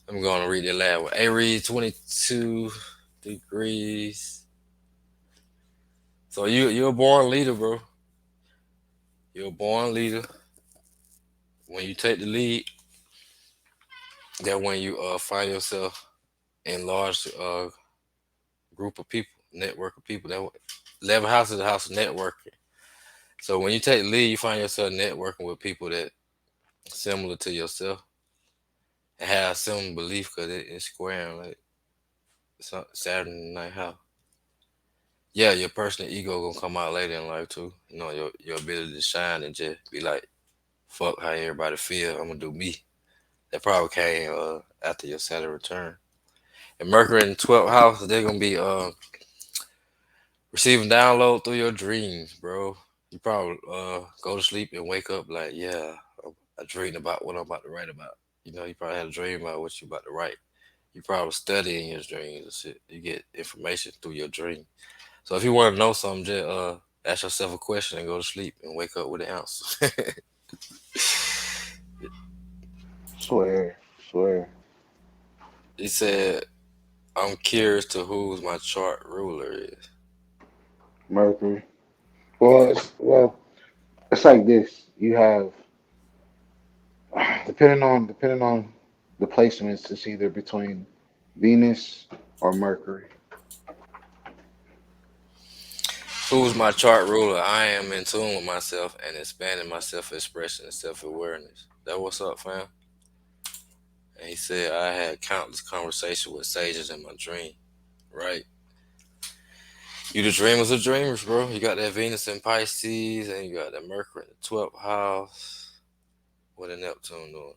I'm going to read the last one. Aries, 22 degrees. So you're a born leader, bro. You're a born leader. When you take the lead, that when you find yourself in large group of people, network of people. 11 house is a house of networking. So when you take the lead, you find yourself networking with people that similar to yourself and have similar belief because it's squaring like Saturn night house. Yeah, your personal ego gonna come out later in life too. You know your ability to shine and just be like, fuck how everybody feel. I'm gonna do me. That probably came after your Saturn return. And Mercury in the 12th house, they're gonna be receiving download through your dreams, bro. You probably go to sleep and wake up like, yeah, I dreamed about what I'm about to write about. You know, you probably had a dream about what you about to write. You probably study in your dreams and shit. You get information through your dream. So if you want to know something, just ask yourself a question and go to sleep and wake up with the answer. Swear, swear. He said, "I'm curious to who's my chart ruler is." Mercury. It's like this. You have depending on the placements, it's either between Venus or Mercury. Who's my chart ruler? I am in tune with myself and expanding my self-expression and self-awareness. That what's up, fam? And he said I had countless conversations with sages in my dream. Right? You the dreamers of dreamers, bro. You got that Venus in Pisces, and you got that Mercury in the 12th house. What a Neptune doing?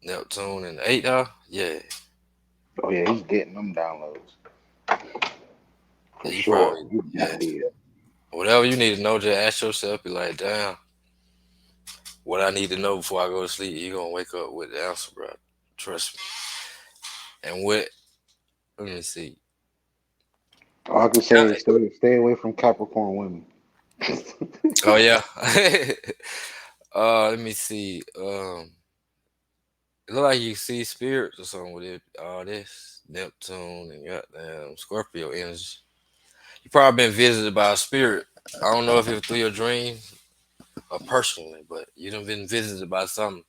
Neptune in the 8th house? Yeah. Oh yeah, he's getting them downloads Yeah, for you sure. probably, He yeah. definitely is. Whatever you need to know, just ask yourself, be like, damn, what I need to know before I go to sleep, you going to wake up with the answer, bro. Trust me. And what, let me see. All I can say is stay away from Capricorn women. Oh, yeah. Let me see. It look like you see spirits or something with it. All this Neptune and goddamn Scorpio energy. You probably been visited by a spirit. I don't know if it's through your dreams or personally, but you done been visited by something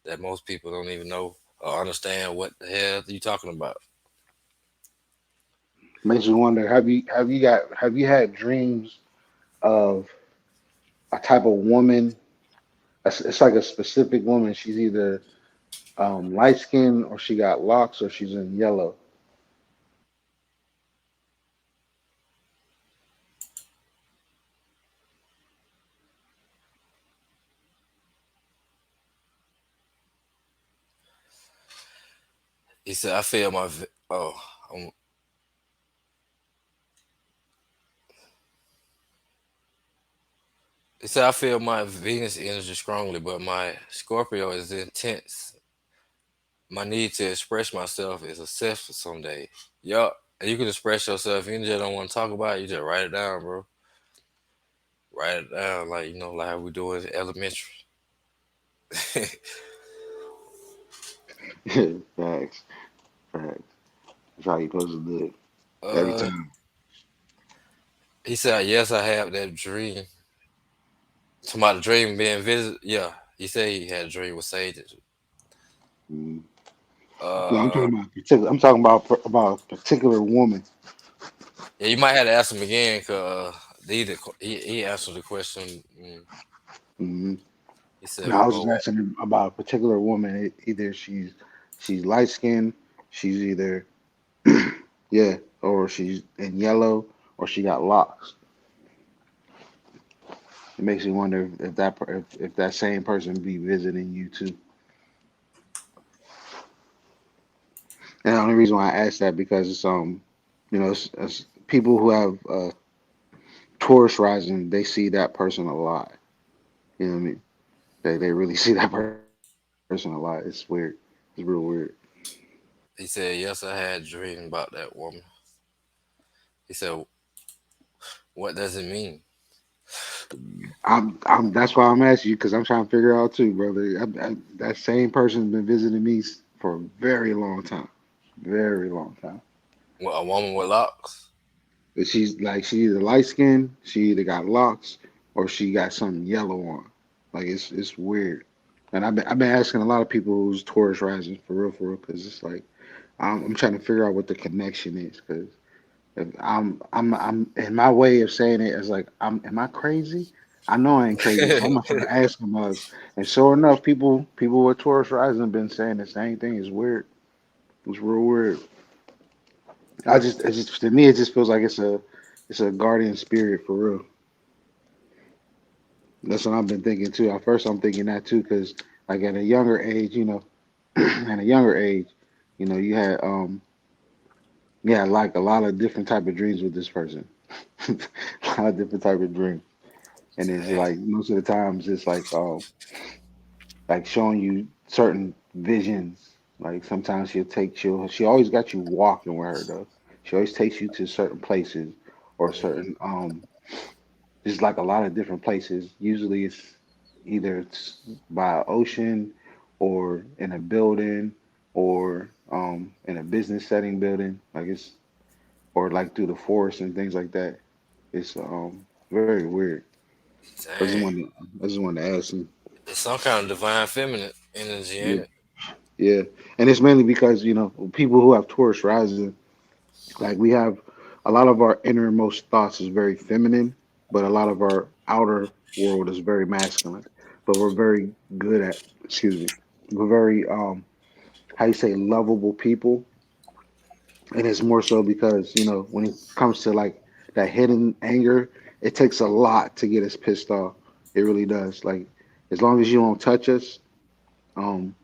that most people don't even know or understand what the hell you talking about. Makes you wonder. Have you had dreams of a type of woman? It's like a specific woman. She's either light skinned or she got locks or she's in yellow. He said, I feel um, he said, I feel my Venus energy strongly, but my Scorpio is intense. My need to express myself is excessive some days. Yup. And you can express yourself. If you just don't want to talk about it, you just write it down, bro. Write it down, like, like how we do it in elementary. Facts, facts. That's how you supposed to do it every uh, time. he said, yes, I have that dream. To my dream being visited. Yeah. He said he had a dream with sages. Mm. No, I'm Uh, talking about particular. I'm talking about a particular woman. yeah, you might have to ask him again, cause he answered the question. Hmm. He said, No, I "What was go just asking him about a particular woman. Either she's light skinned, she's either yeah, or she's in yellow, or she got locks. It makes me wonder if if that same person be visiting you too. And the only reason why I ask that because it's it's people who have Taurus rising, they see that person a lot. You know what I mean? They really see that person a lot. It's weird. It's real weird. He said, "Yes, I had a dream about that woman." He said, "What does it mean?" I'm that's why I'm asking you because I'm trying to figure out too, brother. That same person's been visiting me for a very long time, very long time. What, a woman with locks? But she's like she either light skinned, she either got locks, or she got something yellow on. Like it's weird. And I've been asking a lot of people who's Taurus rising for real, because it's like I'm trying to figure out what the connection is. Because if I'm in my way of saying it is like am I crazy? I know I ain't crazy, so I'm gonna start asking us. And sure enough, people with Taurus rising have been saying the same thing. It's weird. It's real weird. It's just to me, it just feels like it's a guardian spirit for real. That's what I've been thinking too. At first, I'm thinking that too, because like at a younger age, at a younger age, you had yeah, like a lot of different type of dreams with this person, a lot of different type of dreams, and it's Damn. like most of the times it's like showing you certain visions. Like sometimes she always got you walking with her though. She always takes you to certain places or certain just like a lot of different places. Usually it's by an ocean or in a building or in a business setting building. Like it's or like through the forest and things like that. It's very weird. I just Dang. wanted I just wanted to ask him. It's some kind of divine feminine energy, ain't Yeah, it? yeah. And it's mainly because, people who have Taurus rising, like we have a lot of our innermost thoughts is very feminine, but a lot of our outer world is very masculine. But we're very good at, excuse me, we're very how you say lovable people, and it's more so because when it comes to like that hidden anger, it takes a lot to get us pissed off. It really does. Like as long as you don't touch us, um,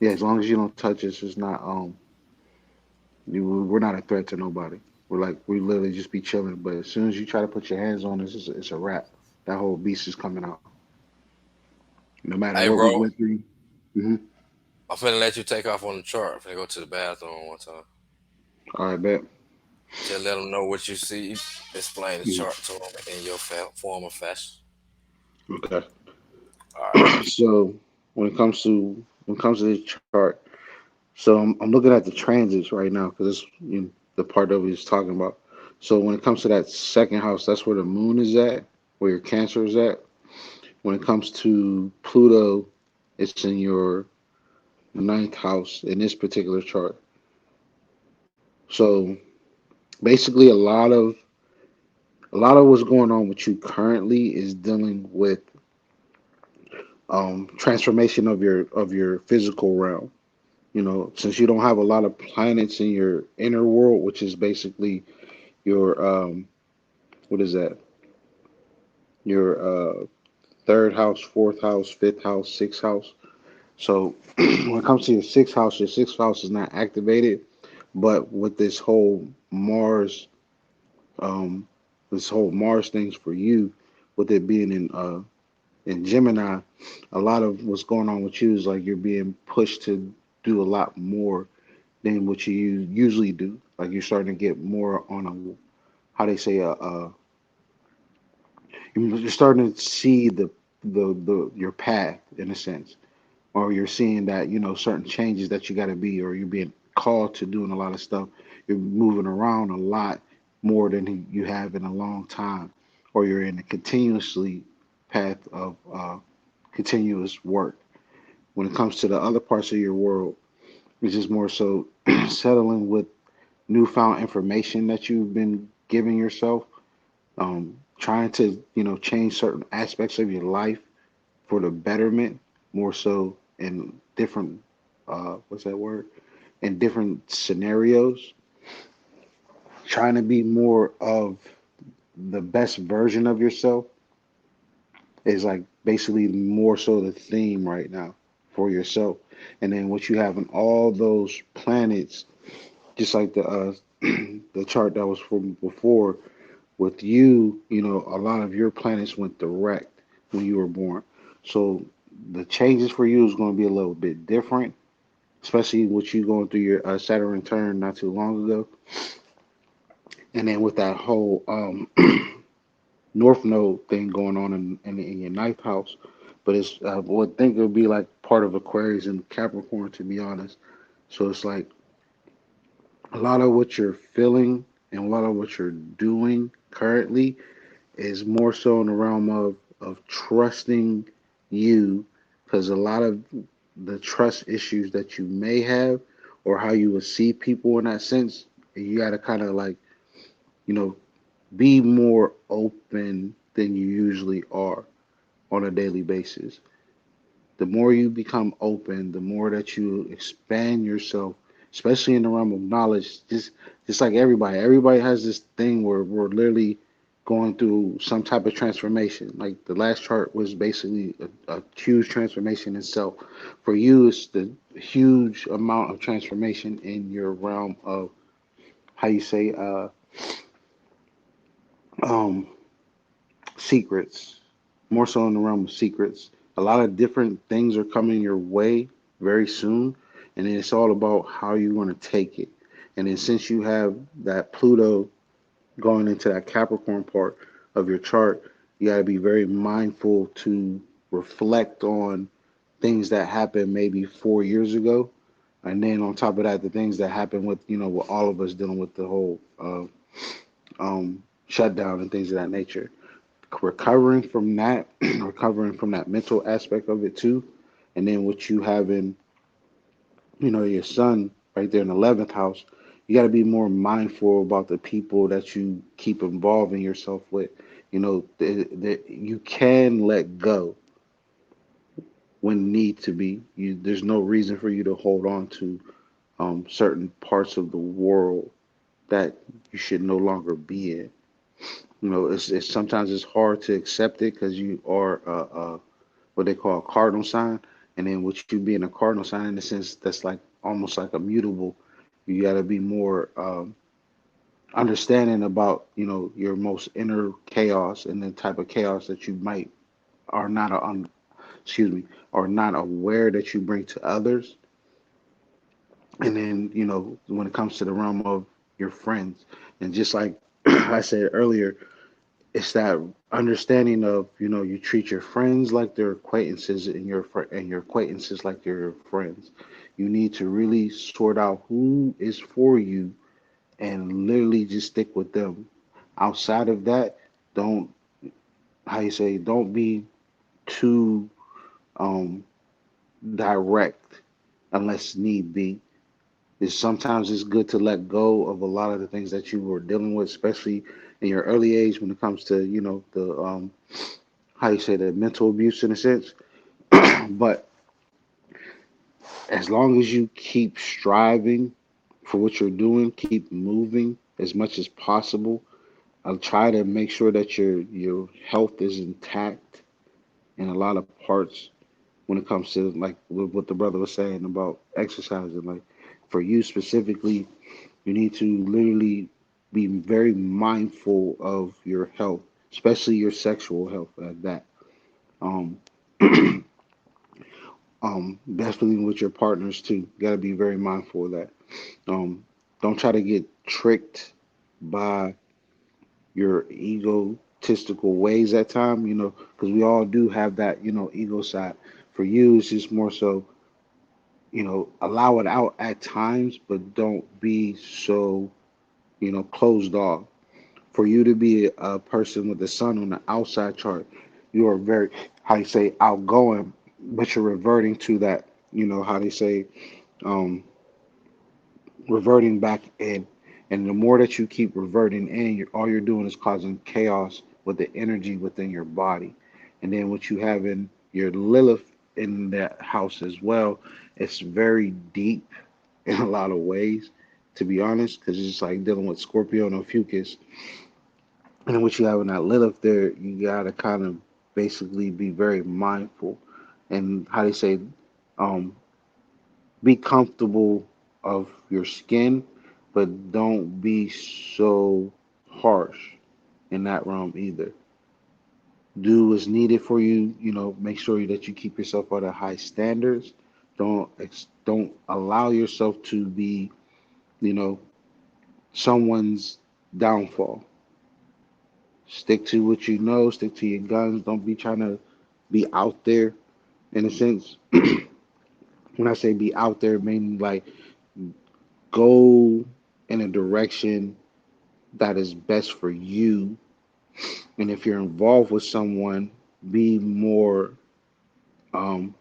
yeah, as long as you don't touch us, it's not we're not a threat to nobody. We literally just be chilling. But as soon as you try to put your hands on us, it's a wrap. That whole beast is coming out. No matter Hey, what we bro, went through. Hmm. I'm finna let you take off on the chart. I'm finna go to the bathroom one time. All right, bet. Just let them know what you see. Explain the Mhm. chart to them in your form of fashion. Okay. All right. So when it comes to the chart, so I'm looking at the transits right now because it's the part that we was talking about. So when it comes to that second house, that's where the moon is at, where your Cancer is at. When it comes to Pluto, it's in your ninth house in this particular chart. So basically, a lot of what's going on with you currently is dealing with transformation of your physical realm. Since you don't have a lot of planets in your inner world, which is basically your what is that? Your third house, fourth house, fifth house, sixth house. So when it comes to your sixth house is not activated. But with um, this whole Mars things for you, with it being in Gemini, a lot of what's going on with you is like you're being pushed to do a lot more than what you usually do. Like you're starting to get more on how they say you're starting to see the your path in a sense, or you're seeing that certain changes that you got to be, or you're being called to doing a lot of stuff. You're moving around a lot more than you have in a long time, or you're in a continuously path of continuous work. When it comes to the other parts of your world, it's just more so settling with newfound information that you've been giving yourself, trying to change certain aspects of your life for the betterment, more so in different what's that word, in different scenarios, trying to be more of the best version of yourself, is like basically more so the theme right now for yourself. And then what you have in all those planets, just like the the chart that was from before, with you, a lot of your planets went direct when you were born. So the changes for you is going to be a little bit different, especially with you going through your Saturn return not too long ago. And then with that whole North Node thing going on in your ninth house. But it's, I would think it would be like part of Aquarius and Capricorn, to be honest. So it's like a lot of what you're feeling and a lot of what you're doing currently is more so in the realm of trusting you, because a lot of the trust issues that you may have or how you would see people in that sense, you got to kind of like, you know, be more open than you usually are on a daily basis. The more you become open, the more that you expand yourself, especially in the realm of knowledge. Just like everybody has this thing where we're literally going through some type of transformation. Like the last chart was basically a huge transformation itself. For you, it's the huge amount of transformation in your realm of how you say um, secrets, more so in the realm of secrets. A lot of different things are coming your way very soon, and then it's all about how you want to take it. And then since you have that Pluto going into that Capricorn part of your chart, you got to be very mindful to reflect on things that happened maybe 4 years ago. And then on top of that, the things that happened with, with all of us dealing with the whole shutdown and things of that nature, recovering from that, recovering from that mental aspect of it too, and then what you have in, your son right there in the 11th house, you got to be more mindful about the people that you keep involving yourself with. You can let go when need to be. There's no reason for you to hold on to certain parts of the world that you should no longer be in. It's sometimes it's hard to accept it because you are what they call a cardinal sign, and then with you being a cardinal sign, in a sense, that's like almost like a mutable. You got to be more understanding about your most inner chaos and the type of chaos that you might are not excuse me are not aware that you bring to others. And then when it comes to the realm of your friends, and just like I said earlier, it's that understanding of you treat your friends like they're acquaintances and your acquaintances like they're your friends. You need to really sort out who is for you and literally just stick with them. Outside of that, don't how you say don't be too um direct unless need be. Is sometimes it's good to let go of a lot of the things that you were dealing with, especially in your early age when it comes to the how you say the mental abuse in a sense. But as long as you keep striving for what you're doing, keep moving as much as possible. I'll try to make sure that your health is intact in a lot of parts when it comes to like what the brother was saying about exercising. Like for you specifically, you need to literally be very mindful of your health, especially your sexual health at that. Um, Definitely with your partners too. You got to be very mindful of that. Um, don't try to get tricked by your egotistical ways at time. Because we all do have that ego side. For you, it's just more so allow it out at times, but don't be so closed off. For you to be a person with the sun on the outside chart, you are very, how you say, outgoing, but you're reverting to that, how they say, um, reverting back in. And the more that you keep reverting in, all you're doing is causing chaos with the energy within your body. And then what you have in your Lilith in that house as well, it's very deep in a lot of ways, to be honest, because it's like dealing with Scorpio and Ophiuchus. And then what you have in that Lilith there, you gotta kind of basically be very mindful and how they say, um, be comfortable of your skin, but don't be so harsh in that realm either. Do what's needed for you. You know, make sure that you keep yourself at a high standards. Don't allow yourself to be, you know, someone's downfall. Stick to what you know. Stick to your guns. Don't be trying to be out there. In a sense, when I say be out there, meaning like go in a direction that is best for you. And if you're involved with someone, be more um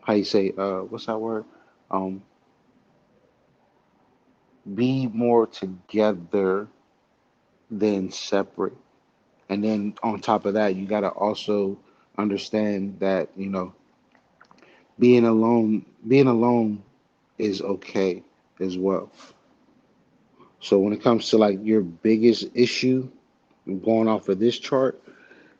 how you say what's that word? Um be more together than separate. And then on top of that, you gotta also understand that, you know, being alone is okay as well. So when it comes to like your biggest issue, going off of this chart,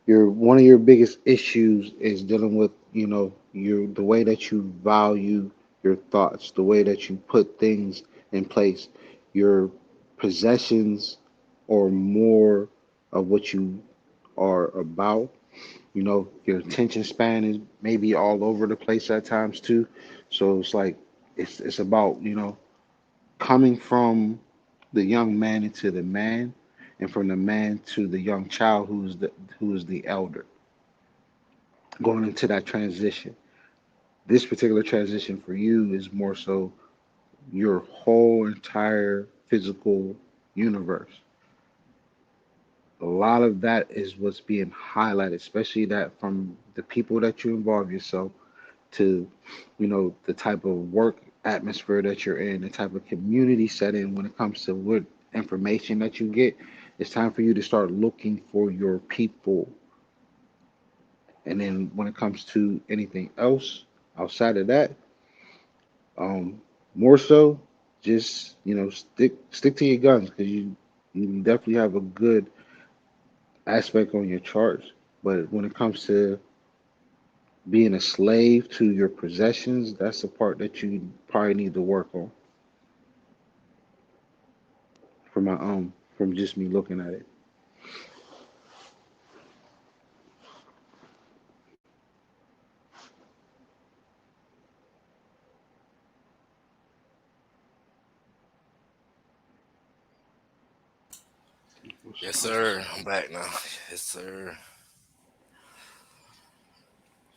your one of your biggest issues is dealing with, you know, your the way that you value your thoughts, the way that you put things in place. Your possessions or more of what you are about. You know, your attention span is maybe all over the place at times too. So it's like it's about, you know, coming from the young man into the man, and from the man to the young child who is the elder, going into that transition. This particular transition for you is more so your whole entire physical universe. A lot of that is what's being highlighted, especially that from the people that you involve yourself to, you know, the type of work atmosphere that you're in, the type of community setting when it comes to what information that you get. It's time for you to start looking for your people. And then when it comes to anything else outside of that, um, more so, just, you know, stick to your guns because you definitely have a good aspect on your charts. But when it comes to being a slave to your possessions, that's the part that you probably need to work on from just me looking at it. What's Yes, what's sir. I'm back now. Yes, sir.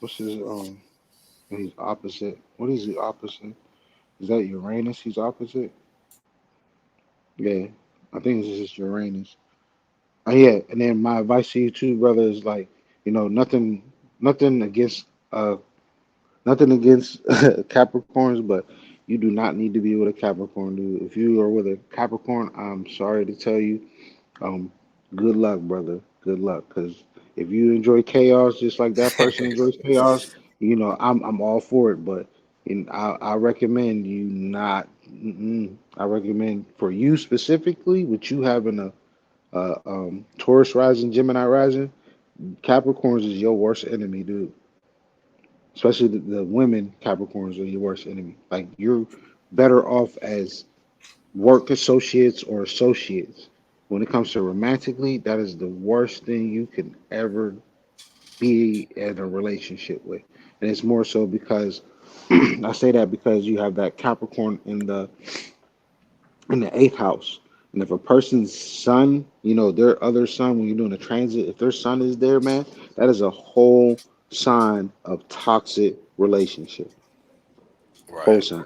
what's his he's opposite. What is he opposite? Is that Uranus he's opposite? Yeah. I think it's just Uranus. Oh yeah, and then my advice to you too, brother, is like, you know, nothing against nothing against Capricorns, but you do not need to be with a Capricorn, dude. If you are with a Capricorn, I'm sorry to tell you, um, good luck, brother. Good luck, because if you enjoy chaos just like that person enjoys chaos, you know, I'm all for it. But I recommend you not. I recommend for you specifically, with you having a Taurus rising, Gemini rising, Capricorns is your worst enemy, dude. Especially the women Capricorns are your worst enemy. Like you're better off as work associates or associates. When it comes to romantically, that is the worst thing you can ever be in a relationship with. And it's more so because I say that because you have that Capricorn in the eighth house. And if a person's sun, you know, their other sun, when you're doing a transit, if their sun is there, man, that is a whole sign of toxic relationship. Whole Right. sign.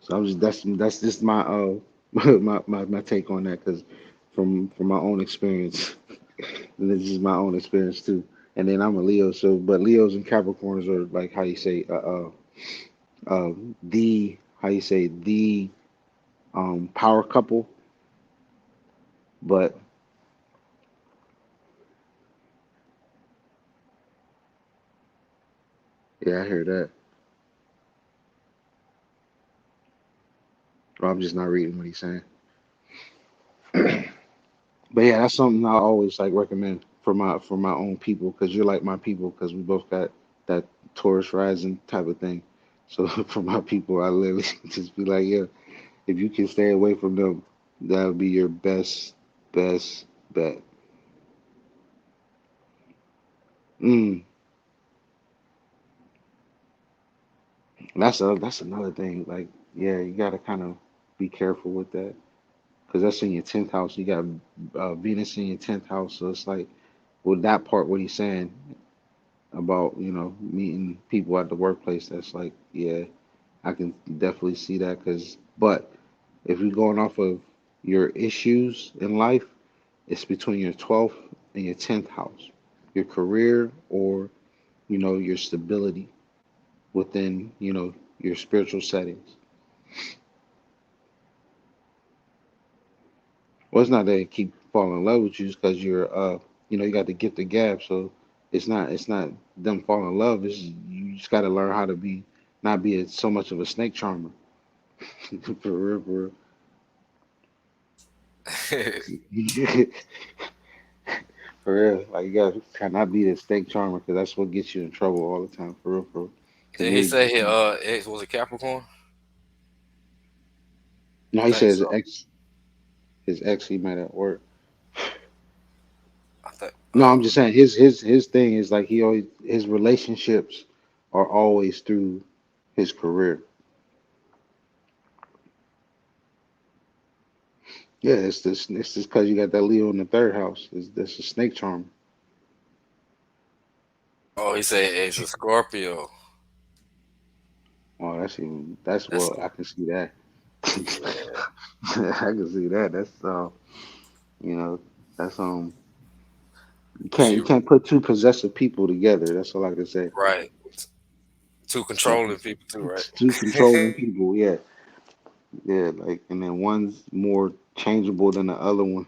So I'm just that's just my my take on that because from my own experience, and this is my own experience too. And then I'm a Leo, so but Leos and Capricorns are like how you say the how you say the power couple. But yeah, I hear that. Or I'm just not reading what he's saying. But yeah, that's something I always like recommend. for my own people because you're like my people because we both got that Taurus rising type of thing. So for my people, I literally just be like, yeah, if you can stay away from them, that would be your best bet. Mm, that's another thing. Like, yeah, you gotta kind of be careful with that because that's in your tenth house. You got Venus in your tenth house, so it's like with that part, what he's saying about meeting people at the workplace. That's like, yeah, I can definitely see that. But if you're going off of your issues in life, it's between your 12th and your 10th house, your career or your stability within your spiritual settings. Well, it's not that they keep falling in love with you, it's because you got the gift of gab. So it's not them falling in love. It's you just got to learn how to be not be so much of a snake charmer. For real, for real. For real, like you gotta kind of be the snake charmer because that's what gets you in trouble all the time. For real, for real. Because Did he say his ex was a Capricorn? no, I he think says so. his ex he met at work. I think. No, I'm just saying his thing is like he always his relationships are always through his career. Yeah, it's just because you got that Leo in the third house. That's a snake charmer. Oh, he said ex a Scorpio. Oh, that's That's well, I can see that. yeah. I can see that. That's you know, that's you can't She you can't put two possessive people together. That's all I can say. right. Two Like controlling people too, right? it's two controlling people. Yeah, yeah. Like and then one's more changeable than the other one.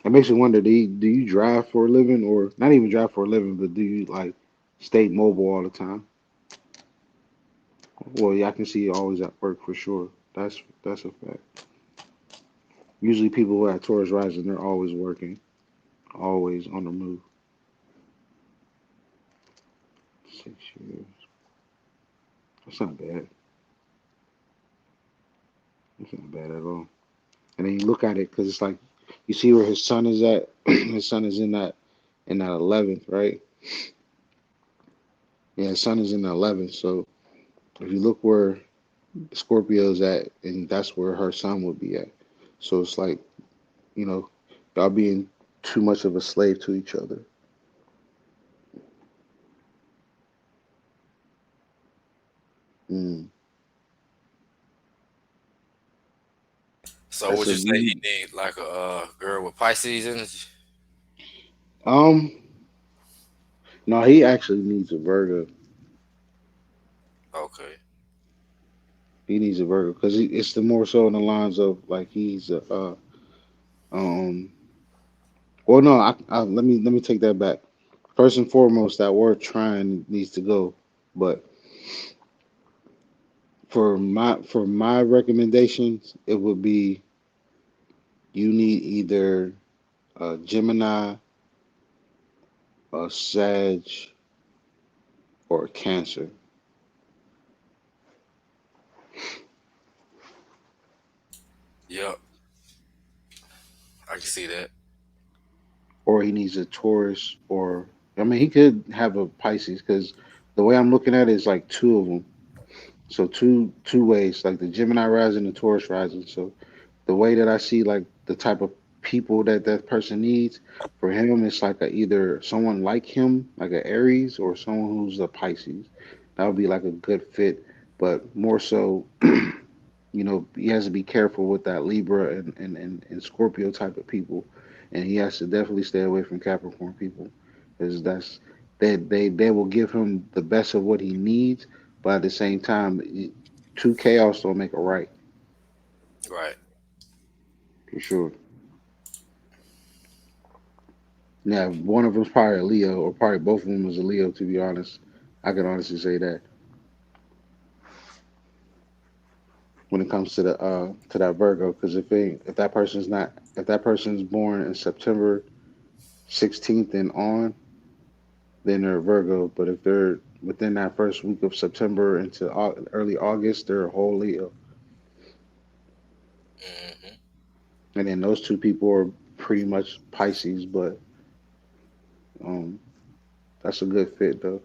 It makes you wonder: do you drive for a living, or not even drive for a living, but do you like stay mobile all the time? Well, yeah, I can see you always at work for sure. That's a fact. Usually, people who have Taurus rising, they're always working, always on the move. 6 years. That's not bad. That's not bad at all. And then you look at it because it's like you see where his son is at. His son is in that 11th, right? Yeah, his son is in the 11th. So if you look where Scorpio's at, and that's where her son would be at. So it's like you know, y'all being too much of a slave to each other. Mm. So That's would a you say he you. need like a girl with Pisces energy? Um, no, he actually needs a Virgo. Okay. He needs a Virgo because it's the more so in the lines of like he's a um. Well, no, let me take that back. First and foremost, that word trying needs to go. But for my recommendations, it would be you need either a Gemini, a Sag, or a Cancer, Yep, I can see that. or he needs a Taurus, or I mean, he could have a Pisces because the way I'm looking at it is like two of them. So two ways, like the Gemini rising, and the Taurus rising. So the way that I see like the type of people that that person needs for him, it's like either someone like him, like an Aries, or someone who's a Pisces. That would be like a good fit, but more so, he has to be careful with that Libra and Scorpio type of people, and he has to definitely stay away from Capricorn people because they will give him the best of what he needs, but at the same time, two chaos don't make a right Right. for sure. Now, one of them's probably a Leo, or probably both of them is a Leo. To be honest, I can honestly say that when it comes to that Virgo, because if that person's born in September, 16th and on, then they're Virgo. But if they're within that first week of September into early August, they're whole Leo. Hmm. And then those two people are pretty much Pisces, but um, that's a good fit though.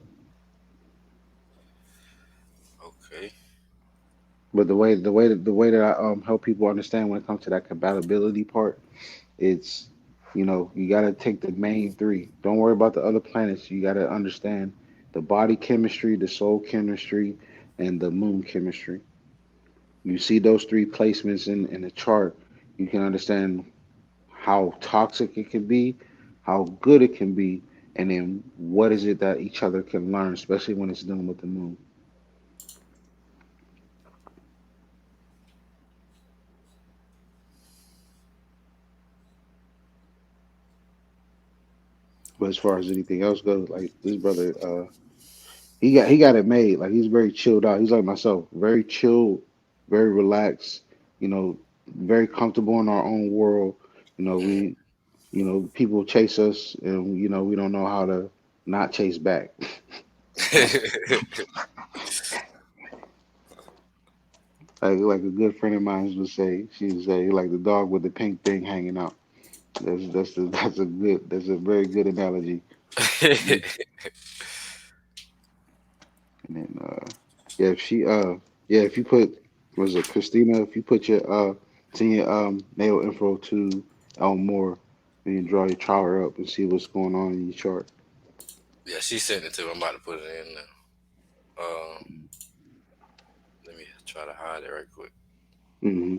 Okay. But the way that I help people understand when it comes to that compatibility part, it's you got to take the main three. Don't worry about the other planets. You got to understand the body chemistry, the soul chemistry, and the moon chemistry. You see those three placements in the chart, you can understand how toxic it can be, how good it can be, and then what is it that each other can learn, especially when it's dealing with the moon. But as far as anything else goes, like this brother, he got it made. Like he's very chilled out. He's like myself, very chilled, very relaxed. You know, very comfortable in our own world. You know, we, people chase us, and we don't know how to not chase back. Like a good friend of mine would say, she would say, like the dog with the pink thing hanging out. That's a very good analogy. And then yeah, if she yeah, if you put was it Christina, if you put your send your nail info to Elmore and you draw your chart up and see what's going on in your chart. Yeah, she sent it to me. I'm about to put it in now. Let me try to hide it right quick. Hmm.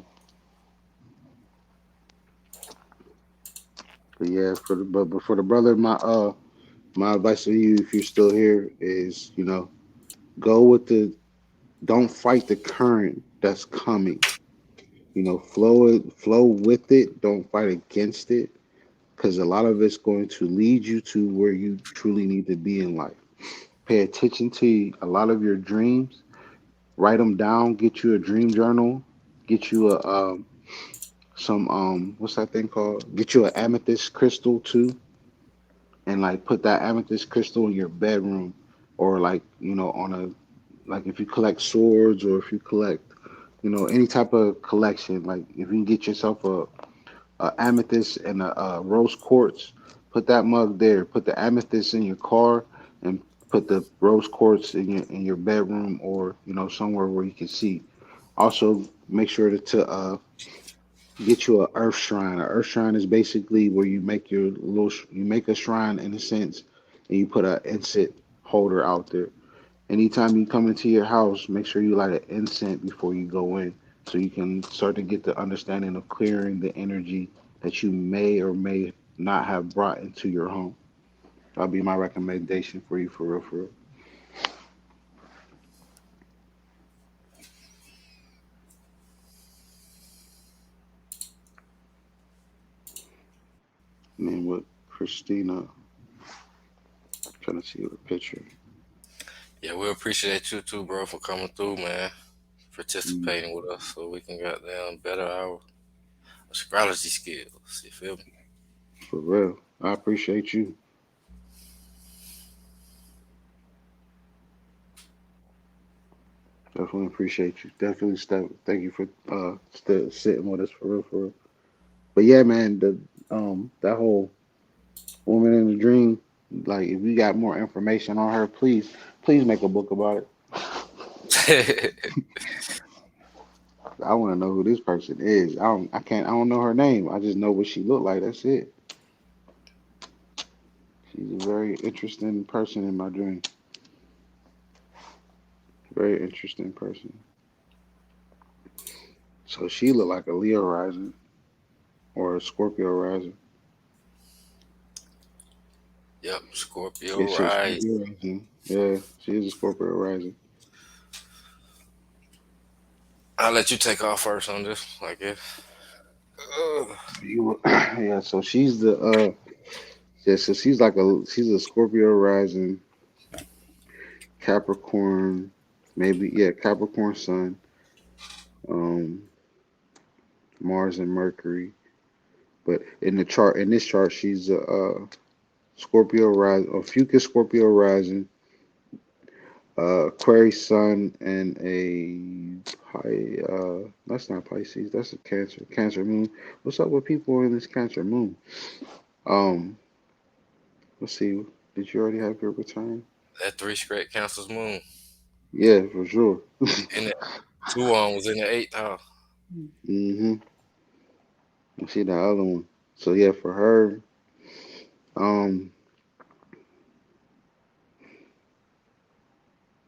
But yeah, but for the brother, my advice to you, if you're still here, is go with the don't fight the current that's coming. Flow with it. Don't fight against it, because a lot of it's going to lead you to where you truly need to be in life. Pay attention to a lot of your dreams. Write them down. Get you a dream journal. Get you a some what's that thing called? Get you an amethyst crystal too, and like put that amethyst crystal in your bedroom, or like on a like if you collect swords or if you collect any type of collection. Like if you can get yourself a amethyst and a rose quartz, put that mug there. Put the amethyst in your car, and put the rose quartz in your bedroom, or somewhere where you can see. Also, make sure to get you a earth shrine. A earth shrine is basically where you make a shrine in a sense, and you put an incense holder out there. Anytime you come into your house, make sure you light an incense before you go in, so you can start to get the understanding of clearing the energy that you may or may not have brought into your home. That'll be my recommendation for you, for real, for real. And then with Christina, trying to see the picture. Yeah, we appreciate you too, bro, for coming through, man. Mm, Participating with us so we can goddamn better our astrology skills. You feel me? for real, I appreciate you. Definitely appreciate you. Definitely thank you for still sitting with us, for real, for real. But yeah, man, the that whole woman in the dream. Like, if you got more information on her, please make a book about it. I want to know who this person is. I don't know her name. I just know what she looked like. That's it. She's a very interesting person in my dream. Very interesting person. So she looked like a Leo rising or a Scorpio rising. Yep, Scorpio Yeah, she's a rise. Scorpio rising. Yeah, she is a Scorpio rising. I'll let you take off first on this, I guess. Ugh. Yeah, so she's a Scorpio rising, Capricorn, maybe, yeah, Capricorn sun, um, Mars and Mercury. But in this chart, she's a Scorpio rising, or Fucus Scorpio rising, Aquarius sun, and that's not Pisces, that's a Cancer moon. What's up with people in this Cancer moon? Um, let's see. Did you already have your return? That three straight cancels moon. Yeah, for sure. And the two on was in the eighth house. hmm I see the other one. So yeah, for her, um,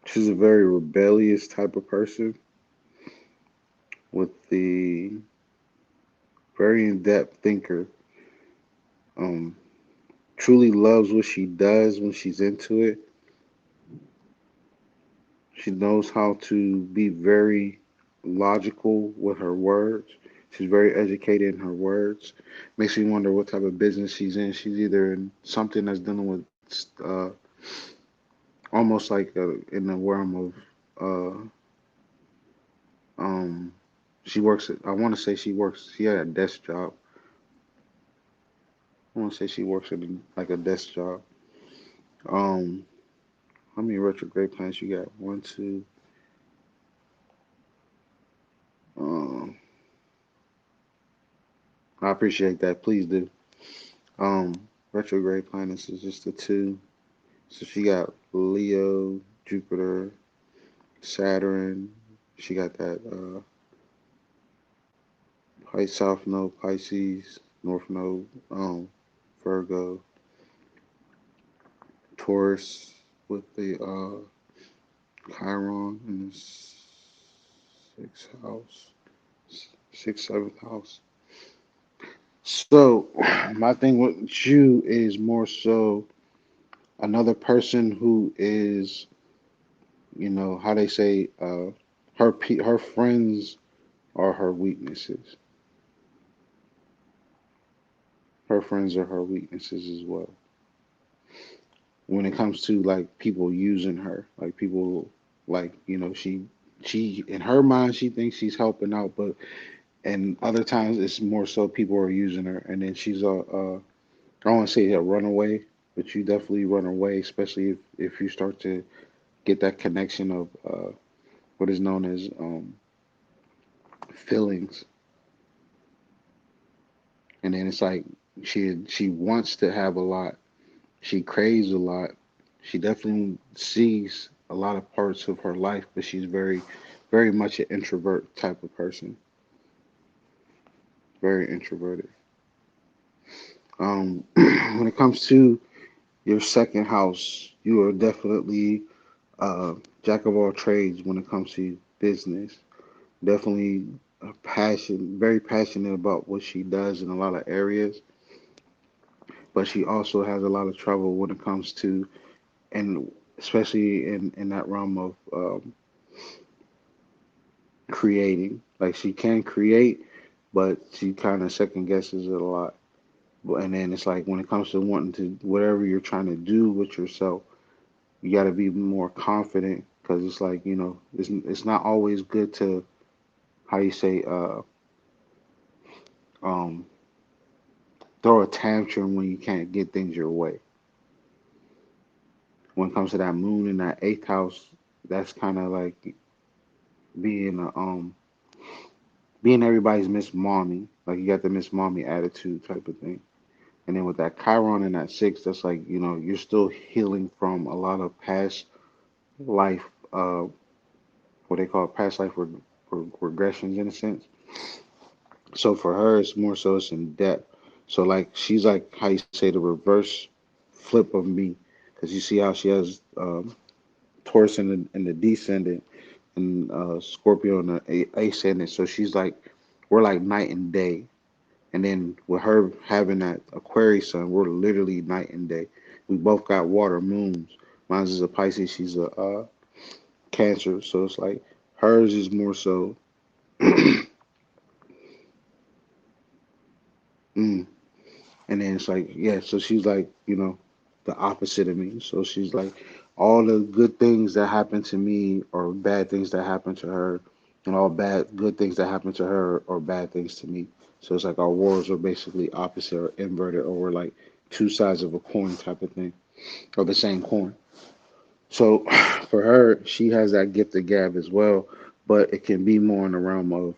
she's a very rebellious type of person with the very in-depth thinker. Um, truly loves what she does when she's into it. She knows how to be very logical with her words. She's very educated in her words. Makes me wonder what type of business she's in. She's either in something that's dealing with almost like in the realm of um, she works. I want to say she works. She had a desk job. I want to say she works at like a desk job. Um, how many retrograde planets you got? One, two. Um, I appreciate that. Please do. Retrograde planets is just the two. So she got Leo, Jupiter, Saturn. She got that South Node Pisces, North Node Virgo, Taurus with the Chiron in the sixth house, seventh house. So my thing with you is more so another person who is, how they say, her friends are her weaknesses. Her friends are her weaknesses as well. When it comes to like people using her, like people, like she in her mind she thinks she's helping out, but and other times it's more so people are using her, and then she's I don't want to say a runaway, but you definitely run away, especially if you start to get that connection of what is known as feelings, and then it's like she wants to have a lot, she craves a lot, she definitely sees a lot of parts of her life, but she's very much an introvert type of person, very introverted. When it comes to your second house, you are definitely uh, jack of all trades when it comes to business. Definitely a passion, very passionate about what she does in a lot of areas, but she also has a lot of trouble when it comes to, and especially in that realm of creating. Like she can create, but she kind of second guesses it a lot. And then it's like when it comes to wanting to whatever you're trying to do with yourself, you got to be more confident because it's like it's not always good to how you say um throw a tantrum when you can't get things your way. When it comes to that moon in that eighth house, that's kind of like being a being everybody's Miss Mommy. Like you got the Miss Mommy attitude type of thing. And then with that Chiron in that six, that's like you're still healing from a lot of past life, what they call past life regressions in a sense. So for her, it's more so it's in depth. So like she's like how you say the reverse flip of me, because you see how she has Taurus in the descendant and Scorpio in the ascendant. So she's like we're like night and day. And then with her having that Aquarius sun, we're literally night and day. We both got water moons. Mine's is a Pisces. She's a Cancer. So it's like hers is more so. mm, And then it's like, yeah, so she's like, the opposite of me. So she's like, all the good things that happen to me or bad things that happen to her, and all good things that happen to her or bad things to me. So it's like our worlds are basically opposite or inverted, or we're like two sides of a coin type of thing, or the same coin. So for her, she has that gift of gab as well, but it can be more in the realm of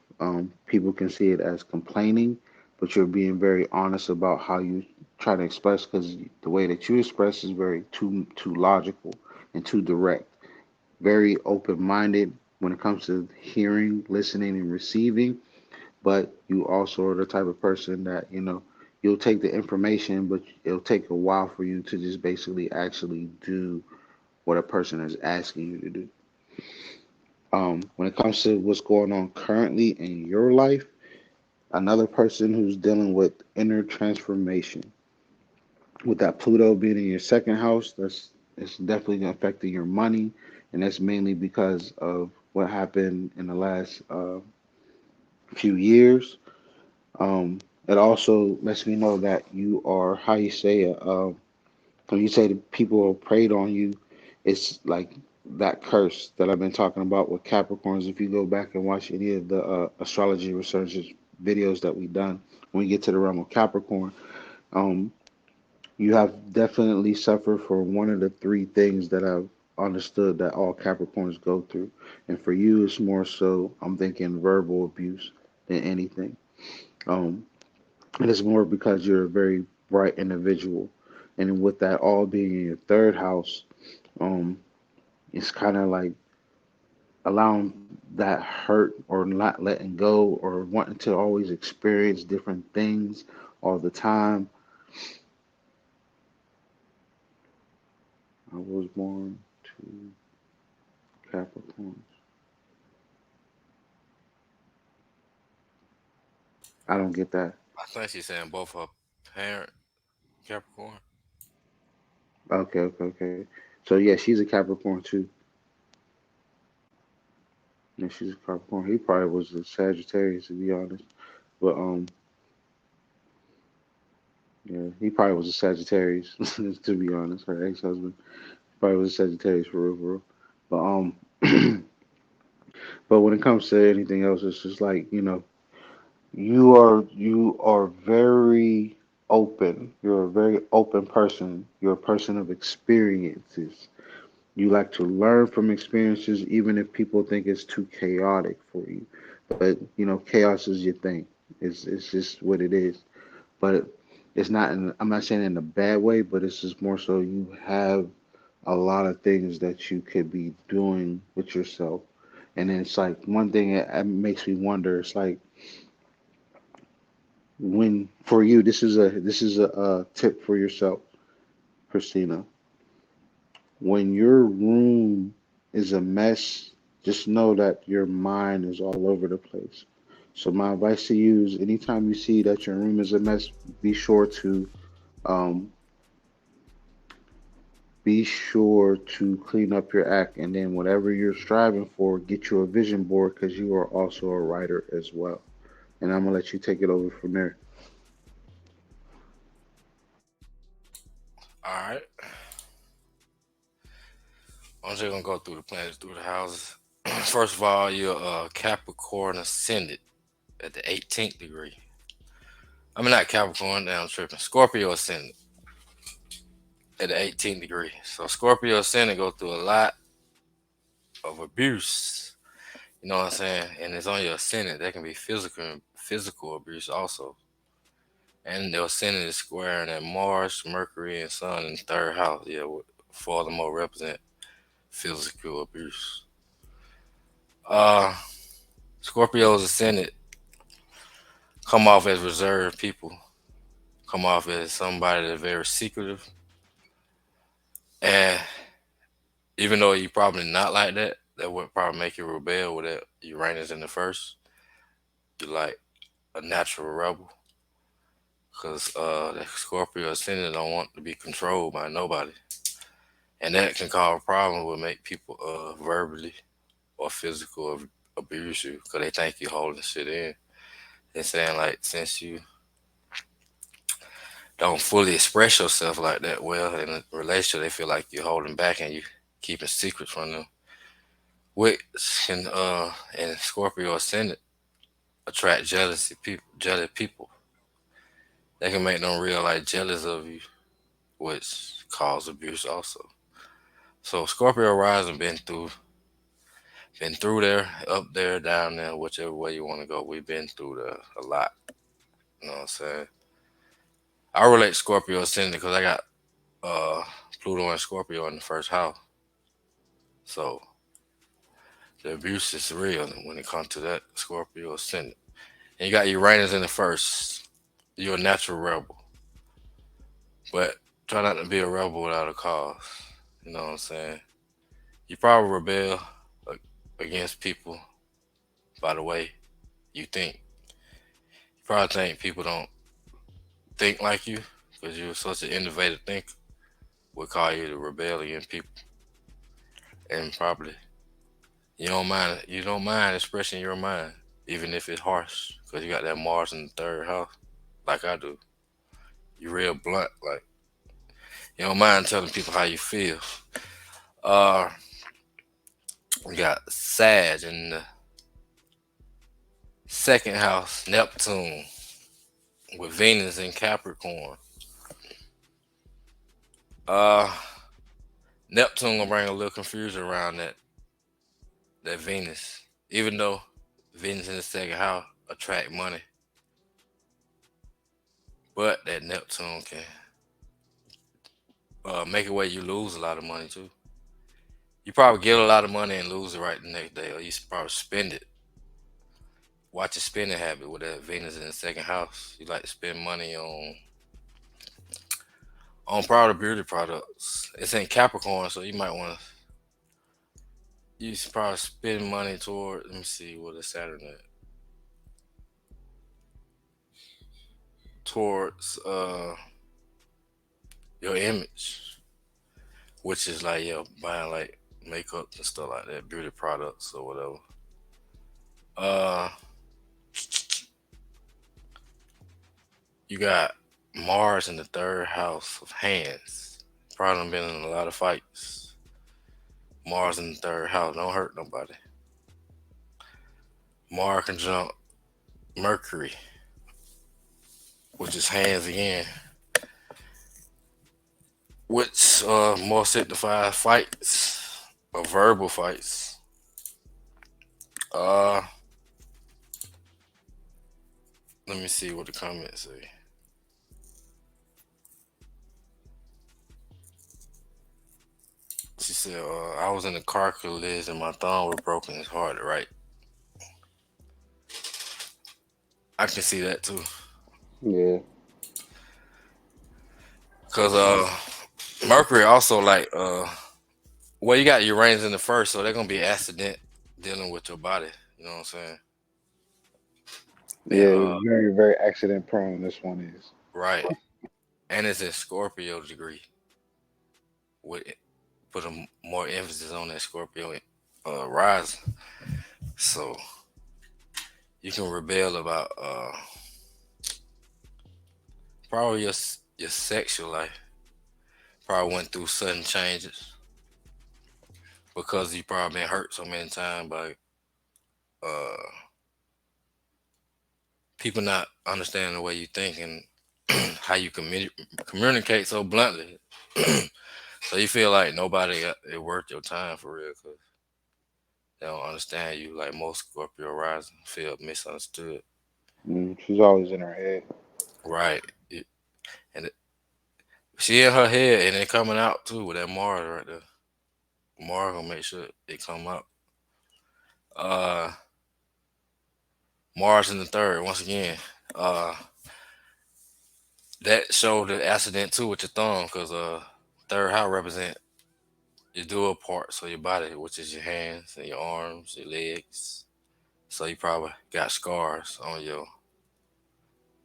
people can see it as complaining, but you're being very honest about how you try to express because the way that you express is very too logical and too direct, very open minded when it comes to hearing, listening, and receiving. But you also are the type of person that you'll take the information, but it'll take a while for you to just basically actually do what a person is asking you to do. When it comes to what's going on currently in your life, another person who's dealing with inner transformation, with that Pluto being in your second house, that's it's definitely affecting your money, and that's mainly because of what happened in the last few years. It also lets me know that you are how you say it. When you say that people have preyed on you, it's like that curse that I've been talking about with Capricorns. If you go back and watch any of the astrology researches videos that we've done, when we get to the realm of Capricorn, um, you have definitely suffered for one of the three things that I've understood that all Capricorns go through. And for you, it's more so, I'm thinking verbal abuse than anything. Um, it is more because you're a very bright individual. And with that all being in your third house, um, it's kind of like allowing that hurt or not letting go or wanting to always experience different things all the time. I was born to Capricorn. I don't get that. I think she's saying both her parent Capricorn. Okay, okay, okay. So yeah, she's a Capricorn too. Yeah, she's a Capricorn. He probably was a Sagittarius to be honest. But yeah, he probably was a Sagittarius to be honest. Her ex-husband probably was a Sagittarius for real, for real. But but when it comes to anything else, it's just like you are very open. You're a very open person. You're a person of experiences. You like to learn from experiences, even if people think it's too chaotic for you. But chaos is your thing. It's just what it is. But it's not. I'm not saying in a bad way, but it's just more so you have a lot of things that you could be doing with yourself. And then it's like one thing that makes me wonder. It's like when for you, this is a tip for yourself, Christina. When your room is a mess, just know that your mind is all over the place. So my advice to you is anytime you see that your room is a mess, be sure to um, clean up your act, and then whatever you're striving for, get you a vision board because you are also a writer as well. And I'm gonna let you take it over from there. All right. I'm just gonna go through the planets, through the houses. First of all, you're Capricorn ascendant at the 18th degree. I mean, not Capricorn, now I'm tripping. Scorpio ascendant at the 18th degree. So Scorpio ascendant go through a lot of abuse. You know what I'm saying? And it's on your ascendant. That can be physical abuse also. And the ascendant is squaring at Mars, Mercury, and Sun in the third house. Yeah, furthermore represent physical abuse. Uh, Scorpio's ascendant come off as reserved people, come off as somebody that's very secretive. And even though you probably not like that, that would probably make you rebel with that Uranus in the first. You like a natural rebel. Because the Scorpio ascendant don't want to be controlled by nobody. And that can cause a problem with make people verbally or physical abuse you because they think you're holding shit in. They're saying like since you don't fully express yourself like that well in a relationship, they feel like you're holding back and you keeping secrets from them. Which can and Scorpio ascendant attract jealousy people jealous people. They can make them real like jealous of you. which cause abuse also. So Scorpio rising been through there, up there, down there, whichever way you want to go. We've been through there a lot. You know what I'm saying? I relate Scorpio ascendant because I got uh Pluto and Scorpio in the first house. So the abuse is real when it comes to that Scorpio ascendant. And you got Uranus in the first. You're a natural rebel, but try not to be a rebel without a cause. You know what I'm saying? You probably rebel against people by the way you think. You probably think people don't think like you because you're such an innovative thinker. Would call you to rebel against people, and probably you don't mind expressing your mind, even if it's harsh, because you got that Mars in the third house, like I do. You real blunt, like you don't mind telling people how you feel. Uh, we got Sag in the second house, Neptune with Venus in Capricorn. Uh, Neptune gonna bring a little confusion around that Venus, even though Venus in the second house attract money, but that Neptune can make it where you lose a lot of money too. You probably get a lot of money and lose it right the next day, or you probably spend it. Watch your spending habit with that Venus in the second house. You like to spend money on product beauty products. It's in Capricorn, so you might want to. You should probably spend money toward. Let me see what is Saturn at. Towards your image, which is like buying like makeup and stuff like that, beauty products or whatever. Uh, you got Mars in the third house of hands. Probably done been in a lot of fights. Mars in the third house, don't hurt nobody. Mars conjunct Mercury, which is hands again, which more signifies fights or verbal fights. Uh, let me see what the comments say. She said, I was in the car collision, my thumb was broken, it's hard to write. I can see that too. Yeah. Cause Mercury also like well you got Uranus in the first, so they're gonna be accident dealing with your body. You know what I'm saying? And Yeah, very, very accident prone. This one is. right. And it's in Scorpio degree. With put more emphasis on that Scorpio rising. So you can rebel about probably your sexual life. Probably went through sudden changes because you probably been hurt so many times by uh people not understanding the way you think and how you communicate so bluntly. So you feel like nobody got it worth your time for real because they don't understand you. Like most Scorpio rising feel misunderstood. She's always in her head. Right. And she in her head and it coming out too with that Mars right there. Mars gonna make sure it come out. Uh, Mars in the third once again. Uh, that showed the accident too with your thumb because third house represent your dual parts of your body, which is your hands and your arms, your legs. So you probably got scars on your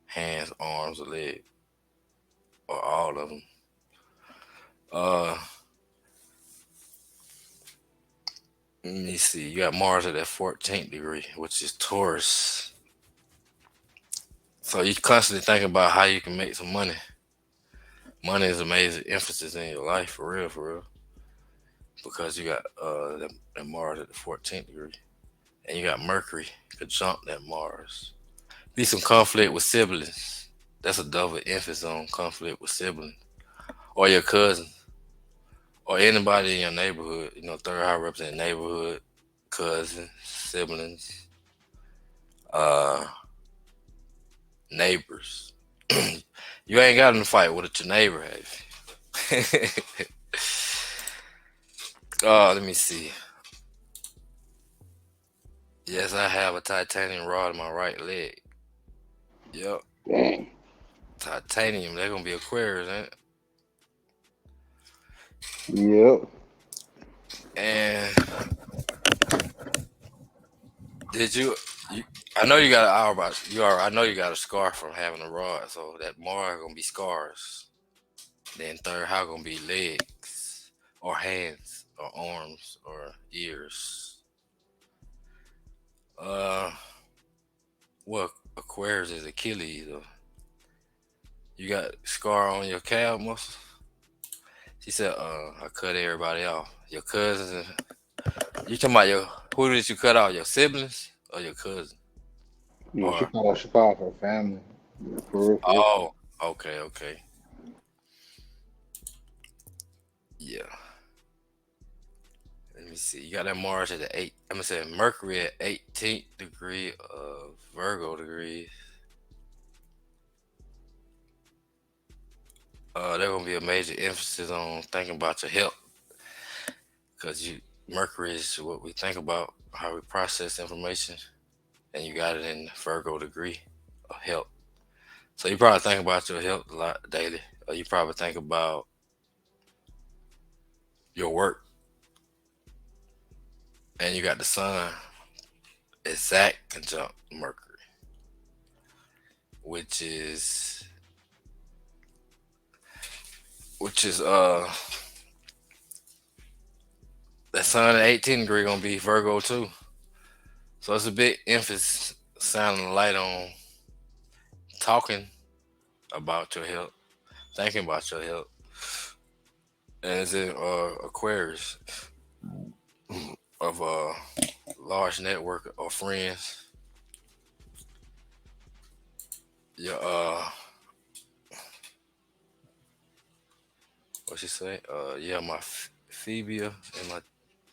hands, arms, or leg, or all of them. Uh, Let me see. You got Mars at that 14th degree, which is Taurus. So you constantly thinking about how you can make some money. Money is a major emphasis in your life, for real, because you got that Mars at the 14th degree, and you got Mercury conjunct that Mars. Be some conflict with siblings. That's a double emphasis on conflict with siblings, or your cousin, or anybody in your neighborhood. You know, third house represent neighborhood, cousins, siblings, uh, neighbors. You ain't got in a fight with your neighbor, have you? Let me see. Yes, I have a titanium rod in my right leg. Yep, Dang. titanium. They're gonna be Aquarius, ain't Yep. it? And did you? I know you got an hour about you are. I know you got a scar from having a rod, so that Mars gonna be scars. Then third house gonna be legs, or hands, or arms, or ears. Uh, what Aquarius is Achilles? Or you got scar on your calf muscle? She said, I cut everybody off. Your cousins. You talking about your who did you cut off? Your siblings or your cousin? Yeah, Or she called her family. Yeah, for real, for real. oh, okay, okay, yeah. Let me see. You got that Mars at the eight. I'm gonna say Mercury at 18th degree of Virgo degrees. There gonna be a major emphasis on thinking about your health, cause you Mercury is what we think about, how we process information, and you got it in Virgo degree of health. So you probably think about your health a lot daily, or you probably think about your work, and you got the sun exact conjunct Mercury, which is which is that sun at 18 degree gonna be Virgo too. So it's a big emphasis sounding a light on talking about your health, thinking about your health, and it's in Aquarius of a large network of friends. Your what she say? Yeah, my phobia and my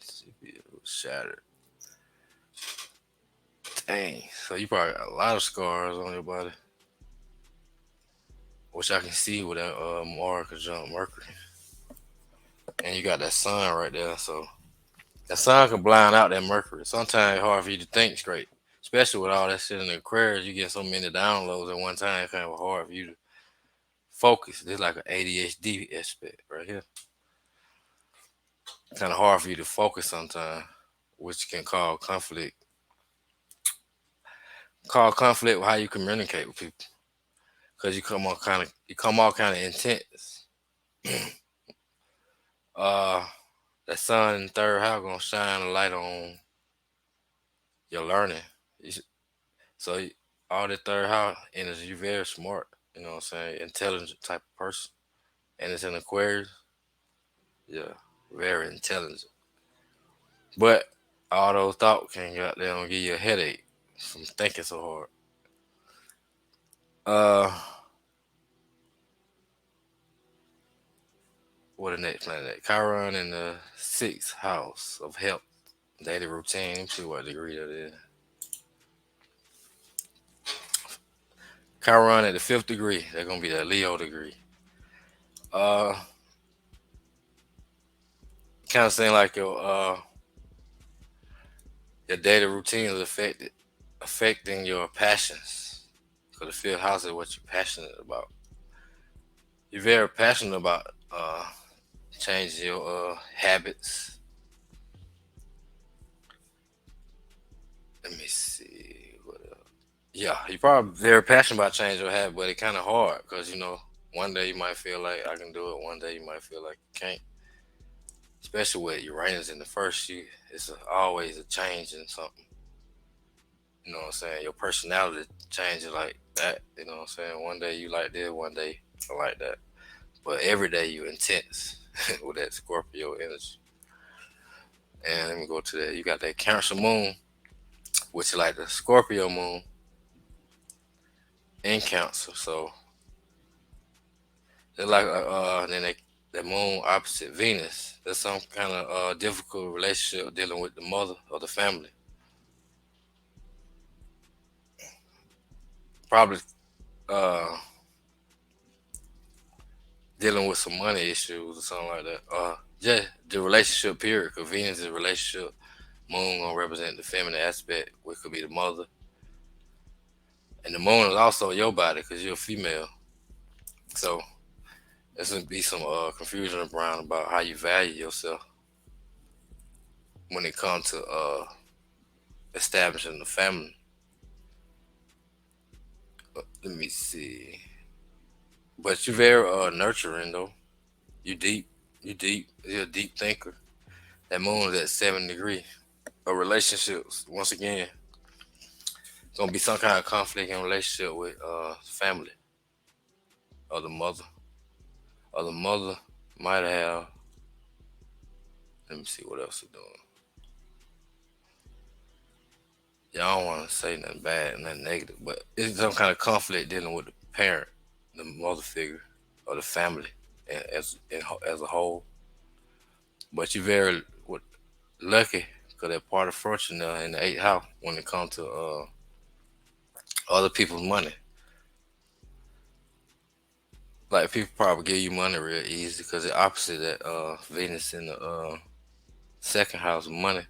tibia was shattered. Dang. So you probably got a lot of scars on your body, which I can see with that Mars conjunct Mercury, and you got that sun right there. So that sun can blind out that Mercury. Sometimes it's hard for you to think straight, especially with all that shit in the Aquarius. You get so many downloads at one time. It's kind of hard for you to focus. There's like an ADHD aspect right here. Kind of hard for you to focus sometimes, which can cause conflict with how you communicate with people. Cause you come out kind of intense. uh, that sun in third house gonna shine a light on your learning. You should- So all the third house energy, you very smart. You know what I'm saying? Intelligent type of person, and it's in Aquarius. Yeah, very intelligent. But all those thoughts can get out there and give you a headache from thinking so hard. Uh, what the next planet? Chiron in the sixth house of health, daily routine. Let me see what degree that is. Chiron at the fifth degree. They're gonna be that Leo degree. Uh, kind of seem like your daily routine is affecting your passions. Cause the fifth house is what you're passionate about. You're very passionate about changing your habits. Let me see what else. Yeah, you're probably very passionate about changing your habit, but it's kind of hard because one day you might feel like I can do it, one day you might feel like you can't. Especially with Uranus in the first, always a change in something. You know what I'm saying? Your personality changes like that. You know what I'm saying? One day you like this, one day I like that. But every day you intense with that Scorpio energy. And let me go to that. You got that Cancer moon, which is like the Scorpio moon in Cancer. So they're like then they the moon opposite Venus. There's some kind of difficult relationship dealing with the mother or the family. Probably uh, dealing with some money issues or something like that. Just the relationship period. Cause Venus is a relationship. Moon gonna represent the feminine aspect, which could be the mother, and the moon is also your body because you're a female. So there's gonna be some confusion around about how you value yourself when it comes to establishing the family. Let me see. But you're very nurturing though. You deep. You deep. You're a deep thinker. That moon is at 7 degrees. Relationships. Once again, gonna be some kind of conflict in relationship with family or the mother. Or the mother might have. Let me see what else they're doing. Yeah, I don't want to say nothing bad, nothing negative, but it's some kind of conflict dealing with the parent, the mother figure, or the family as a whole. But you're very lucky because that part of fortune in the eighth house when it comes to other people's money. Like people probably give you money real easy because the opposite that Venus in the second house of money.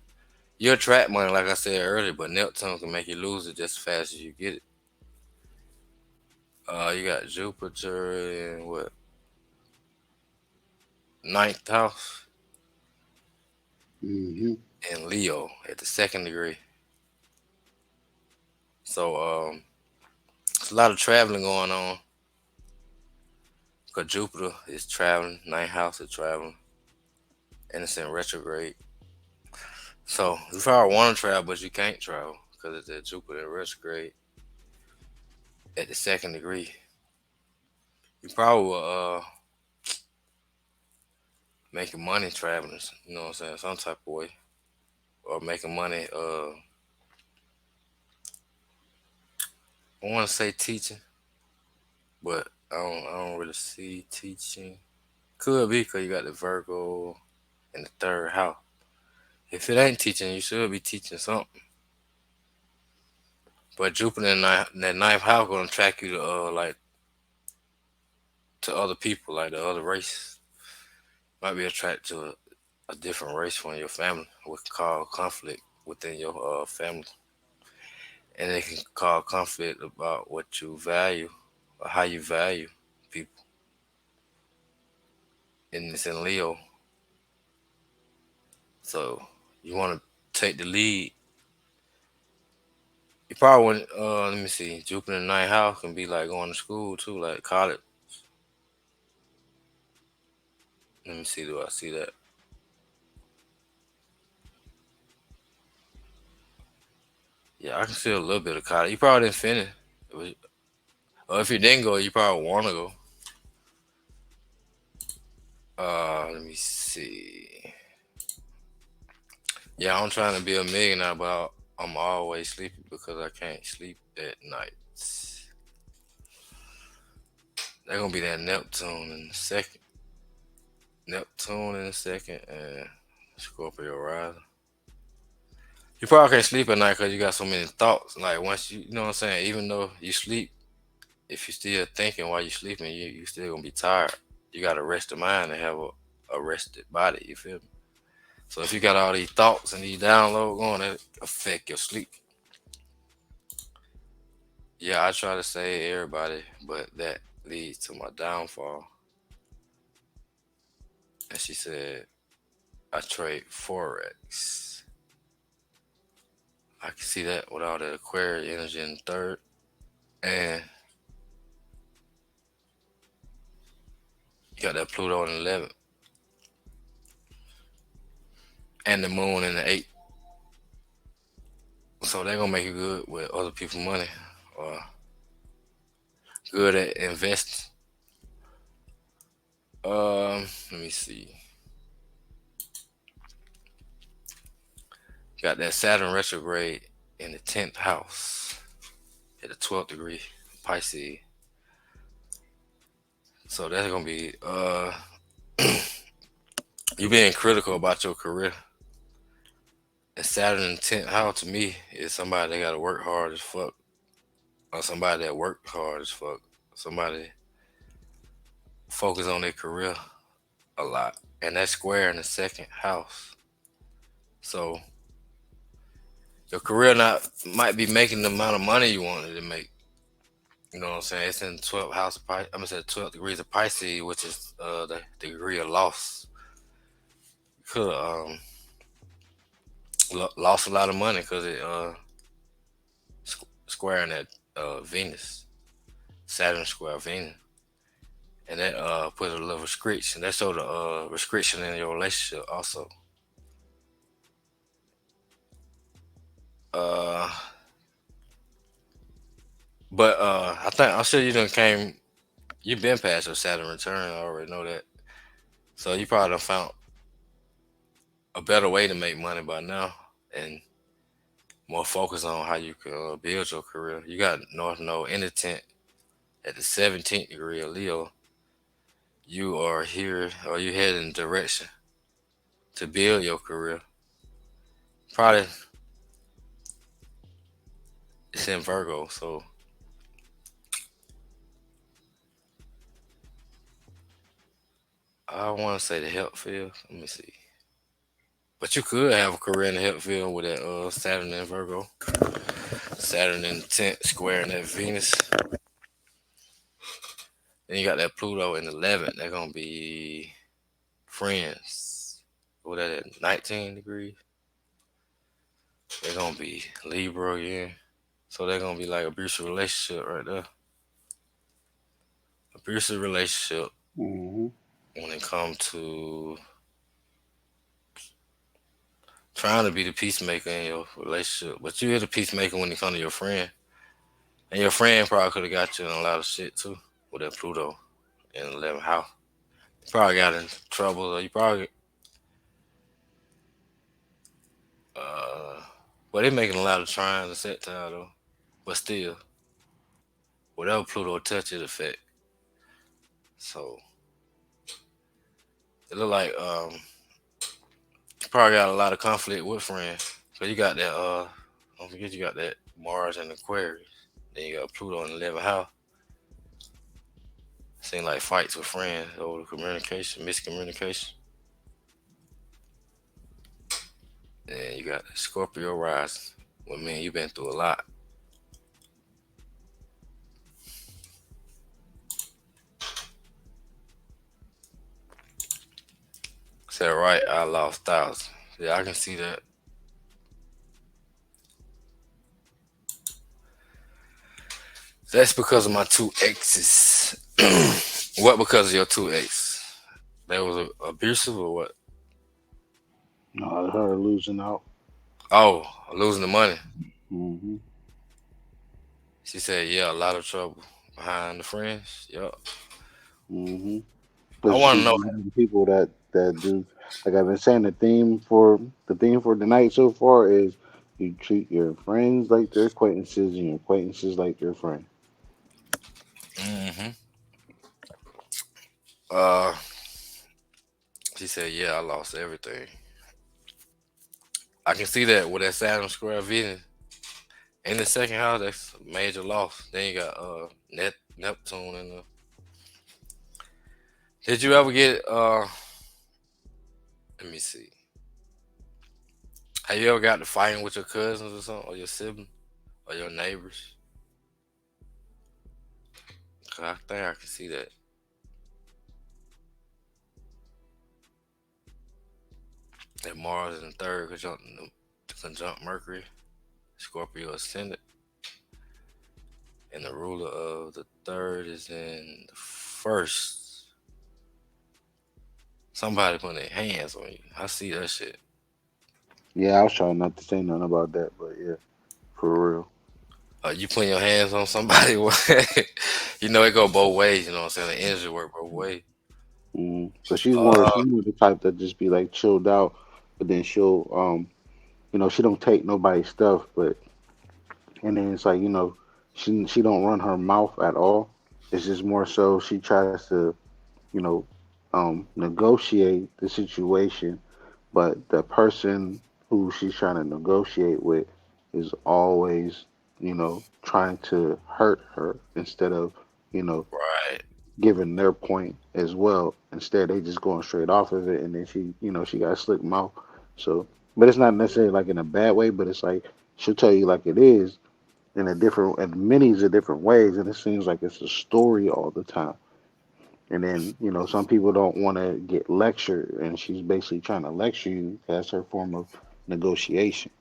You attract money, like I said earlier, but Neptune can make you lose it just as fast as you get it. You got Jupiter in what ninth house Hmm. and Leo at the second degree. So it's a lot of traveling going on because Jupiter is traveling, ninth house is traveling, and it's in retrograde. So you probably want to travel, but you can't travel because it's at Jupiter in retrograde at the second degree. You probably will making money traveling, you know what I'm saying, some type of way, or making money. I want to say teaching, but I don't really see teaching. Could be because you got the Virgo in the third house. If it ain't teaching, you should be teaching something. But Jupiter in that ninth house gonna attract you to like to other people, like the other race. Might be attracted to a different race from your family, which can cause conflict within your family, and it can cause conflict about what you value or how you value people. And it's in Leo, so you want to take the lead. You probably want. Let me see. Jupiter in ninth house can be like going to school too, like college. Let me see. Do I see that? Yeah, I can see a little bit of college. You probably didn't finish. Or if you didn't go, you probably want to go. Let me see. Yeah, I'm trying to be a millionaire, but I'm always sleepy because I can't sleep at night. They're gonna be that Neptune in a second. Neptune in a second, and Scorpio rising. You probably can't sleep at night because you got so many thoughts. Like once you know what I'm saying. Even though you sleep, if you still thinking while you sleeping, you still gonna be tired. You gotta rest the mind and have a rested body. You feel me? So if you got all these thoughts and these downloads going, that affect your sleep. Yeah, I try to save everybody, but that leads to my downfall. And she said, I trade Forex. I can see that with all that Aquarius energy in the third. And you got that Pluto in the 11th. And the moon in the 8th. So they're going to make you good with other people's money. Or good at investing. Let me see. Got that Saturn retrograde in the 10th house at the 12th degree, Pisces. So that's gonna be You being critical about your career. And Saturn in the 10th house to me is somebody that got to work hard as fuck, or somebody that worked hard as fuck, somebody focus on their career a lot. And that's square in the second house. So your career not might be making the amount of money you wanted to make. You know what I'm saying? It's in 12th house of Pisces. I'm gonna say 12 degrees of Pisces, which is the degree of loss. Could lost a lot of money because it squaring that Venus, Saturn square Venus, and that put a little restriction. That showed a restriction in your relationship also. Uh, but I'm sure you done came. You've been past your Saturn return. I already know that. So you probably done found a better way to make money by now, and more focus on how you can build your career. You got North Node in the 10th at the 17th degree of Leo. You are here, or you head in the direction to build your career. Probably it's in Virgo, so I want to say the health field. Let me see. But you could have a career in the health field with that Saturn in Virgo, Saturn in the 10th square in that Venus. Then you got that Pluto in the 11th. They're gonna be friends. What that at 19 degrees? They're gonna be Libra again. So they're gonna be like abusive relationship right there. Abusive relationship Hmm. when it comes to trying to be the peacemaker in your relationship. But you're the peacemaker when it comes to your friend. And your friend probably could have got you in a lot of shit too with that Pluto in the 11th house. You probably got in trouble or you probably uh well they making a lot of trying to set time though. But still, whatever Pluto touch it affect. So it look like you probably got a lot of conflict with friends. So you got that don't forget you got that Mars and Aquarius. Then you got Pluto in the 11th house. Seem like fights with friends over communication, miscommunication. And you got Scorpio rise. Well, man, you've been through a lot. Said right, I lost thousands. Yeah, I can see that. That's because of my two exes. What because of your two exes? That was abusive or what? No, her losing out. Oh, losing the money. Hmm. She said, yeah, a lot of trouble behind the friends. Yup. Hmm. I But want to she's know. one of the people that do, like I've been saying. The theme for the night so far is you treat your friends like their acquaintances and your acquaintances like their friends. Hmm. Uh, she said, yeah, I lost everything. I can see that with that Saturn square Venus in the second house. That's a major loss. Then you got Neptune in the. Did you ever get Let me see. Have you ever got to fighting with your cousins or something, or your siblings, or your neighbors? 'Cause I think I can see that. That Mars in the third conjunct Mercury, Scorpio ascendant, and the ruler of the third is in the first. Somebody putting their hands on you. I see that shit. Yeah, I was trying not to say nothing about that, but yeah, for real. You putting your hands on somebody, you know it go both ways. You know what I'm saying? The energy work both ways. But she's more Uh, she's more the type that just be like chilled out, but then she'll she don't take nobody's stuff, but and then it's like she don't run her mouth at all. It's just more so she tries to you know negotiate the situation, but the person who she's trying to negotiate with is always, trying to hurt her instead of, you know, Right. giving their point as well. Instead, they just going straight off of it, and then she got a slick mouth. So, but it's not necessarily like in a bad way, but it's like she'll tell you like it is in a different, in many of different ways, and it seems like it's a story all the time. And then, some people don't want to get lectured, and she's basically trying to lecture you. That's her form of negotiation.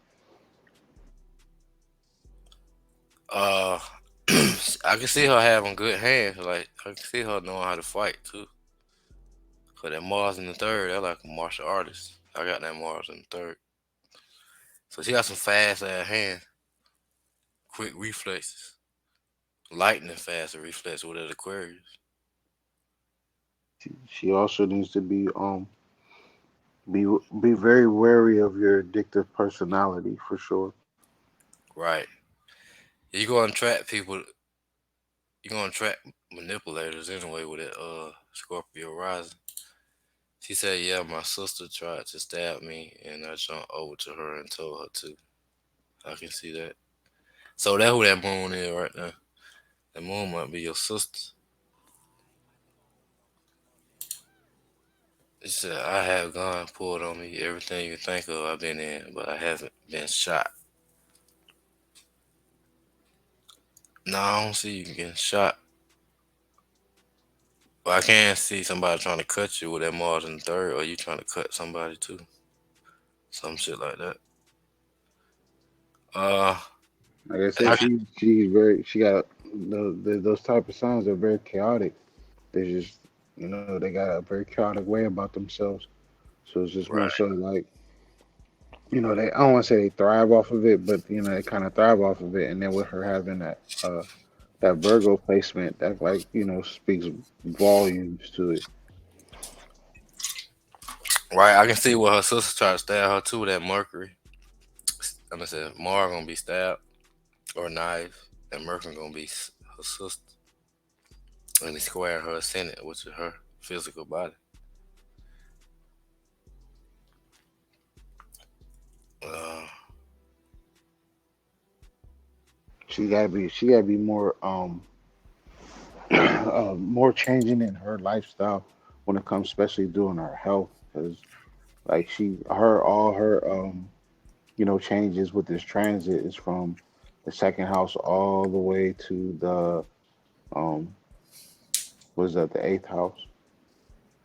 Uh, I can see her having good hands. Like I can see her knowing how to fight too. Cause that Mars in the third, they're like a martial artist. I got that Mars in the third, so she got some fast ass hands, quick reflexes, lightning fast reflex with that Aquarius. She also needs to be be very wary of your addictive personality for sure. Right. You gonna attract people. You gonna attract manipulators anyway with that Scorpio rising. She said, "Yeah, my sister tried to stab me, and I jumped over to her and told her to." I can see that. So that who that moon is right now. That moon might be your sister. She said, "I have gone pulled on me. Everything you think of, I've been in, but I haven't been shot." No, I don't see you getting shot. But I can see somebody trying to cut you with that Mars in the third, or you trying to cut somebody too. Some shit like that. Uh, Like I I said, she got those type of signs are very chaotic. They just, they got a very chaotic way about themselves. So it's just more right, so like, they, I don't want to say they thrive off of it, but they kind of thrive off of it. And then with her having that Virgo placement, that like, speaks volumes to it. right. I can see what her sister tried to stab her too. That Mercury. I'm gonna say Mars gonna be stabbed or knife, and Mercury gonna be her sister, and he square her ascendant, which is her physical body. Uh, She gotta be more more changing in her lifestyle when it comes, especially doing her health, because like all her changes with this transit is from the second house all the way to the um what is that, the eighth house?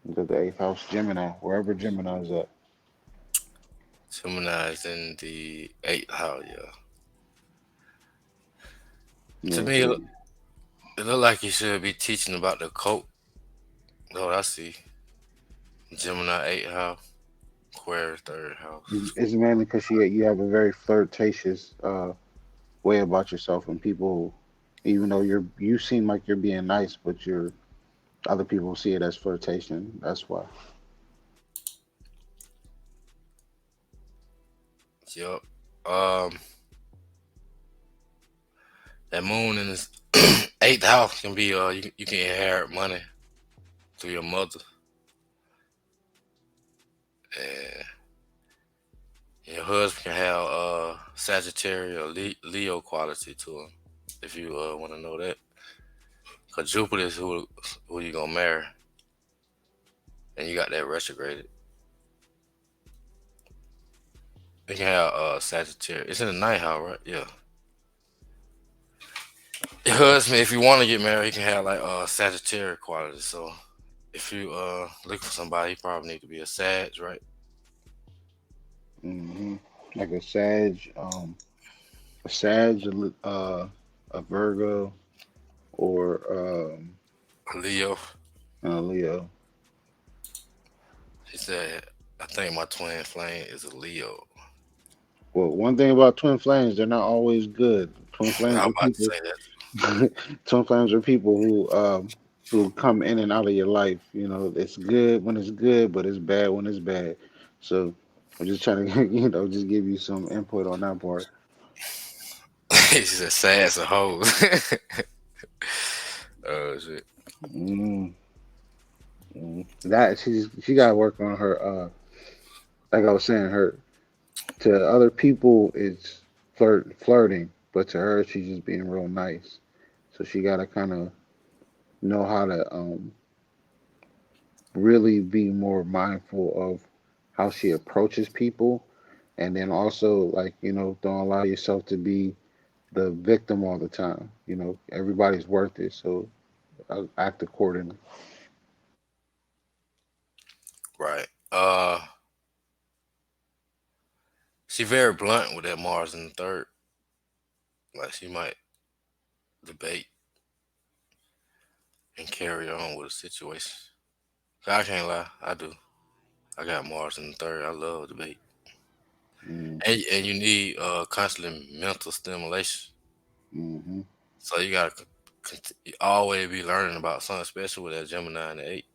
Is that the eighth house? Gemini, wherever Gemini is at. Gemini is in the eighth house. Yeah. To Yeah, me, so it look like you should be teaching about the cult. Oh, I see. Gemini eighth house, Aquarius third house. it's mainly because you have a very flirtatious way about yourself, and people, even though you seem like you're being nice, but other people see it as flirtation. That's why. Yup. Um, that moon in this eighth house can be you can inherit money through your mother, and your husband can have Sagittarius or Leo quality to him if you want to know that. Cause Jupiter is who you gonna marry, and you got that retrograded. You can have Sagittarius. It's in the ninth house, right? Yeah. Your husband, if you want to get married, he can have like Sagittarius qualities. So if you look for somebody, he probably need to be a Sag, right? hmm Like a Sag, a Virgo, or A Leo. a Leo. He said, I think my twin flame is a Leo. Well, one thing about twin flames, they're not always good. Twin I flames was are about to people. say that. Twin flames are people who come in and out of your life. It's good when it's good, but it's bad when it's bad. So I'm just trying to just give you some input on that part. He said, sad as a hose. Oh, shit. Mm. That she got to work on her. Like I was saying, her to other people it's flirting, but to her she's just being real nice. So she got to kind of know how to really be more mindful of how she approaches people, and then also like don't allow yourself to be the victim all the time. Everybody's worth it, so act accordingly. Right. She very blunt with that Mars in the third. Like she might debate and carry on with a situation. I can't lie, I do. I got Mars in the third. I love debate. Mm, And you need constantly mental stimulation. mm-hmm, So you gotta you always be learning about something, especially with that Gemini and the eight.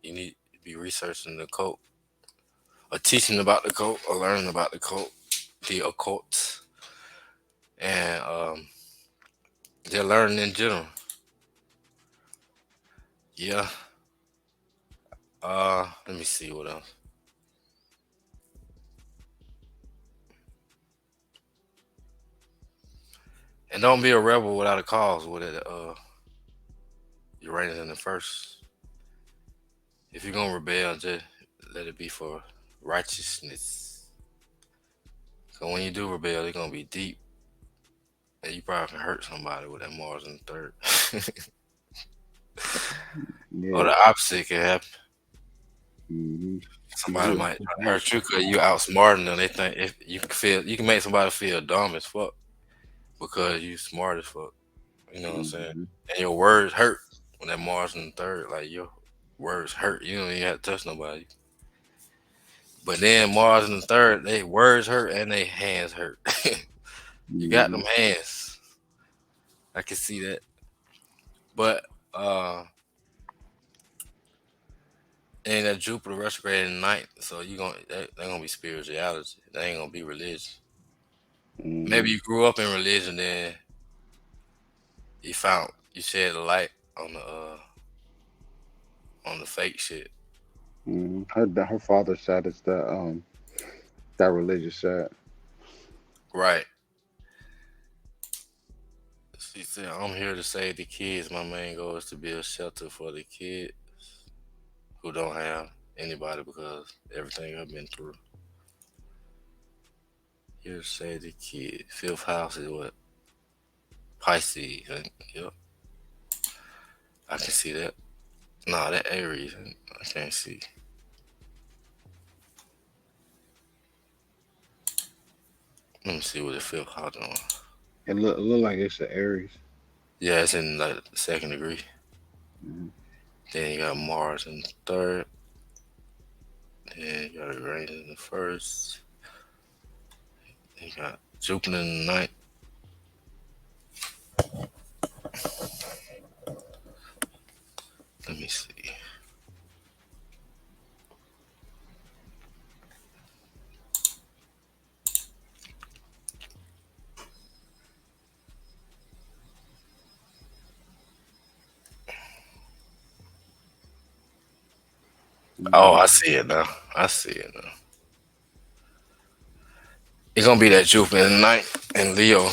You need to be researching the cult, or teaching about the cult, or learning about the occult, and they're learning in general. Yeah. Let me see what else. And don't be a rebel without a cause with it. Uranus in the first. If you're gonna rebel, just let it be for righteousness. Cause when you do rebel, it's gonna be deep, and you probably can hurt somebody with that Mars in the third. Or yeah. the opposite can happen. Mm-hmm. You Somebody be might try to hurt opportunistic. you because you outsmarting them. They think if you can make somebody feel dumb as fuck because you smart as fuck. You know what I'm saying? Mm-hmm. And your words hurt when that Mars in the third. Like your words hurt. You don't even have to touch nobody. But then Mars in the third, they words hurt and they hands hurt. You got Mm-hmm. them hands. I can see that. But uh and that Jupiter retrograde in ninth, so you gonna they gonna be spirituality. They ain't gonna be religion. Mm-hmm. Maybe you grew up in religion, then you shed a light on the fake shit. Mm-hmm. Her father's side is that religious side. Right. She said, I'm here to save the kids. My main goal is to be a shelter for the kids who don't have anybody because everything I've been through. Here to save the kids. Fifth house is what? Pisces. Yep. I can see that. Nah, that Aries. I can't see. Let me see what the fifth house doing. It look like it's the Aries. Yeah, it's in like the second degree. Mm-hmm. Then you got Mars in the third. Then you got Uranus in the first. Then you got Jupiter in the ninth. Let me see. Oh, Mm-hmm. I see it now. I see it now. It's gonna be that Jupiter in the ninth and Leo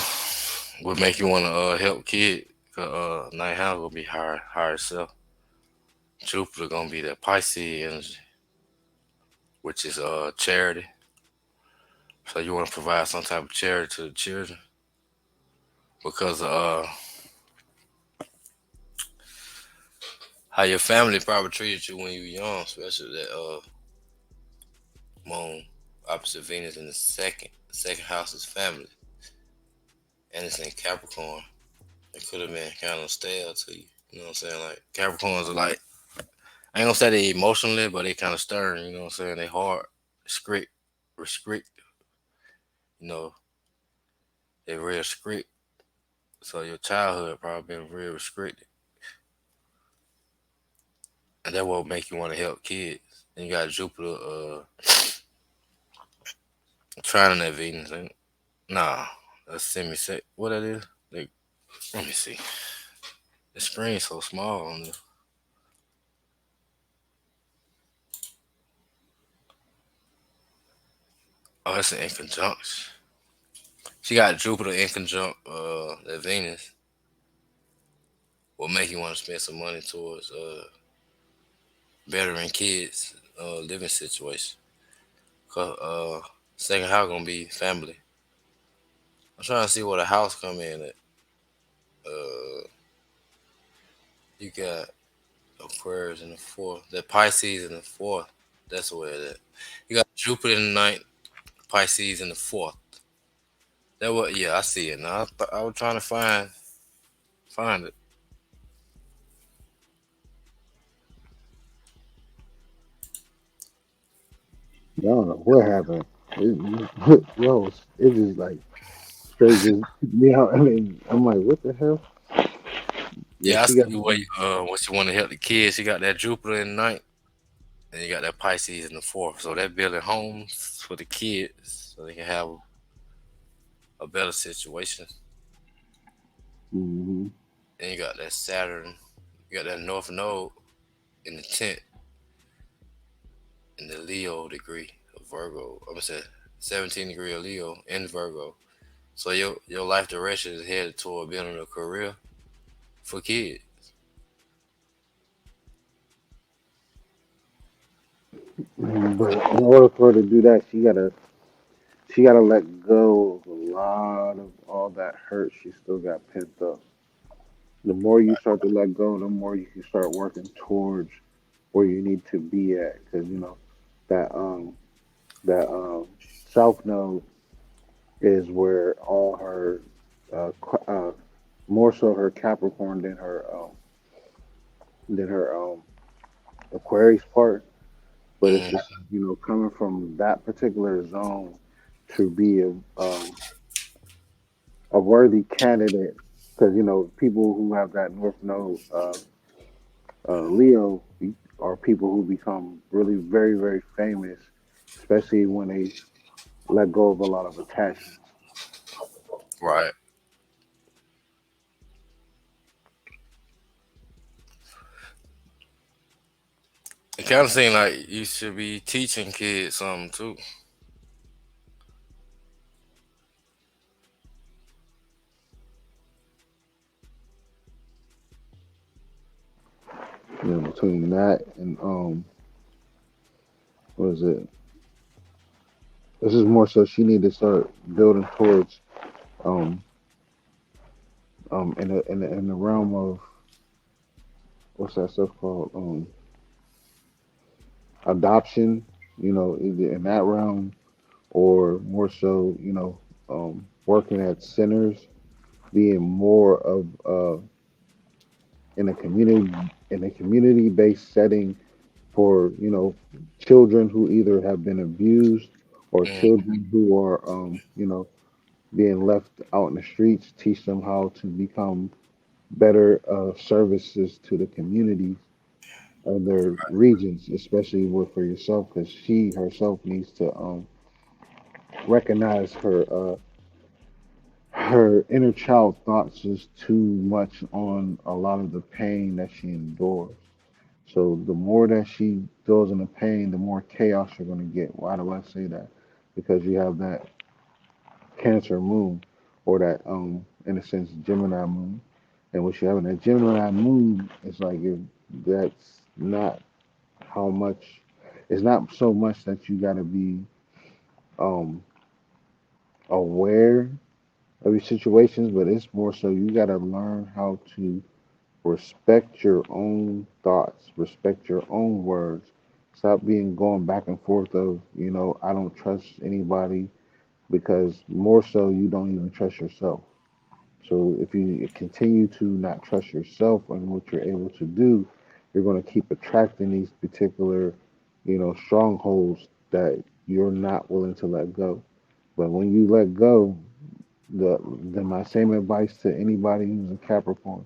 would make you want to help kid. Cause ninth house will be higher self. Jupiter gonna be that Pisces energy, which is charity. So you want to provide some type of charity to the children because how your family probably treated you when you were young, especially that moon opposite Venus in the second. The second house is family, and it's in Capricorn. It could have been kind of stale to you. You know what I'm saying? Like Capricorns are like I ain't gonna say they emotionally, but they kind of stern. You know what I'm saying? They hard, strict, restrict. You know, they real strict. So your childhood probably been real restricted, and that will make you want to help kids. And you got Jupiter trining that Venus. And, nah, that's semi set. What that is? Like, let me see. The screen's so small on this. Oh, it's in conjunction. She got Jupiter in conjunct the Venus will make you want to spend some money towards bettering kids living situation. Cause second house gonna be family. I'm trying to see what a house come in at. You got Aquarius in the fourth. That Pisces in the fourth. That's where it at. You got Jupiter in the ninth, Pisces in the fourth. That what? Yeah, I see it now. I was trying to find it. I don't know what happened. Yo, it just like straight just me out. I mean, I'm like, what the hell? Yeah, Yeah, I she got see what you want to help the kids. You got that Jupiter in the ninth, and you got that Pisces in the fourth. So they're building homes for the kids so they can have a better situation. hmm Then you got that Saturn, you got that North Node in the tenth in the Leo degree of Virgo. I'm gonna say 17 degree of Leo in Virgo. So your life direction is headed toward building a career for kids. But in order for her to do that, she gotta let go of a lot of all that hurt she still got pent up. The more you start to let go, the more you can start working towards where you need to be at. Because that South Node is where all her more so her Capricorn than her Aquarius part. But it's Mm, just coming from that particular zone to be a worthy candidate because people who have that North Node Leo are people who become really very very famous, especially when they let go of a lot of attachments. right. It kind of seems like you should be teaching kids something too. Between that and what is it? This is more so she need to start building towards um in the realm of what's that stuff called adoption. Either in that realm or more so working at centers, being more of in a community based setting for children who either have been abused or Mm, children who are being left out in the streets. Teach them how to become better services to the communities of their regions, especially for yourself, because she herself needs to recognize her inner child thoughts is too much on a lot of the pain that she endures. So the more that she goes into pain, the more chaos you're going to get. Why do I say that? Because you have that Cancer moon, or that in a sense Gemini moon, and what you have in that Gemini moon is like if that's not how much. It's not so much that you got to be um aware of your situations, but it's more so you got to learn how to respect your own thoughts, respect your own words. Stop being going back and forth of, I don't trust anybody because more so you don't even trust yourself. So if you continue to not trust yourself and what you're able to do, you're going to keep attracting these particular, strongholds that you're not willing to let go. But when you let go, the my same advice to anybody who's a Capricorn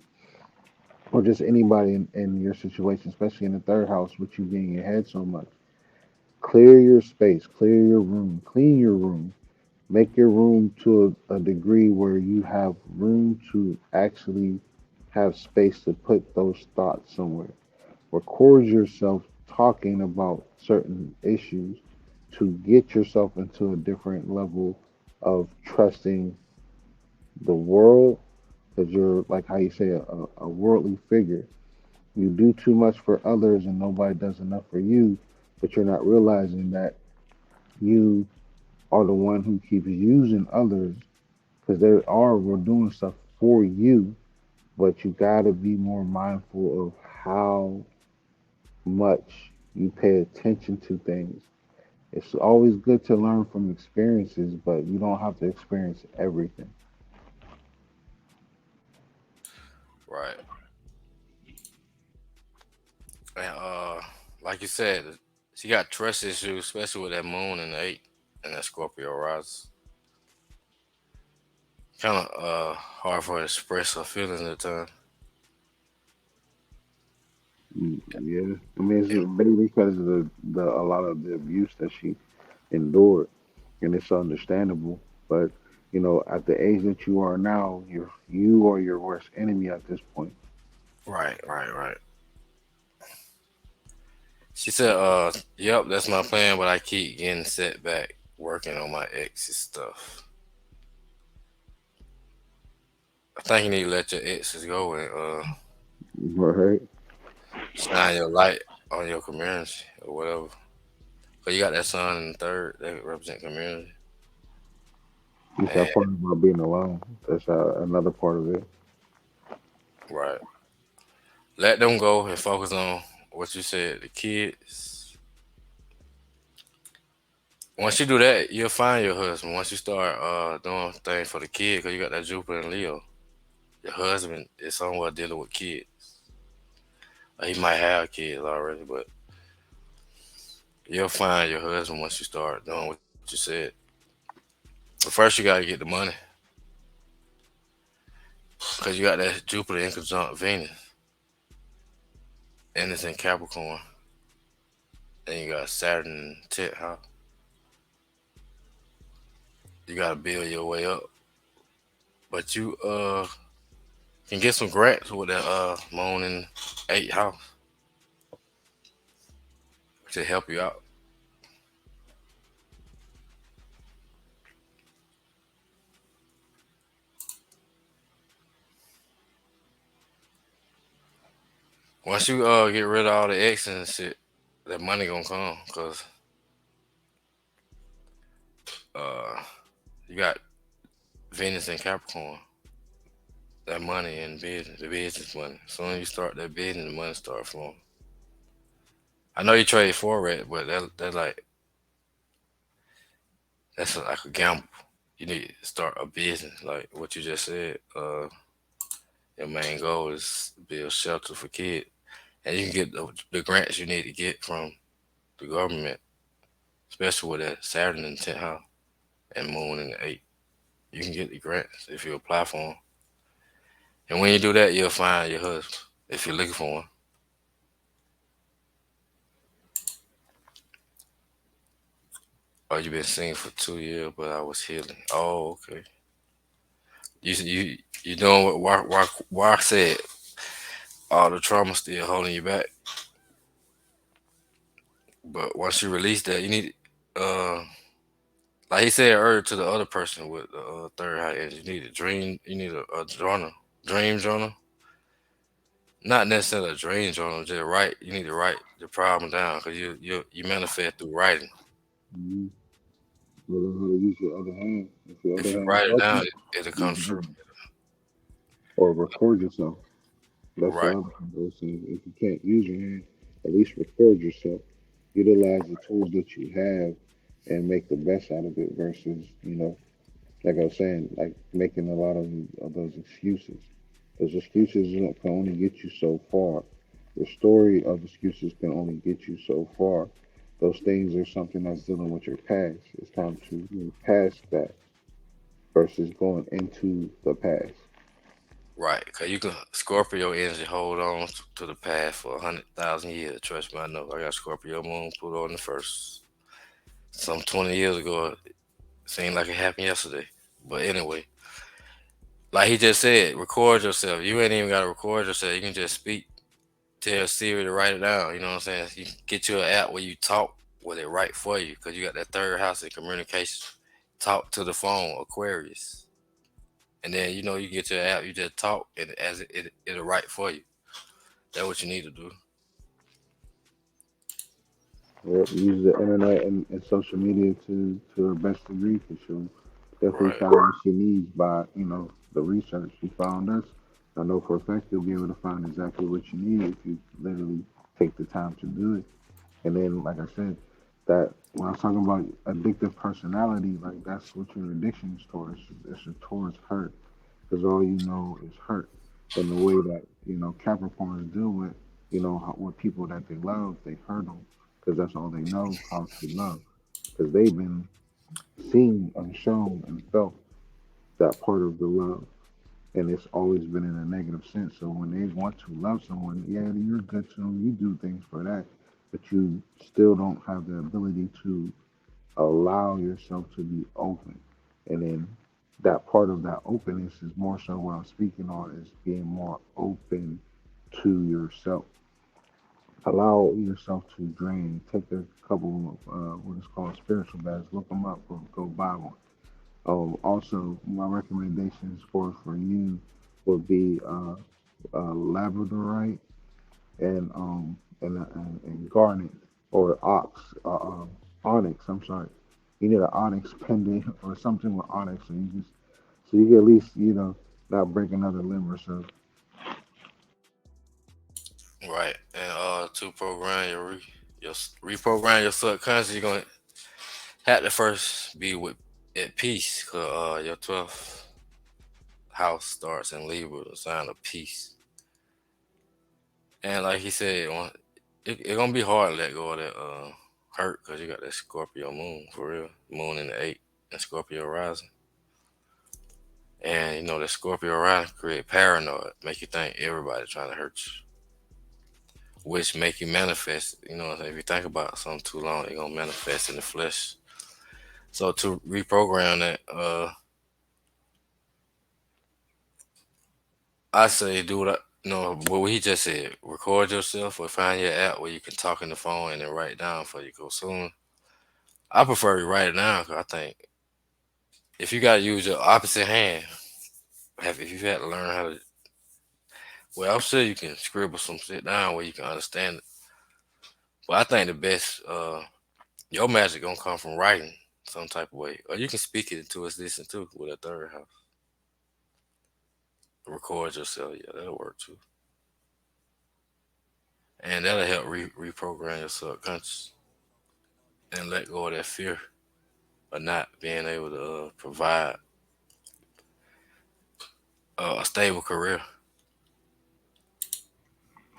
or just anybody in your situation, especially in the third house, with you being in your head so much. Clear your space, clear your room, clean your room, make your room to a degree where you have room to actually have space to put those thoughts somewhere. Record yourself talking about certain issues to get yourself into a different level of trusting the world, because you're like how you say a worldly figure. You do too much for others and nobody does enough for you, but you're not realizing that you are the one who keeps using others, because we're doing stuff for you, but you got to be more mindful of how much you pay attention to things. It's always good to learn from experiences, but you don't have to experience everything. Right. And like you said, she got trust issues, especially with that moon and the eight and that Scorpio rise. Kind of hard for her to express her feelings at times. Yeah, I mean it's maybe because of the a lot of the abuse that she endured, and it's understandable. But at the age that you are now, you are your worst enemy at this point. Right, right, right. She said, yep, that's my plan, but I keep getting set back working on my ex's stuff. I think you need to let your exes go and Right? shine your light on your community or whatever. Cause you got that sun in the third that represent community. It's And that part about being alone. That's another part of it. right. Let them go and focus on what you said, the kids. Once you do that, you'll find your husband. Once you start doing things for the kid, cause you got that Jupiter and Leo. Your husband is somewhere dealing with kids. He might have kids already, but you'll find your husband once you start doing what you said. But first, you gotta get the money, cause you got that Jupiter in conjunct Venus, and it's in Capricorn, and you got Saturn in 10th house. You gotta build your way up, but you can get some grants with that moon in 8th house to help you out. Once you get rid of all the exes and shit, that money gonna come, cause uh you got Venus in Capricorn. That money in business, the business money. As soon as you start that business, the money start flowing. I know you trade forex, but that like like a gamble. You need to start a business, like what you just said. Your main goal is to build shelter for kids, and you can get the grants you need to get from the government, especially with that Saturn in the 10th house and Moon in the 8th. You can get the grants if you apply for them, and when you do that, you'll find your husband if you're looking for one. Or you've been singing for 2 years, but I was healing. Oh, okay. You doing what War said. All the trauma still holding you back, but once you release that, you need uh like he said earlier to the other person with the third eye edge. You need a dream. You need a journal, dream journal. Not necessarily a dream journal. Just write. You need to write the problem down because you manifest through writing. Mm-hmm. Learn how to use your other hand. If your If other you hand write it helps down, you, it'll come use the true. other. Or record yourself. That's the Right, other thing I was saying. If you can't use your hand, at least record yourself. Utilize the tools that you have and make the best out of it versus, like I was saying, like making a lot of those excuses. Those excuses can only get you so far. The story of excuses can only get you so far. Those things are something that's dealing with your past. It's time to move past that versus going into the past. right. Cause you can Scorpio energy hold on to the past for 100,000 years. Trust me, I know. I got Scorpio moon put on the first. Some 20 years ago, it seemed like it happened yesterday. But anyway, like he just said, record yourself. You ain't even gotta record yourself. You can just speak. Tell Siri to write it down. You know what I'm saying? You can get you an app where you talk well, they right for you because you got that third house in communication. Talk to the phone, Aquarius, and then you get your app, you just talk, and as it'll write for you. That's what you need to do. Yeah, use the internet and social media to her best degree for sure. Definitely Right, found what she needs by the research. She found us. I know for a fact you'll be able to find exactly what you need if you literally take the time to do it. And then, like I said, that when I was talking about addictive personality, like that's what your addiction is towards. It's towards hurt, because all you know is hurt. And the way that Capricorns deal with with people that they love, they hurt them because that's all they know how to love. Because they've been seen and shown and felt that part of the love, and it's always been in a negative sense. So when they want to love someone, yeah, you're good to them, you do things for that, but you still don't have the ability to allow yourself to be open. And then that part of that openness is more so what I'm speaking on is being more open to yourself. Allow yourself to drain. Take a couple of what is called spiritual baths. Look them up or go buy one. Also, my recommendations for you would be labradorite and garnet or onyx. I'm sorry. You need an onyx pendant or something with onyx, so you can at least not break another limb or so. right. And to program reprogram your subconscious, you're gonna have to first be with at peace, cause your 12th house starts in Libra, the sign of peace. And like he said, it gonna be hard to let go of that hurt, cause you got that Scorpio moon for real, moon in the eight and Scorpio rising. And that Scorpio rising create paranoid, make you think everybody trying to hurt you, which make you manifest. If you think about something too long, it gonna manifest in the flesh. So to reprogram that, I say do what what he just said. Record yourself or find your app where you can talk in the phone and then write down for you go soon. I prefer you write it down because I think if you gotta use your opposite hand, if you had to learn how to, well, I'm sure you can scribble some shit down where you can understand it. But I think the best, your magic gonna come from writing some type of way, or you can speak it into existence too with a third house. Record yourself, yeah, that'll work too, and that'll help reprogram your subconscious and let go of that fear of not being able to provide a stable career.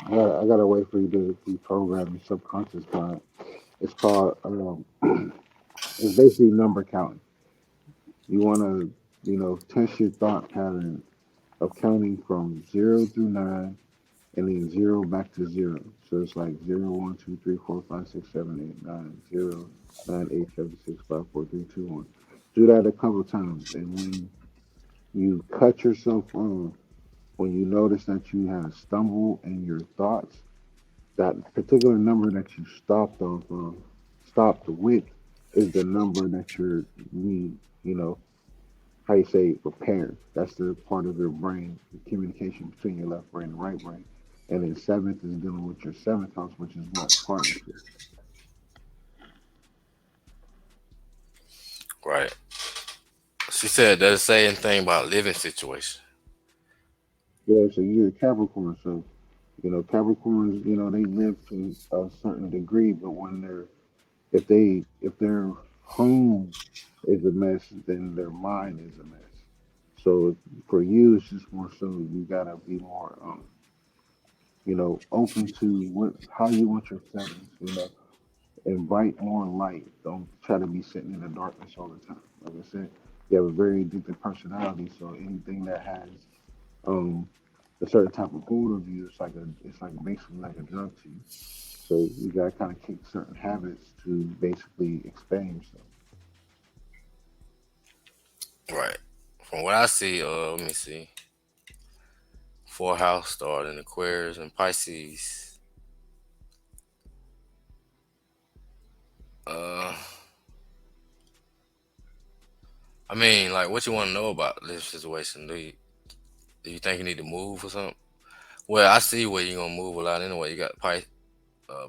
I gotta wait for you to reprogram your subconscious mind. It's called it's basically number counting. You want to test your thought pattern of counting from 0 through 9 and then zero back to zero. So it's like 0, 1, 2, 3, 4, 5, 6, 7, 8, 9, 0, 9, 8, 7, 6, 5, 4, 3, 2, 1. Do that a couple of times, and when you cut yourself on, when you notice that you have stumbled in your thoughts, that particular number that you stopped with is the number that you're need, you know, how you say repairing. That's the part of your brain, the communication between your left brain and right brain. And then seventh is dealing with your seventh house, which is what? Partnership. Right. She said does say anything about living situation. Yeah, so you're a Capricorn, so Capricorns, they live to a certain degree, but when if their home is a mess, then their mind is a mess. So for you, it's just more so you gotta be more, open to how you want your settings. Invite more light. Don't try to be sitting in the darkness all the time. Like I said, you have a very addictive personality, so anything that has um a certain type of hold of you, it's like basically like a drug to you. So you gotta kind of kick certain habits to basically expand yourself. Right. From what I see, let me see. Four house started in Aquarius and Pisces. Uh, I mean, like, what you want to know about this situation? Do you think you need to move or something? Well, I see where you're gonna move a lot anyway. You got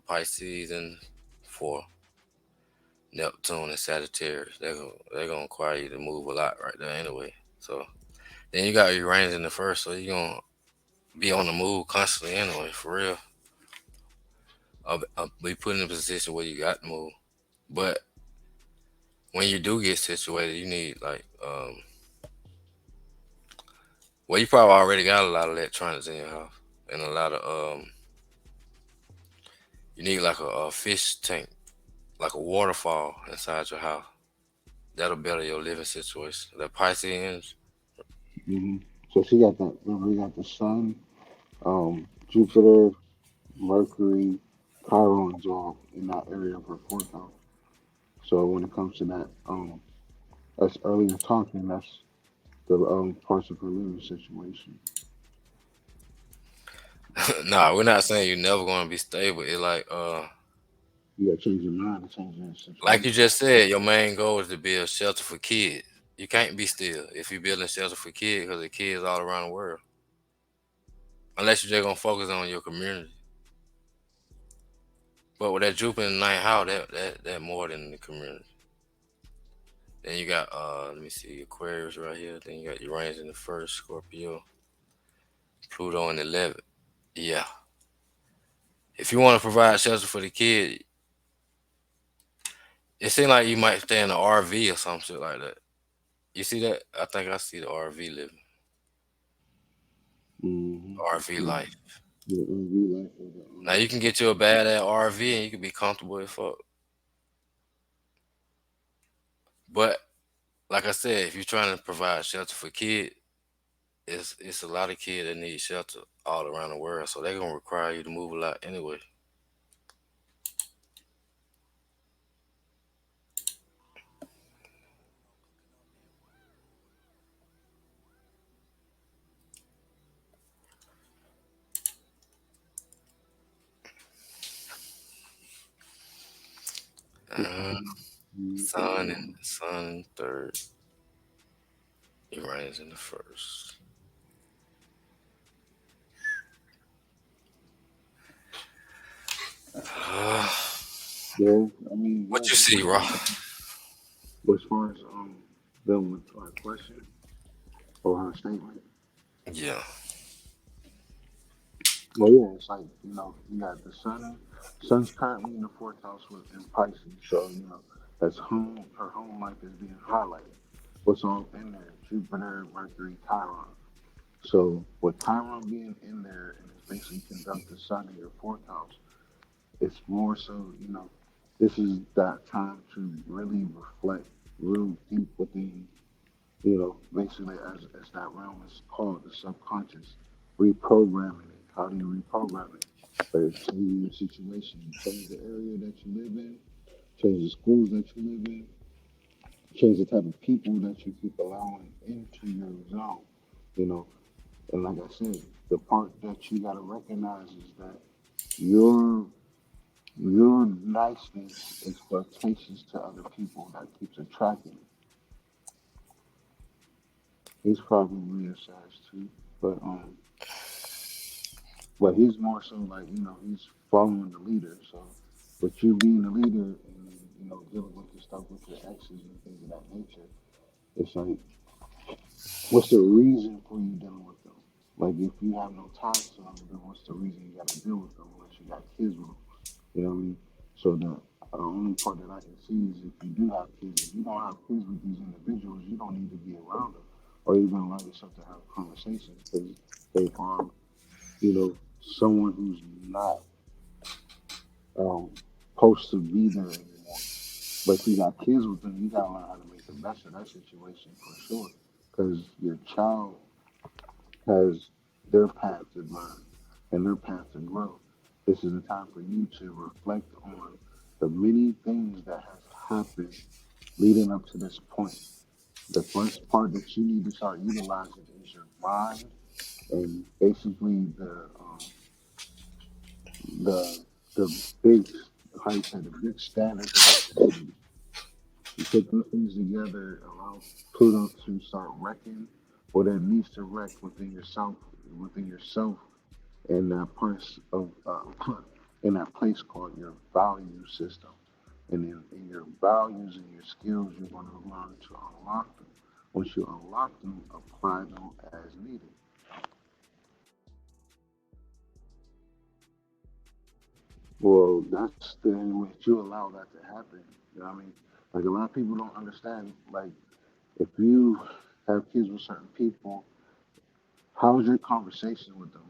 Pisces and for Neptune and Sagittarius. They're gonna require you to move a lot right there anyway. So then you got Uranus in the first, so you're gonna be on the move constantly anyway, for real. I'll be put in a position where you got to move. But when you do get situated, you need like well, you probably already got a lot of electronics in your house and a lot of you need like a fish tank, like a waterfall inside your house. That'll better your living situation. The Pisceans, Hmm. So she got that. Remember, we got the sun, Jupiter, Mercury, Chiron's all in that area of her fourth house. So when it comes to that, us earlier talking, that's the parts of her living situation. nah, we're not saying you're never gonna be stable. It You got to change your mind and change your like you situation. just said, your main goal is to build shelter for kids. You can't be still if you're building shelter for kids because the kids all around the world. Unless you're just gonna focus on your community. But with that Jupiter in the ninth house, that more than the community. Then you got let me see, Aquarius right here. Then you got Uranus in the first, Scorpio, Pluto in the 11th. Yeah. If you want to provide shelter for the kid, it seems like you might stay in an RV or some shit like that. You see that? I think I see the RV living. Mm-hmm. RV Yeah, life. the real life of the Now you can get you a bad ass RV and you can be comfortable as fuck. But like I said, if you're trying to provide shelter for kids, it's a lot of kids that need shelter all around the world, so they're gonna require you to move a lot anyway. Uh, Sun and Sun third, Uranus in the first. Uh, yeah. I mean, what yeah. you see, Raw? But as far as dealing with our question or her statement, Yeah. well, yeah, it's like you got the sun. Sun's currently in the fourth house with in Pisces, so that's home. Her home life is being highlighted. What's all in there? Jupiter, Mercury, Chiron. So with Chiron being in there and it's basically conjunct the sun in your fourth house, it's more so this is that time to really reflect real deep within basically as that realm is called, the subconscious, reprogramming it. How do you reprogram it? By changing your situation, change the area that you live in, change the schools that you live in, change the type of people that you keep allowing into your zone. You know, and like I said, the part that you gotta recognize is that your your niceness is flirtatious to other people that keeps attracting it. He's probably a size too, but he's more so like he's following the leader. So, with you being the leader and dealing with the stuff with your exes and things of that nature, it's like, what's the reason for you dealing with them? Like, if you have no ties to them, then what's the reason you got to deal with them unless you got kids with them? You know what I mean? So the only part that I can see is if you do have kids, if you don't have kids with these individuals, you don't need to be around them or even allow yourself to have conversations because they are someone who's not um, supposed to be there anymore. But if you got kids with them, you gotta learn how to make the best of that situation for sure. Because your child has their path to learn and their path to grow. This is the time for you to reflect on the many things that has happened leading up to this point. The first part that you need to start utilizing is your mind and basically the the big, how you say, the big standards of And you put those things together, allow Pluto to start wrecking what it needs to wreck within yourself, in that place of in that place called your value system. And in your values and your skills, you're going to learn to unlock them. Once you unlock them, apply them as needed. Well, that's the only way you allow that to happen. You know what I mean? Like a lot of people don't understand. Like if you have kids with certain people, how's your conversation with them?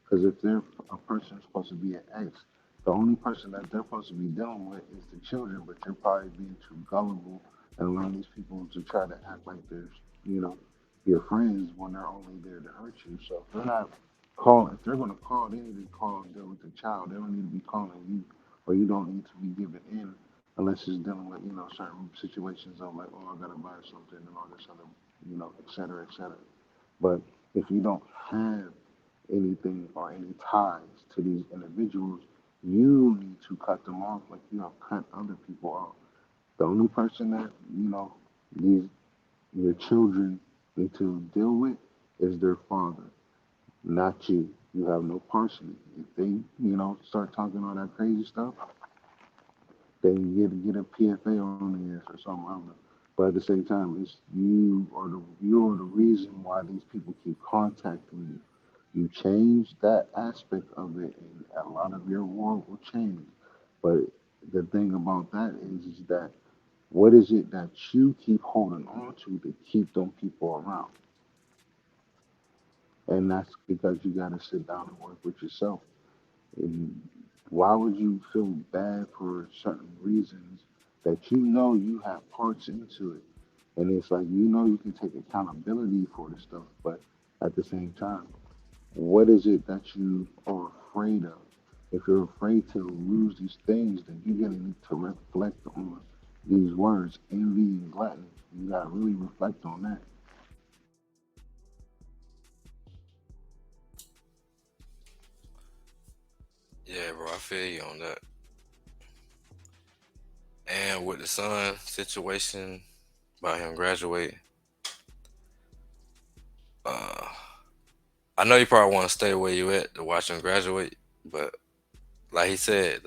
Because if they're a person who's supposed to be an ex, the only person that they're supposed to be dealing with is the children, but you're probably being too gullible and allowing these people to try to act like they're, you know, your friends when they're only there to hurt you. So if they're not calling, if they're going to call, they need to call and deal with the child. They don't need to be calling you, or you don't need to be giving in unless it's dealing with, certain situations of like, oh, I got to buy something and all this other, et cetera, et cetera. But if you don't have anything or any ties to these individuals, you need to cut them off like you have cut other people off. The only person that, these your children need to deal with is their father, not you. You have no parts in it. If they, start talking all that crazy stuff, then you get a PFA on the ass or something. I don't know. But at the same time, it's you're the reason why these people keep contacting you. You change that aspect of it, and a lot of your world will change. But the thing about that is that what is it that you keep holding on to keep them people around? And that's because you got to sit down and work with yourself. And why would you feel bad for certain reasons that you know you have parts into it? And it's like you can take accountability for the stuff, but at the same time, what is it that you are afraid of? If you're afraid to lose these things, then you're gonna need to reflect on these words, envy and gluttony. You gotta really reflect on that. Yeah, bro, I feel you on that. And with the son situation about him graduating, uh, I know you probably want to stay where you at to watch him graduate, but like he said,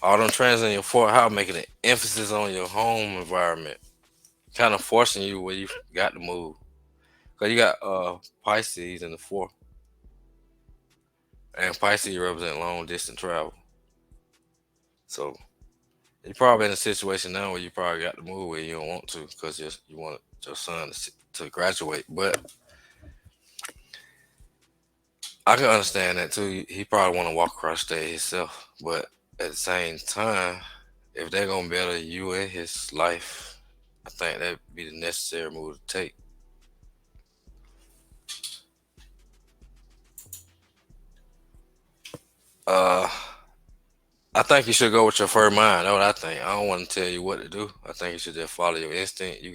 all them trends in your fourth house making an emphasis on your home environment, kind of forcing you where you got to move. Cause you got Pisces in the fourth, and Pisces represent long distance travel. So you probably in a situation now where you probably got to move where you don't want to because you want your son to graduate. But I can understand that too. He probably want to walk across state himself, but at the same time, if they're gonna better you in his life, I think that'd be the necessary move to take. Uh, I think you should go with your first mind. That's what I think. I don't want to tell you what to do. I think you should just follow your instinct. You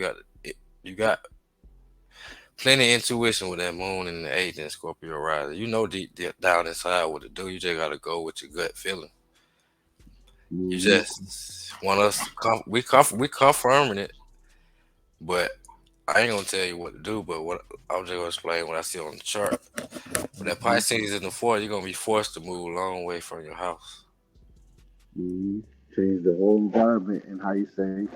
got plenty of intuition with that moon and the eighth and Scorpio rising. You know deep down inside what to do. You just gotta go with your gut feeling. You Hmm. just want us to we confirming it, but I ain't gonna tell you what to do. But what I'm just gonna explain what I see on the chart. But that Hmm. Pisces in the fourth, you're gonna be forced to move a long way from your house. Hmm. Change the whole environment and how you say,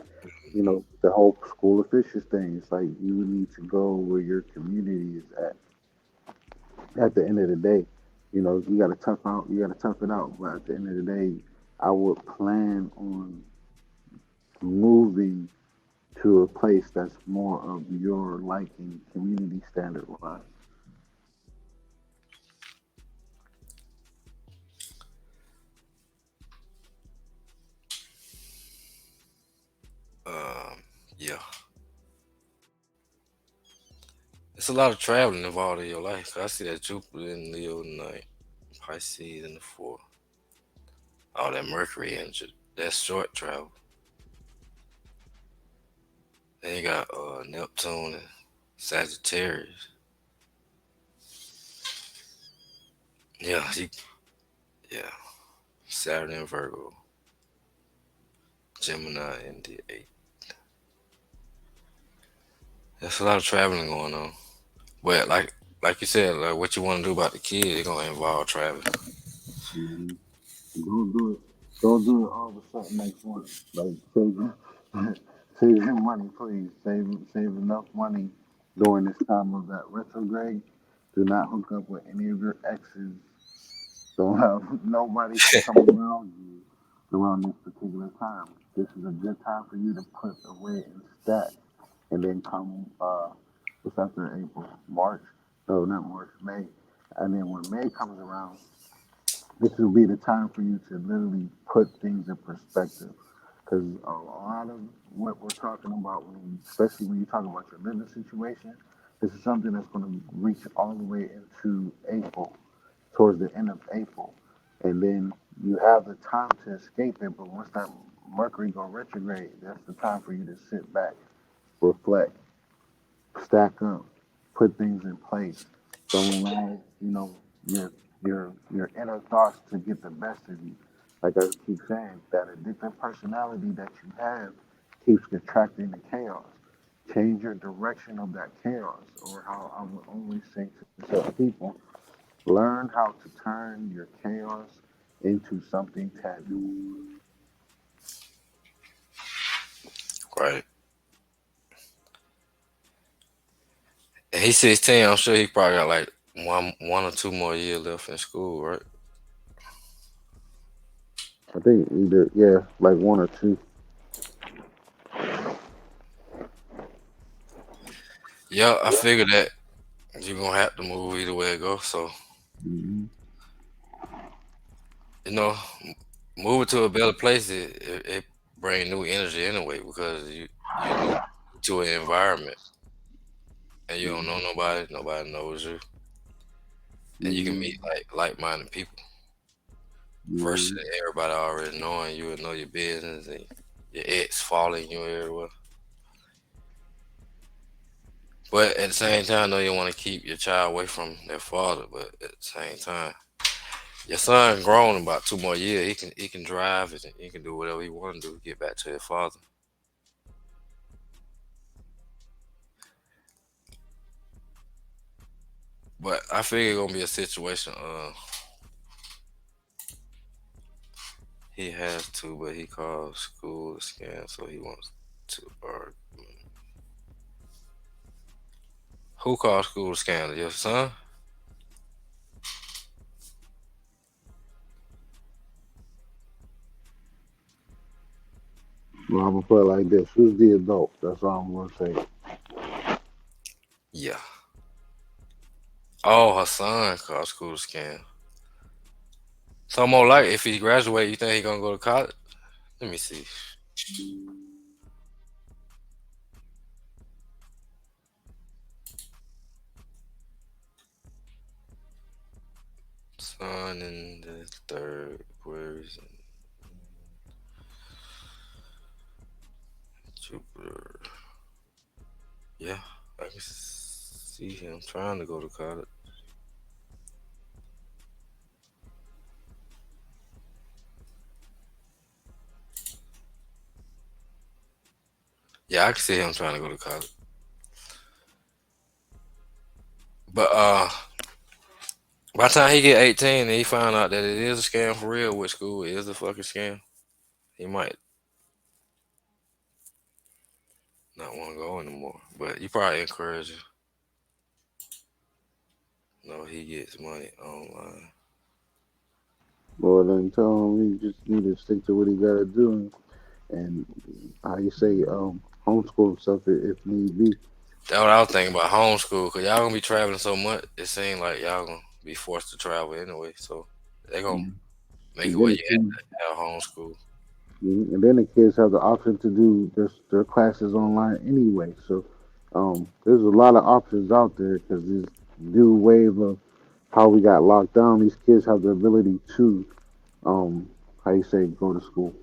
the whole school of fishes thing. It's like you need to go where your community is at the end of the day. You got to tough it out. But at the end of the day, I would plan on moving to a place that's more of your liking, community standard wise. Um, yeah, it's a lot of traveling involved in your life. I see that Jupiter in Leo tonight, Pisces in the fourth, all that Mercury energy. That's short travel. Then you got Neptune and Sagittarius. Yeah, yeah. Saturn and Virgo. Gemini in the eight. There's a lot of traveling going on. But like you said, like what you want to do about the kid, it's gonna involve traveling. Hmm. Don't do it. Don't do it all of a sudden next month. Like save your money, please. Save enough money during this time of that retrograde. Do not hook up with any of your exes. Don't have nobody to come around you around this particular time. This is a good time for you to put away and stack. And then come what's after April? March? No, not March, May. And then when May comes around, this will be the time for you to literally put things in perspective. Because a lot of what we're talking about, especially when you talk about your living situation, this is something that's going to reach all the way into April, towards the end of April. And then you have the time to escape it, but once that Mercury go retrograde, that's the time for you to sit back, reflect, stack up, put things in place. Don't allow, your your inner thoughts to get the best of you. Like I keep saying, that addictive personality that you have keeps contracting the chaos. Change your direction of that chaos, or how I would always say to certain people, learn how to turn your chaos into something tangible. Right. And he's 16. I'm sure he probably got like one or two more years left in school, right? I think either, yeah, like one or two. Yeah, I figured that you're gonna have to move either way it goes. So Hmm. you know, moving to a better place, it bring new energy anyway because you new to an environment and you don't know nobody, nobody knows you, and you can Hmm. meet like-minded people versus Hmm. everybody already knowing you and know your business and your ex following you everywhere. But at the same time, I know you want to keep your child away from their father. But at the same time, your son grown in about 2 more years. He can drive and he can do whatever he want to do to get back to his father. But I figure it's gonna be a situation. He has to, but he calls school a scam, so he wants to. Or who calls school a scam? Your son? Well, I'm gonna put it like this: who's the adult? That's all I'm gonna say. Yeah. Oh, her son calls school a scam. So more like if he graduate, you think he gonna go to college? Let me see. Sun in the third. Where's Jupiter? Yeah, I can see him trying to go to college. Yeah, I can see him trying to go to college. But by the time he get 18 and he find out that it is a scam for real, which school is a fucking scam, he might not want to go anymore. But you probably encourage him. No, he gets money online. Well, then tell him he just need to stick to what he gotta do, and how you say, homeschool himself if need be. That's what I was thinking about homeschool, cause y'all gonna be traveling so much. It seems like y'all gonna be forced to travel anyway, so they gonna Mhm. make it And then where the you kids, have homeschool. and then the kids have the option to do their classes online anyway. So, there's a lot of options out there because this new wave of how we got locked down. These kids have the ability to, how you say, go to school.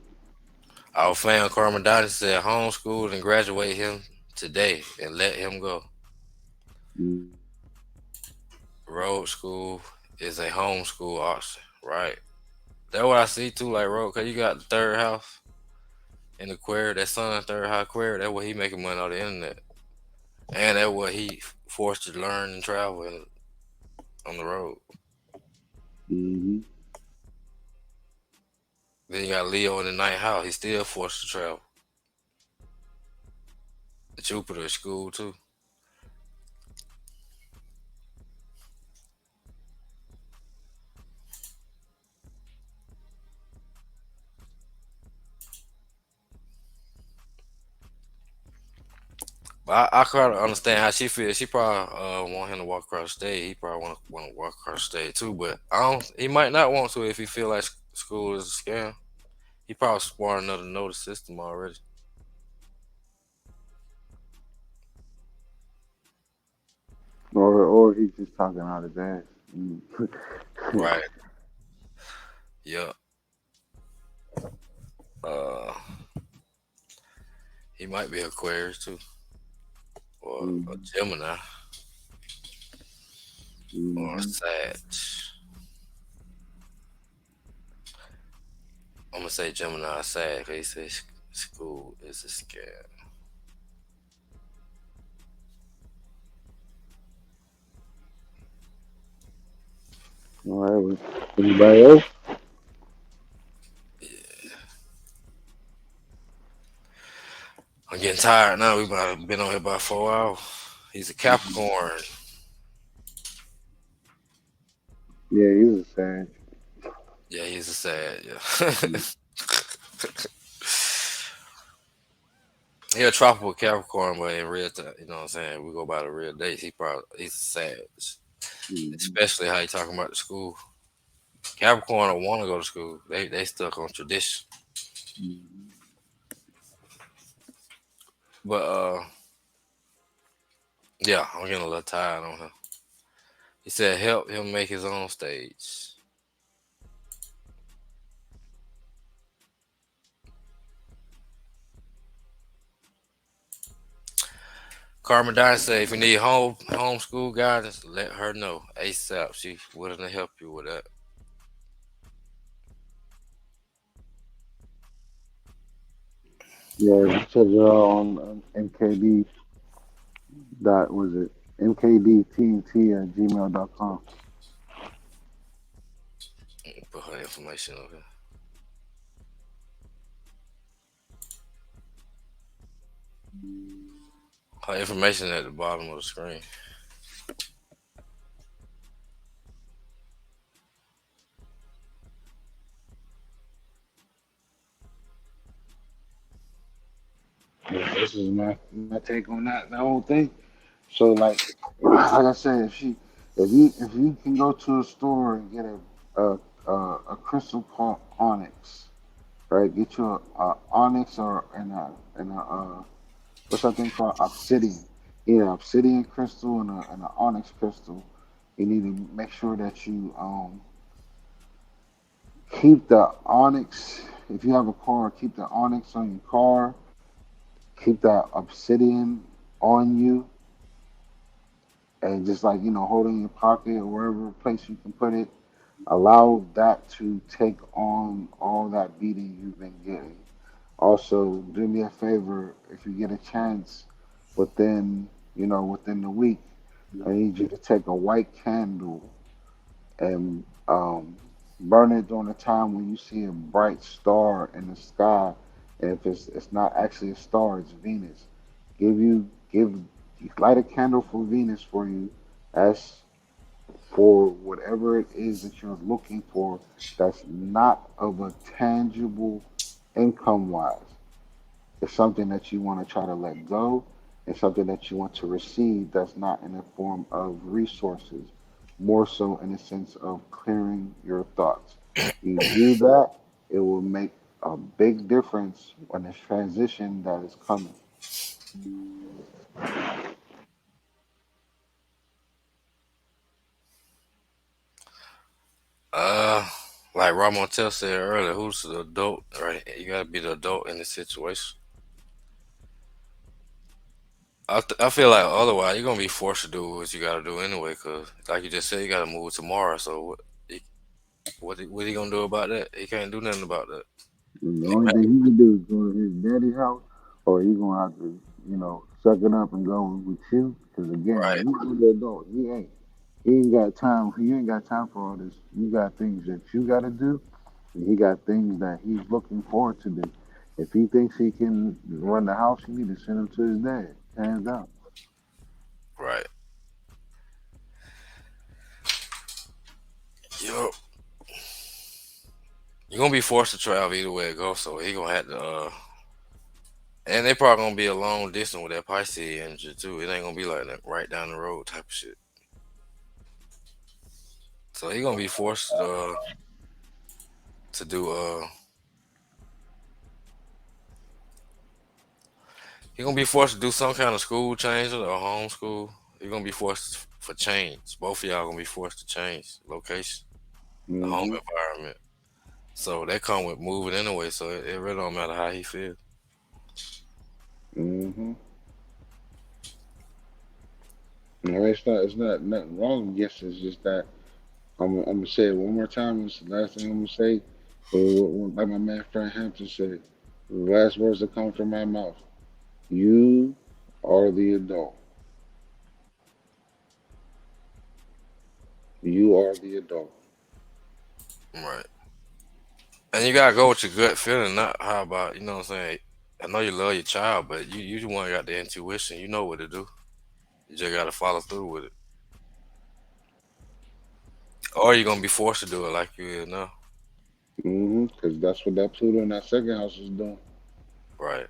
Our fan Carmen Dottie said homeschool and graduate him today and let him go. Mhm. Road school is a homeschool option, right? That's what I see too, like road, cause you got the third house in Aquarius, that Sun third high Aquarius, that's what he making money on the internet, and that's what he forced to learn and travel on the road. Hmm. Then you got Leo in the ninth house. He's still forced to travel. Jupiter is school too. But I kind of understand how she feels. She probably want him to walk across the stage. He probably want to walk across the stage too. But I don't. He might not want to if he feel like school is a scam. He probably smart enough to know the system already. Or he's just talking out his ass. Mm. Right. Yeah. Uh, he might be Aquarius too, or a Mhm. Gemini, or a Mhm. Sag. I'm gonna say Gemini or Sag. 'Cause he says school is a scam. All right. Well, anybody else? I'm getting tired now. We've been on here about 4 hours. He's a Mhm. Capricorn. Yeah, he's a sad. Yeah, he's a Sag. Yeah. He a tropical Capricorn, but in real time, you know what I'm saying? We go by the real dates. He's a Sag. Mhm. Especially how you talking about the school. Capricorn don't want to go to school. They stuck on tradition. Mhm. But yeah, I'm getting a little tired on him. He said help him make his own stage. Carmen Dine said if you need homeschool guidance, let her know ASAP. She willing to help you with that. Yeah, check it out on MKD dot was it mkdtnt at gmail.com. Put her information over here. Her information at the bottom of the screen. Yeah, this is my take on that whole thing. So like I said, if you can go to a store and get a crystal called onyx, right? Get you a onyx or and a what's that thing called obsidian? Yeah, obsidian crystal and an onyx crystal. You need to make sure that you keep the onyx. If you have a car, keep the onyx on your car. Keep that obsidian on you, and just like hold it in your pocket or wherever place you can put it. Allow that to take on all that beating you've been getting. Also, do me a favor if you get a chance within within the week. I need you to take a white candle and burn it during the time when you see a bright star in the sky. And if it's not actually a star, it's Venus. Give light a candle for Venus for you as for whatever it is that you're looking for that's not of a tangible income wise. It's something that you want to try to let go and something that you want to receive that's not in the form of resources, more so in the sense of clearing your thoughts. You do that, it will make a big difference on this transition that is coming. Uh, like Ramontel said earlier, who's the adult, right? You gotta be the adult in the situation. I feel like otherwise you're gonna be forced to do what you gotta do anyway, cause like you just said, you gotta move tomorrow. So what he gonna do about that? He can't do nothing about that. And the only thing he can do is go to his daddy house, or he gonna have to, suck it up and go with you. Because again, Right, you the adult. He ain't got time. You ain't got time for all this. You got things that you got to do, and he got things that he's looking forward to do. If he thinks he can run the house, you need to send him to his dad, hands down. right. Yo, you're gonna be forced to travel either way it goes, so he gonna have to and they probably gonna be a long distance with that Pisces energy too. It ain't gonna be like that right down the road type of shit. So he gonna be forced to do he gonna be forced to do some kind of school change or homeschool. He gonna be forced for change. Both of y'all gonna be forced to change location, the home Hmm. environment. So that come with moving anyway. So it really don't matter how he feels. Hmm. No, it's not nothing wrong. Yes, it's just that I'm gonna say it one more time. It's the last thing I'm gonna say. Like my man Frank Hampton said, the last words that come from my mouth. You are the adult. You are the adult. Right. And you gotta go with your gut feeling, not how about you know what I'm saying. I know you love your child, but you the one got the intuition. You know what to do. You just gotta follow through with it, or you're gonna be forced to do it like you is now. Because that's what that Pluto in that second house is doing. Right.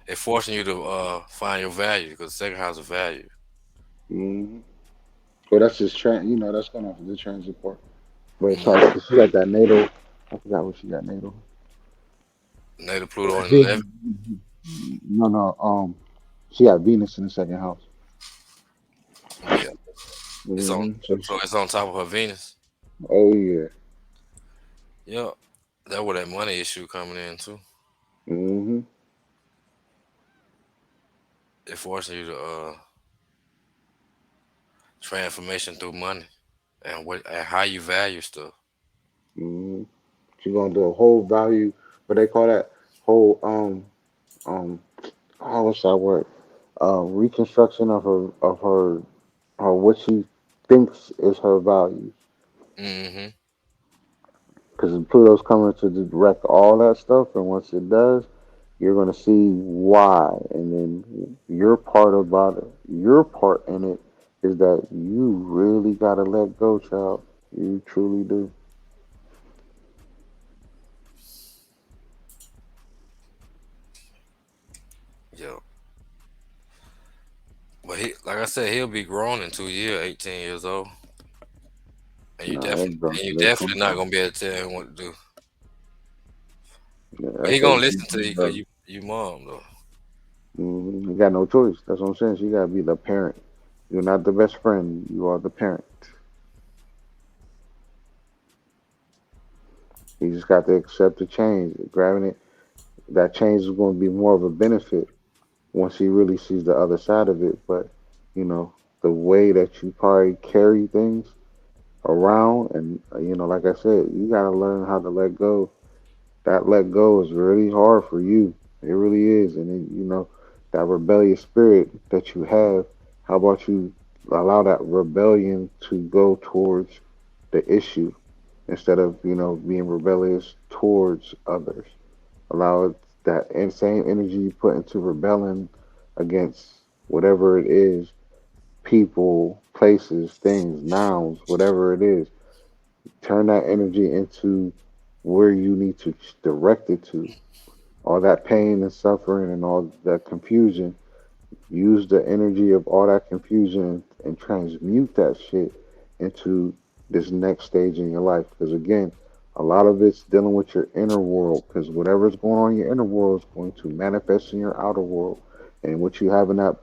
It's forcing you to find your value because second house of value. hmm Well, that's just that's going off of the transit part. But it's Mm. hard because she got that natal. I forgot what she got natal. Native Pluto in the 11th. Mhm. No, no. She got Venus in the second house. Yeah. It's on. So So it's on top of her Venus. oh yeah. Yeah. That's where that money issue coming in too. hmm It forcing you to transformation through money and what and how you value stuff. hmm She gonna do a whole value. What they call that whole um. Oh, what's that word? Reconstruction of her what she thinks is her value. Hmm. Because Pluto's coming to direct all that stuff, and once it does, you're gonna see why, and then your part about it, your part in it, is that you really gotta let go, child. You truly do. Yeah. But he, like I said, he'll be grown in 2 years, 18 years old, and No, that girl, you they come definitely not from. gonna be able to tell him what to do. Yeah, But he that's a gonna deep listen to you because brother. you mom though. You got no choice. That's what I'm saying. She gotta be the parent. You're not the best friend. You are the parent. You just got to accept the change. Grabbing it, that change is going to be more of a benefit once he really sees the other side of it. But you know, the way that you probably carry things around, and like I said, you got to learn how to let go. That let go is really hard for you. It really is, and that rebellious spirit that you have. How about you allow that rebellion to go towards the issue instead of being rebellious towards others? Allow that same energy you put into rebelling against whatever it is, people, places, things, nouns, whatever it is. Turn that energy into where you need to direct it to. All that pain and suffering and all that confusion, use the energy of all that confusion and transmute that shit into this next stage in your life. Because again, a lot of it's dealing with your inner world. Because whatever's going on in your inner world is going to manifest in your outer world. And what you have in that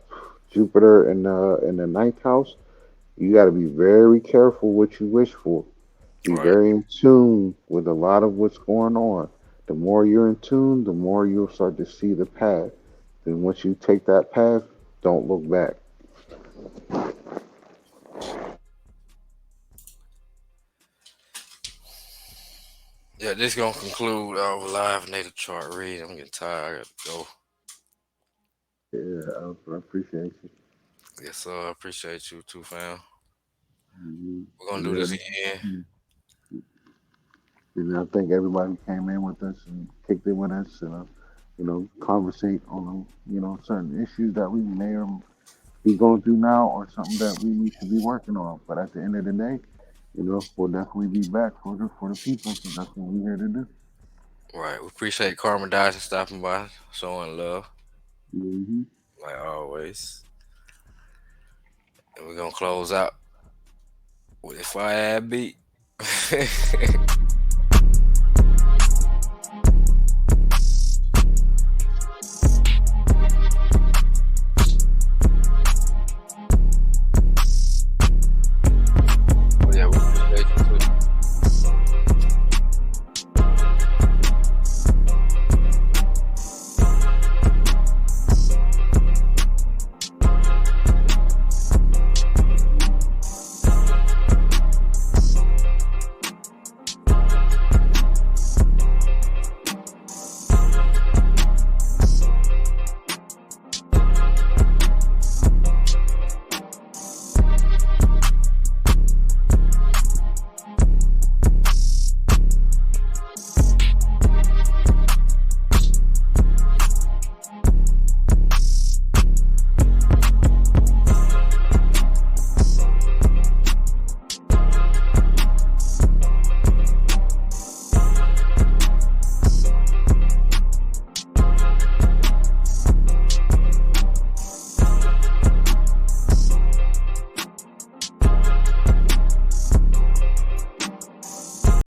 Jupiter in the ninth house, you got to be very careful what you wish for. Be Right. very in tune with a lot of what's going on. The more you're in tune, the more you'll start to see the path. Then once you take that path, don't look back. Yeah, this gonna conclude our live natal chart read. I'm getting tired. I got to go. Yeah, I appreciate you. Yes, sir. I appreciate you too, fam. Mhm. We're gonna do Yeah, this again. and I think everybody came in with us and kicked it with us, and conversate on certain issues that we may or be going through now, or something that we need to be working on. But at the end of the day, we'll definitely be back for the people, because that's what we're here to do. Right. We appreciate Karma Dyson stopping by, showing love, Hmm. like always. And we're gonna close out with a fire beat.